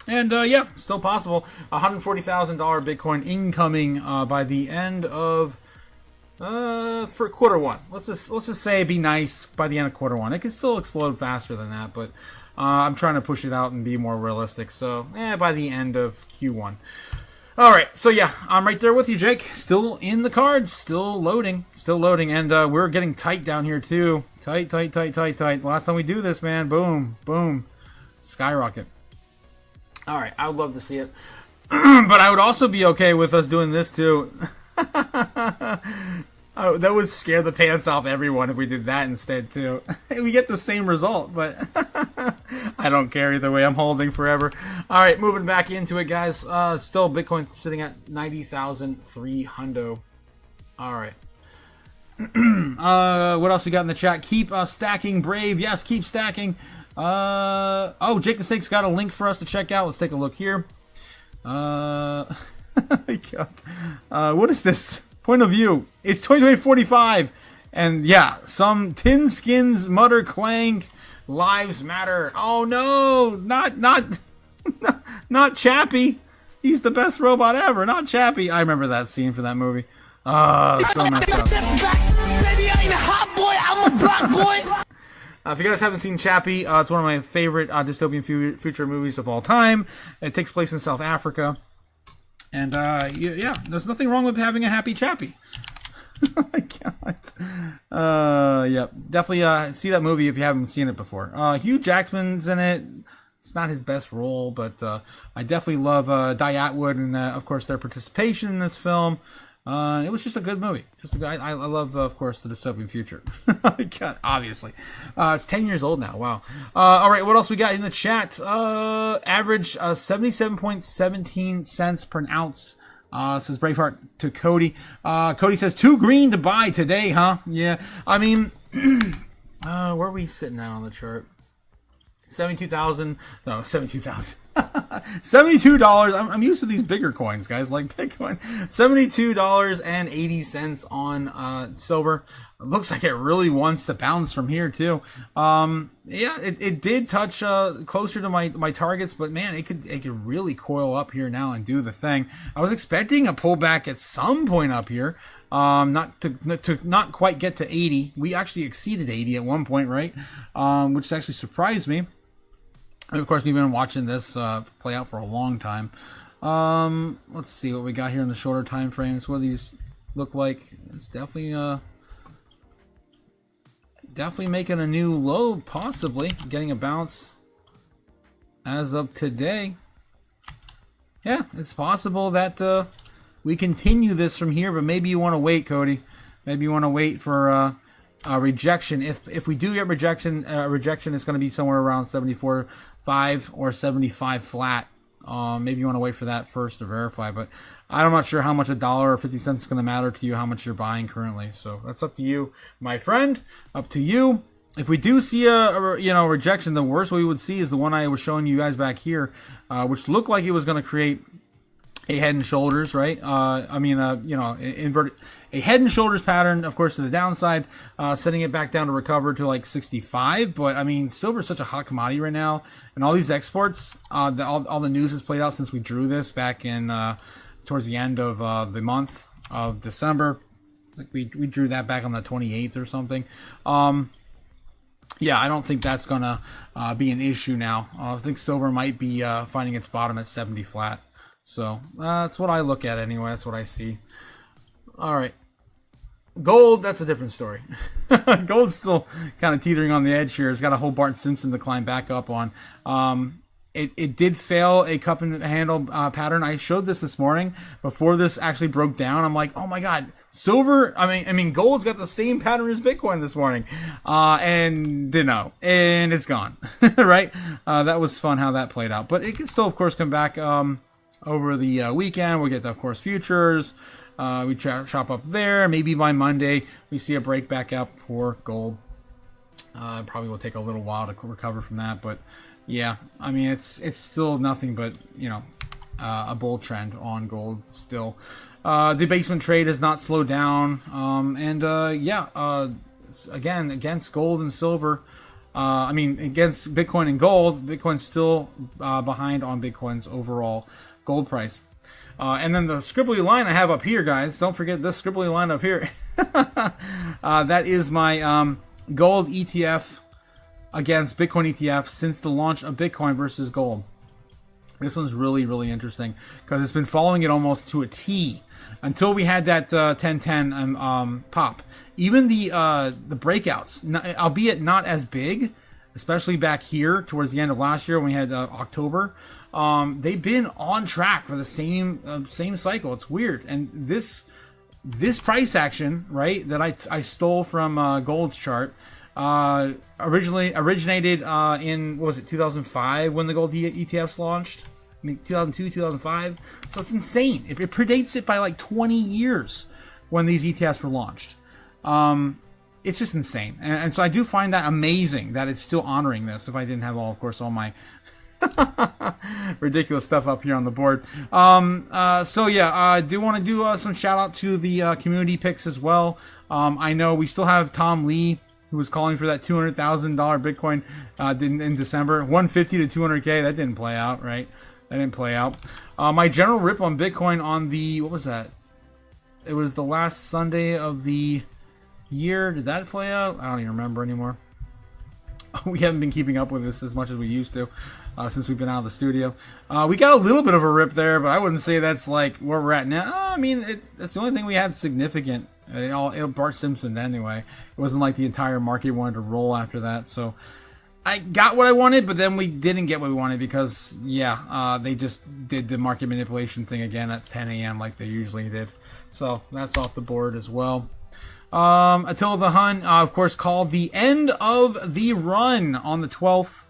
And, yeah, still possible. $140,000 Bitcoin incoming by the end of... for quarter one. Let's just say be nice by the end of quarter one. It could still explode faster than that, but I'm trying to push it out and be more realistic. So, by the end of Q1. All right, so yeah, I'm right there with you, Jake. Still in the cards, still loading, and we're getting tight down here too. Tight. Last time we do this, man, boom, skyrocket. All right, I would love to see it, but I would also be okay with us doing this too. Oh, that would scare the pants off everyone if we did that instead too. We get the same result, but I don't care either way. I'm holding forever. All right, moving back into it, guys. Still Bitcoin sitting at 90,300. All right. What else we got in the chat? Keep stacking, Brave. Yes, keep stacking. Jake the Snake's got a link for us to check out. Let's take a look here. What is this? Point of view. It's 2045. And yeah, some tin skins mutter clank. Lives matter. Oh no, not Chappie. He's the best robot ever. Not Chappie. I remember that scene for that movie. So messed up. Baby, I ain't a hot boy. I'm a black boy. If you guys haven't seen Chappie, it's one of my favorite dystopian future movies of all time. It takes place in South Africa. And, yeah, there's nothing wrong with having a happy Chappie. Oh my God. Yeah, definitely see that movie if you haven't seen it before. Hugh Jackman's in it. It's not his best role, but I definitely love Di Atwood and, of course, their participation in this film. It was just a good movie. I love, of course, the dystopian future. God, obviously. It's 10 years old now. Wow. All right, what else we got in the chat? Average 77.17 cents per ounce. Says Braveheart to Cody. Cody says, too green to buy today, huh? Yeah. I mean, where are we sitting now on the chart? 72,000. No, 72,000. $72. I'm used to these bigger coins, guys, like Bitcoin. $72.80 on silver. It looks like it really wants to bounce from here too. Yeah, it did touch closer to my targets, but man, it could really coil up here now and do the thing. I was expecting a pullback at some point up here. Not quite get to 80. We actually exceeded 80 at one point, right? Which actually surprised me. And of course, we've been watching this play out for a long time. Let's see what we got here in the shorter time frames. What do these look like? It's definitely making a new low, possibly getting a bounce as of today. Yeah, it's possible that we continue this from here, but maybe you want to wait, Cody. Maybe you want to wait for rejection. If we do get rejection, is going to be somewhere around 74.5 or 75 flat. Maybe you want to wait for that first to verify, but I'm not sure how much $1 or 50 cents is going to matter to you, how much you're buying currently. So that's up to you, my friend. Up to you. If we do see a rejection, the worst we would see is the one I was showing you guys back here, which looked like it was going to create a head and shoulders, right? Inverted, a head and shoulders pattern, of course, to the downside, setting it back down to recover to like 65. But I mean, silver is such a hot commodity right now, and all these exports, all the news has played out since we drew this back in towards the end of the month of December. Like we drew that back on the 28th or something. Yeah, I don't think that's gonna be an issue now. I think silver might be finding its bottom at 70 flat. So that's what I look at anyway. That's what I see. All right. Gold, that's a different story. Gold's still kind of teetering on the edge here. It's got a whole Bart Simpson to climb back up on. It did fail a cup and handle pattern. I showed this morning before this actually broke down. I'm like, oh my god, silver. I mean, gold's got the same pattern as Bitcoin this morning, and didn't know, and it's gone. Right? That was fun how that played out, but it can still, of course, come back over the weekend. We'll get to, of course, futures. We chop up there. Maybe by Monday we see a break back up for gold. Probably will take a little while to recover from that, but yeah, I mean it's still nothing but, you know, a bull trend on gold still. Debasement trade has not slowed down, again against gold and silver. Against Bitcoin and gold, Bitcoin's still behind on Bitcoin's overall gold price. And then the scribbly line I have up here, guys. Don't forget this scribbly line up here. That is my gold ETF against Bitcoin ETF since the launch of Bitcoin versus gold. This one's really, really interesting because it's been following it almost to a T until we had that 10-10 pop. Even the breakouts, albeit not as big, especially back here towards the end of last year when we had October. They've been on track for the same cycle. It's weird. And this price action, right, that I stole from Gold's chart, originated in, what was it, 2005 when the gold ETFs launched? 2002, 2005. So it's insane. It predates it by like 20 years when these ETFs were launched. It's just insane. And so I do find that amazing that it's still honoring this. If I didn't have all my ridiculous stuff up here on the board. I do want to do some shout out to the community picks as well. I know we still have Tom Lee, who was calling for that $200,000 Bitcoin in December. 150 to 200K. That didn't play out, right? That didn't play out. My general rip on Bitcoin on the, what was that? It was the last Sunday of the year. Did that play out? I don't even remember anymore. We haven't been keeping up with this as much as we used to since we've been out of the studio. We got a little bit of a rip there, but I wouldn't say that's like where we're at now. I mean, that's the only thing we had significant. Bart Simpson anyway. It wasn't like the entire market wanted to roll after that. So I got what I wanted, but then we didn't get what we wanted because, they just did the market manipulation thing again at 10 a.m. like they usually did. So that's off the board as well. Attila the Hun, of course, called the end of the run on the 12th.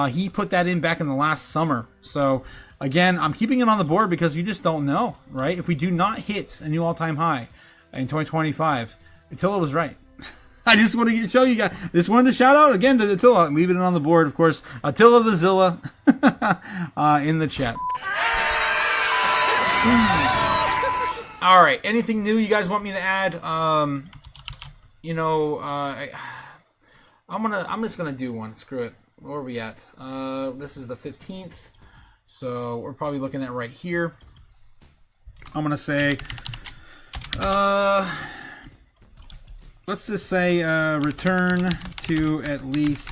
He put that in back in the last summer. So, again, I'm keeping it on the board because you just don't know, right? If we do not hit a new all-time high in 2025, Attila was right. I just want to show you guys. Just wanted to shout out again to Attila. Leaving it on the board, of course. Attila the Zilla in the chat. All right. Anything new you guys want me to add? I'm just gonna do one. Screw it. Where are we at? This is the 15th, so we're probably looking at right here. I'm gonna say, let's just say return to at least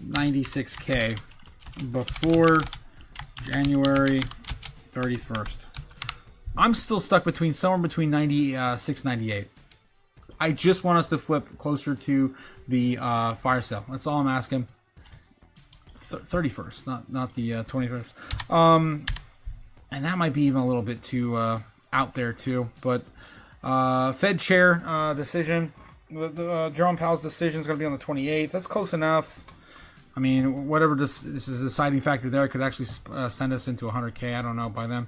96K before January 31st. I'm still stuck somewhere between 96, 98. I just want us to flip closer to the fire sale. That's all I'm asking. 31st, not the 21st. And that might be even a little bit too out there too. But Fed chair decision, the Jerome Powell's decision is going to be on the 28th. That's close enough. I mean, whatever this is a deciding factor there could actually send us into 100K. I don't know by then.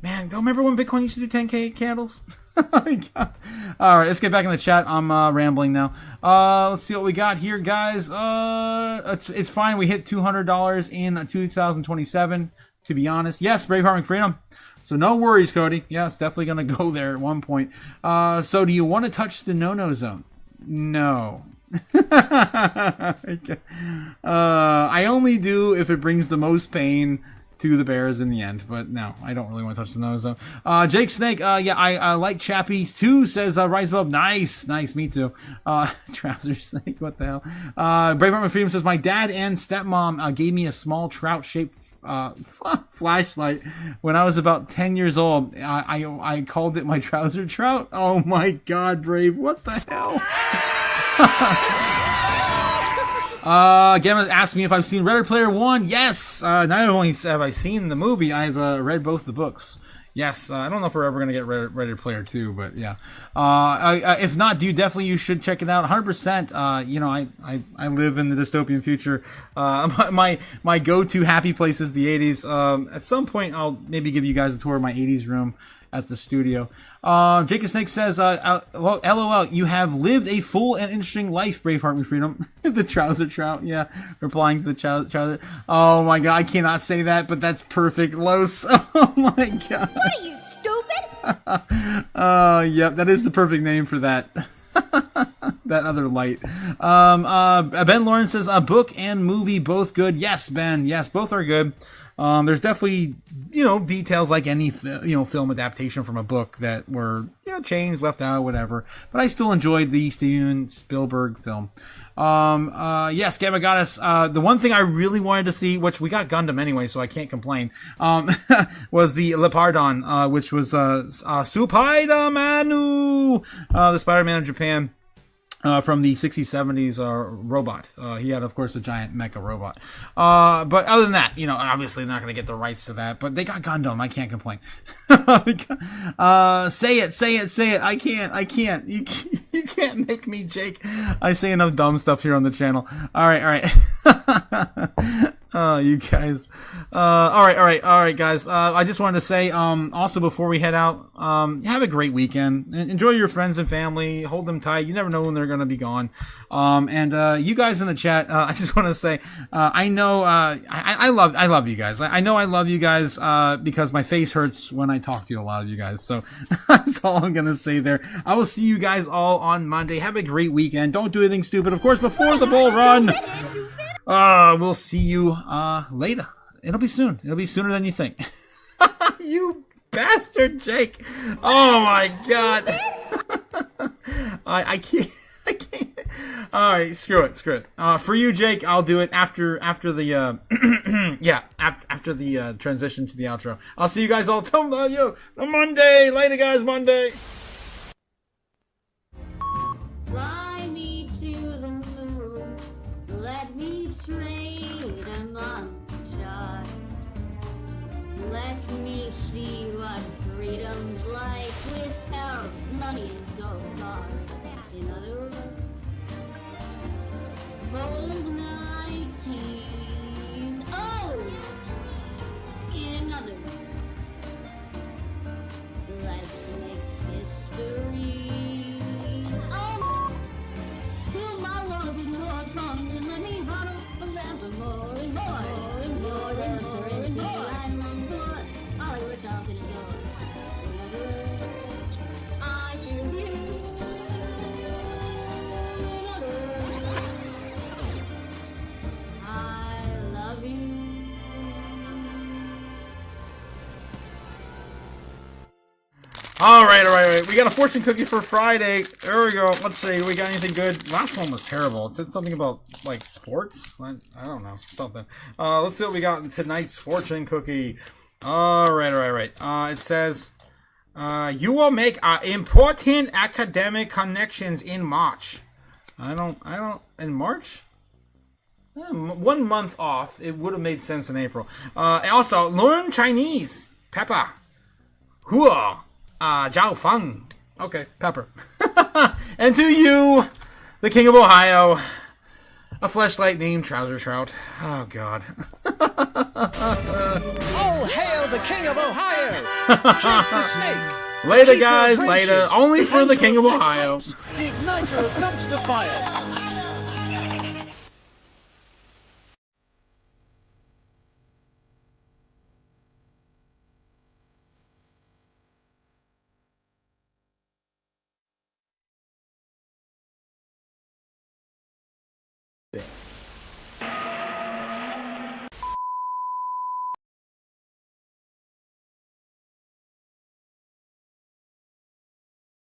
Man, don't remember when Bitcoin used to do 10K candles? Oh my God. All right, let's get back in the chat. I'm rambling now. Let's see what we got here, guys. It's fine. We hit $200 in 2027, to be honest. Yes, Braveheart Freedom. So no worries, Cody. Yeah, it's definitely going to go there at one point. So do you want to touch the no-no zone? No. I only do if it brings the most pain to the Bears in the end. But no, I don't really want to touch the nose though. Jake Snake, yeah, I like Chappie too, says Rise Above. Nice, me too. Trouser Snake, what the hell? Braveheart Freedom says, my dad and stepmom gave me a small trout-shaped flashlight when I was about 10 years old. I called it my trouser trout. Oh my god, Brave, what the hell? Gamma asked me if I've seen Ready Player One. Yes, not only have I seen the movie, I've read both the books. Yes, I don't know if we're ever going to get Ready Player 2, but yeah. If not, you should check it out. 100%. You know, I live in the dystopian future. My go-to happy place is the 80s. At some point, I'll maybe give you guys a tour of my 80s room at the studio. Jacob Snake says, LOL, you have lived a full and interesting life, Braveheart and Freedom. The trouser trout, yeah. Replying to the trouser. Oh my god, I cannot say that, but that's perfect, Los. Oh my god. What are you, stupid? Yep, that is the perfect name for that. That other light. Ben Lawrence says, book and movie, both good. Yes, Ben, yes, both are good. There's definitely, details like any, film adaptation from a book that were, changed, left out, whatever. But I still enjoyed the Steven Spielberg film. Yes, Gamma Goddess, the one thing I really wanted to see, which we got Gundam anyway, so I can't complain, was the Lepardon, which was, Spider-Manu, the Spider-Man of Japan. From the 60s, 70s robot. He had, of course, a giant mecha robot. But other than that, obviously they're not going to get the rights to that. But they got Gundam. I can't complain. Say it. I can't. You can't make me, Jake. I say enough dumb stuff here on the channel. All right. Oh, you guys. All right, guys. I just wanted to say, also before we head out, have a great weekend. Enjoy your friends and family. Hold them tight. You never know when they're going to be gone. And you guys in the chat, I just want to say, I know, I love you guys. I know I love you guys, because my face hurts when I talk to a lot of you guys. So that's all I'm going to say there. I will see you guys all on Monday. Have a great weekend. Don't do anything stupid. Of course, before the bull run. We'll see you later. It'll be soon. It'll be sooner than you think. You bastard, Jake. Oh my god. I can't. All right, screw it. For you, Jake, I'll do it after the after the transition to the outro. I'll see you guys all on Monday. Later, guys. Monday. Fly me to the moon. Let me trade among the stars. Let me see what freedom's like without money and gold bars. In other words, hold my king. Oh! In other words, let's make history. Oh! Till my love is more comes and let me huddle forever more and more and more and more and more. I long for all of which I'll be adored. In other words, I choose you. In other words, I love you. All right. We got a fortune cookie for Friday. There we go. Let's see. We got anything good? Last one was terrible. It said something about, like, sports? I don't know. Something. Let's see what we got in tonight's fortune cookie. All right. It says, you will make important academic connections in March. In March? 1 month off. It would have made sense in April. And also, learn Chinese. Pepper. Hua. Zhao Feng. Okay, Pepper. And to you, the King of Ohio, a fleshlight named Trouser Trout. Oh, God. Oh, hail the King of Ohio! Jake the Snake! Later, guys, later. Only for the King of Ohio. The igniter of dumpster fires.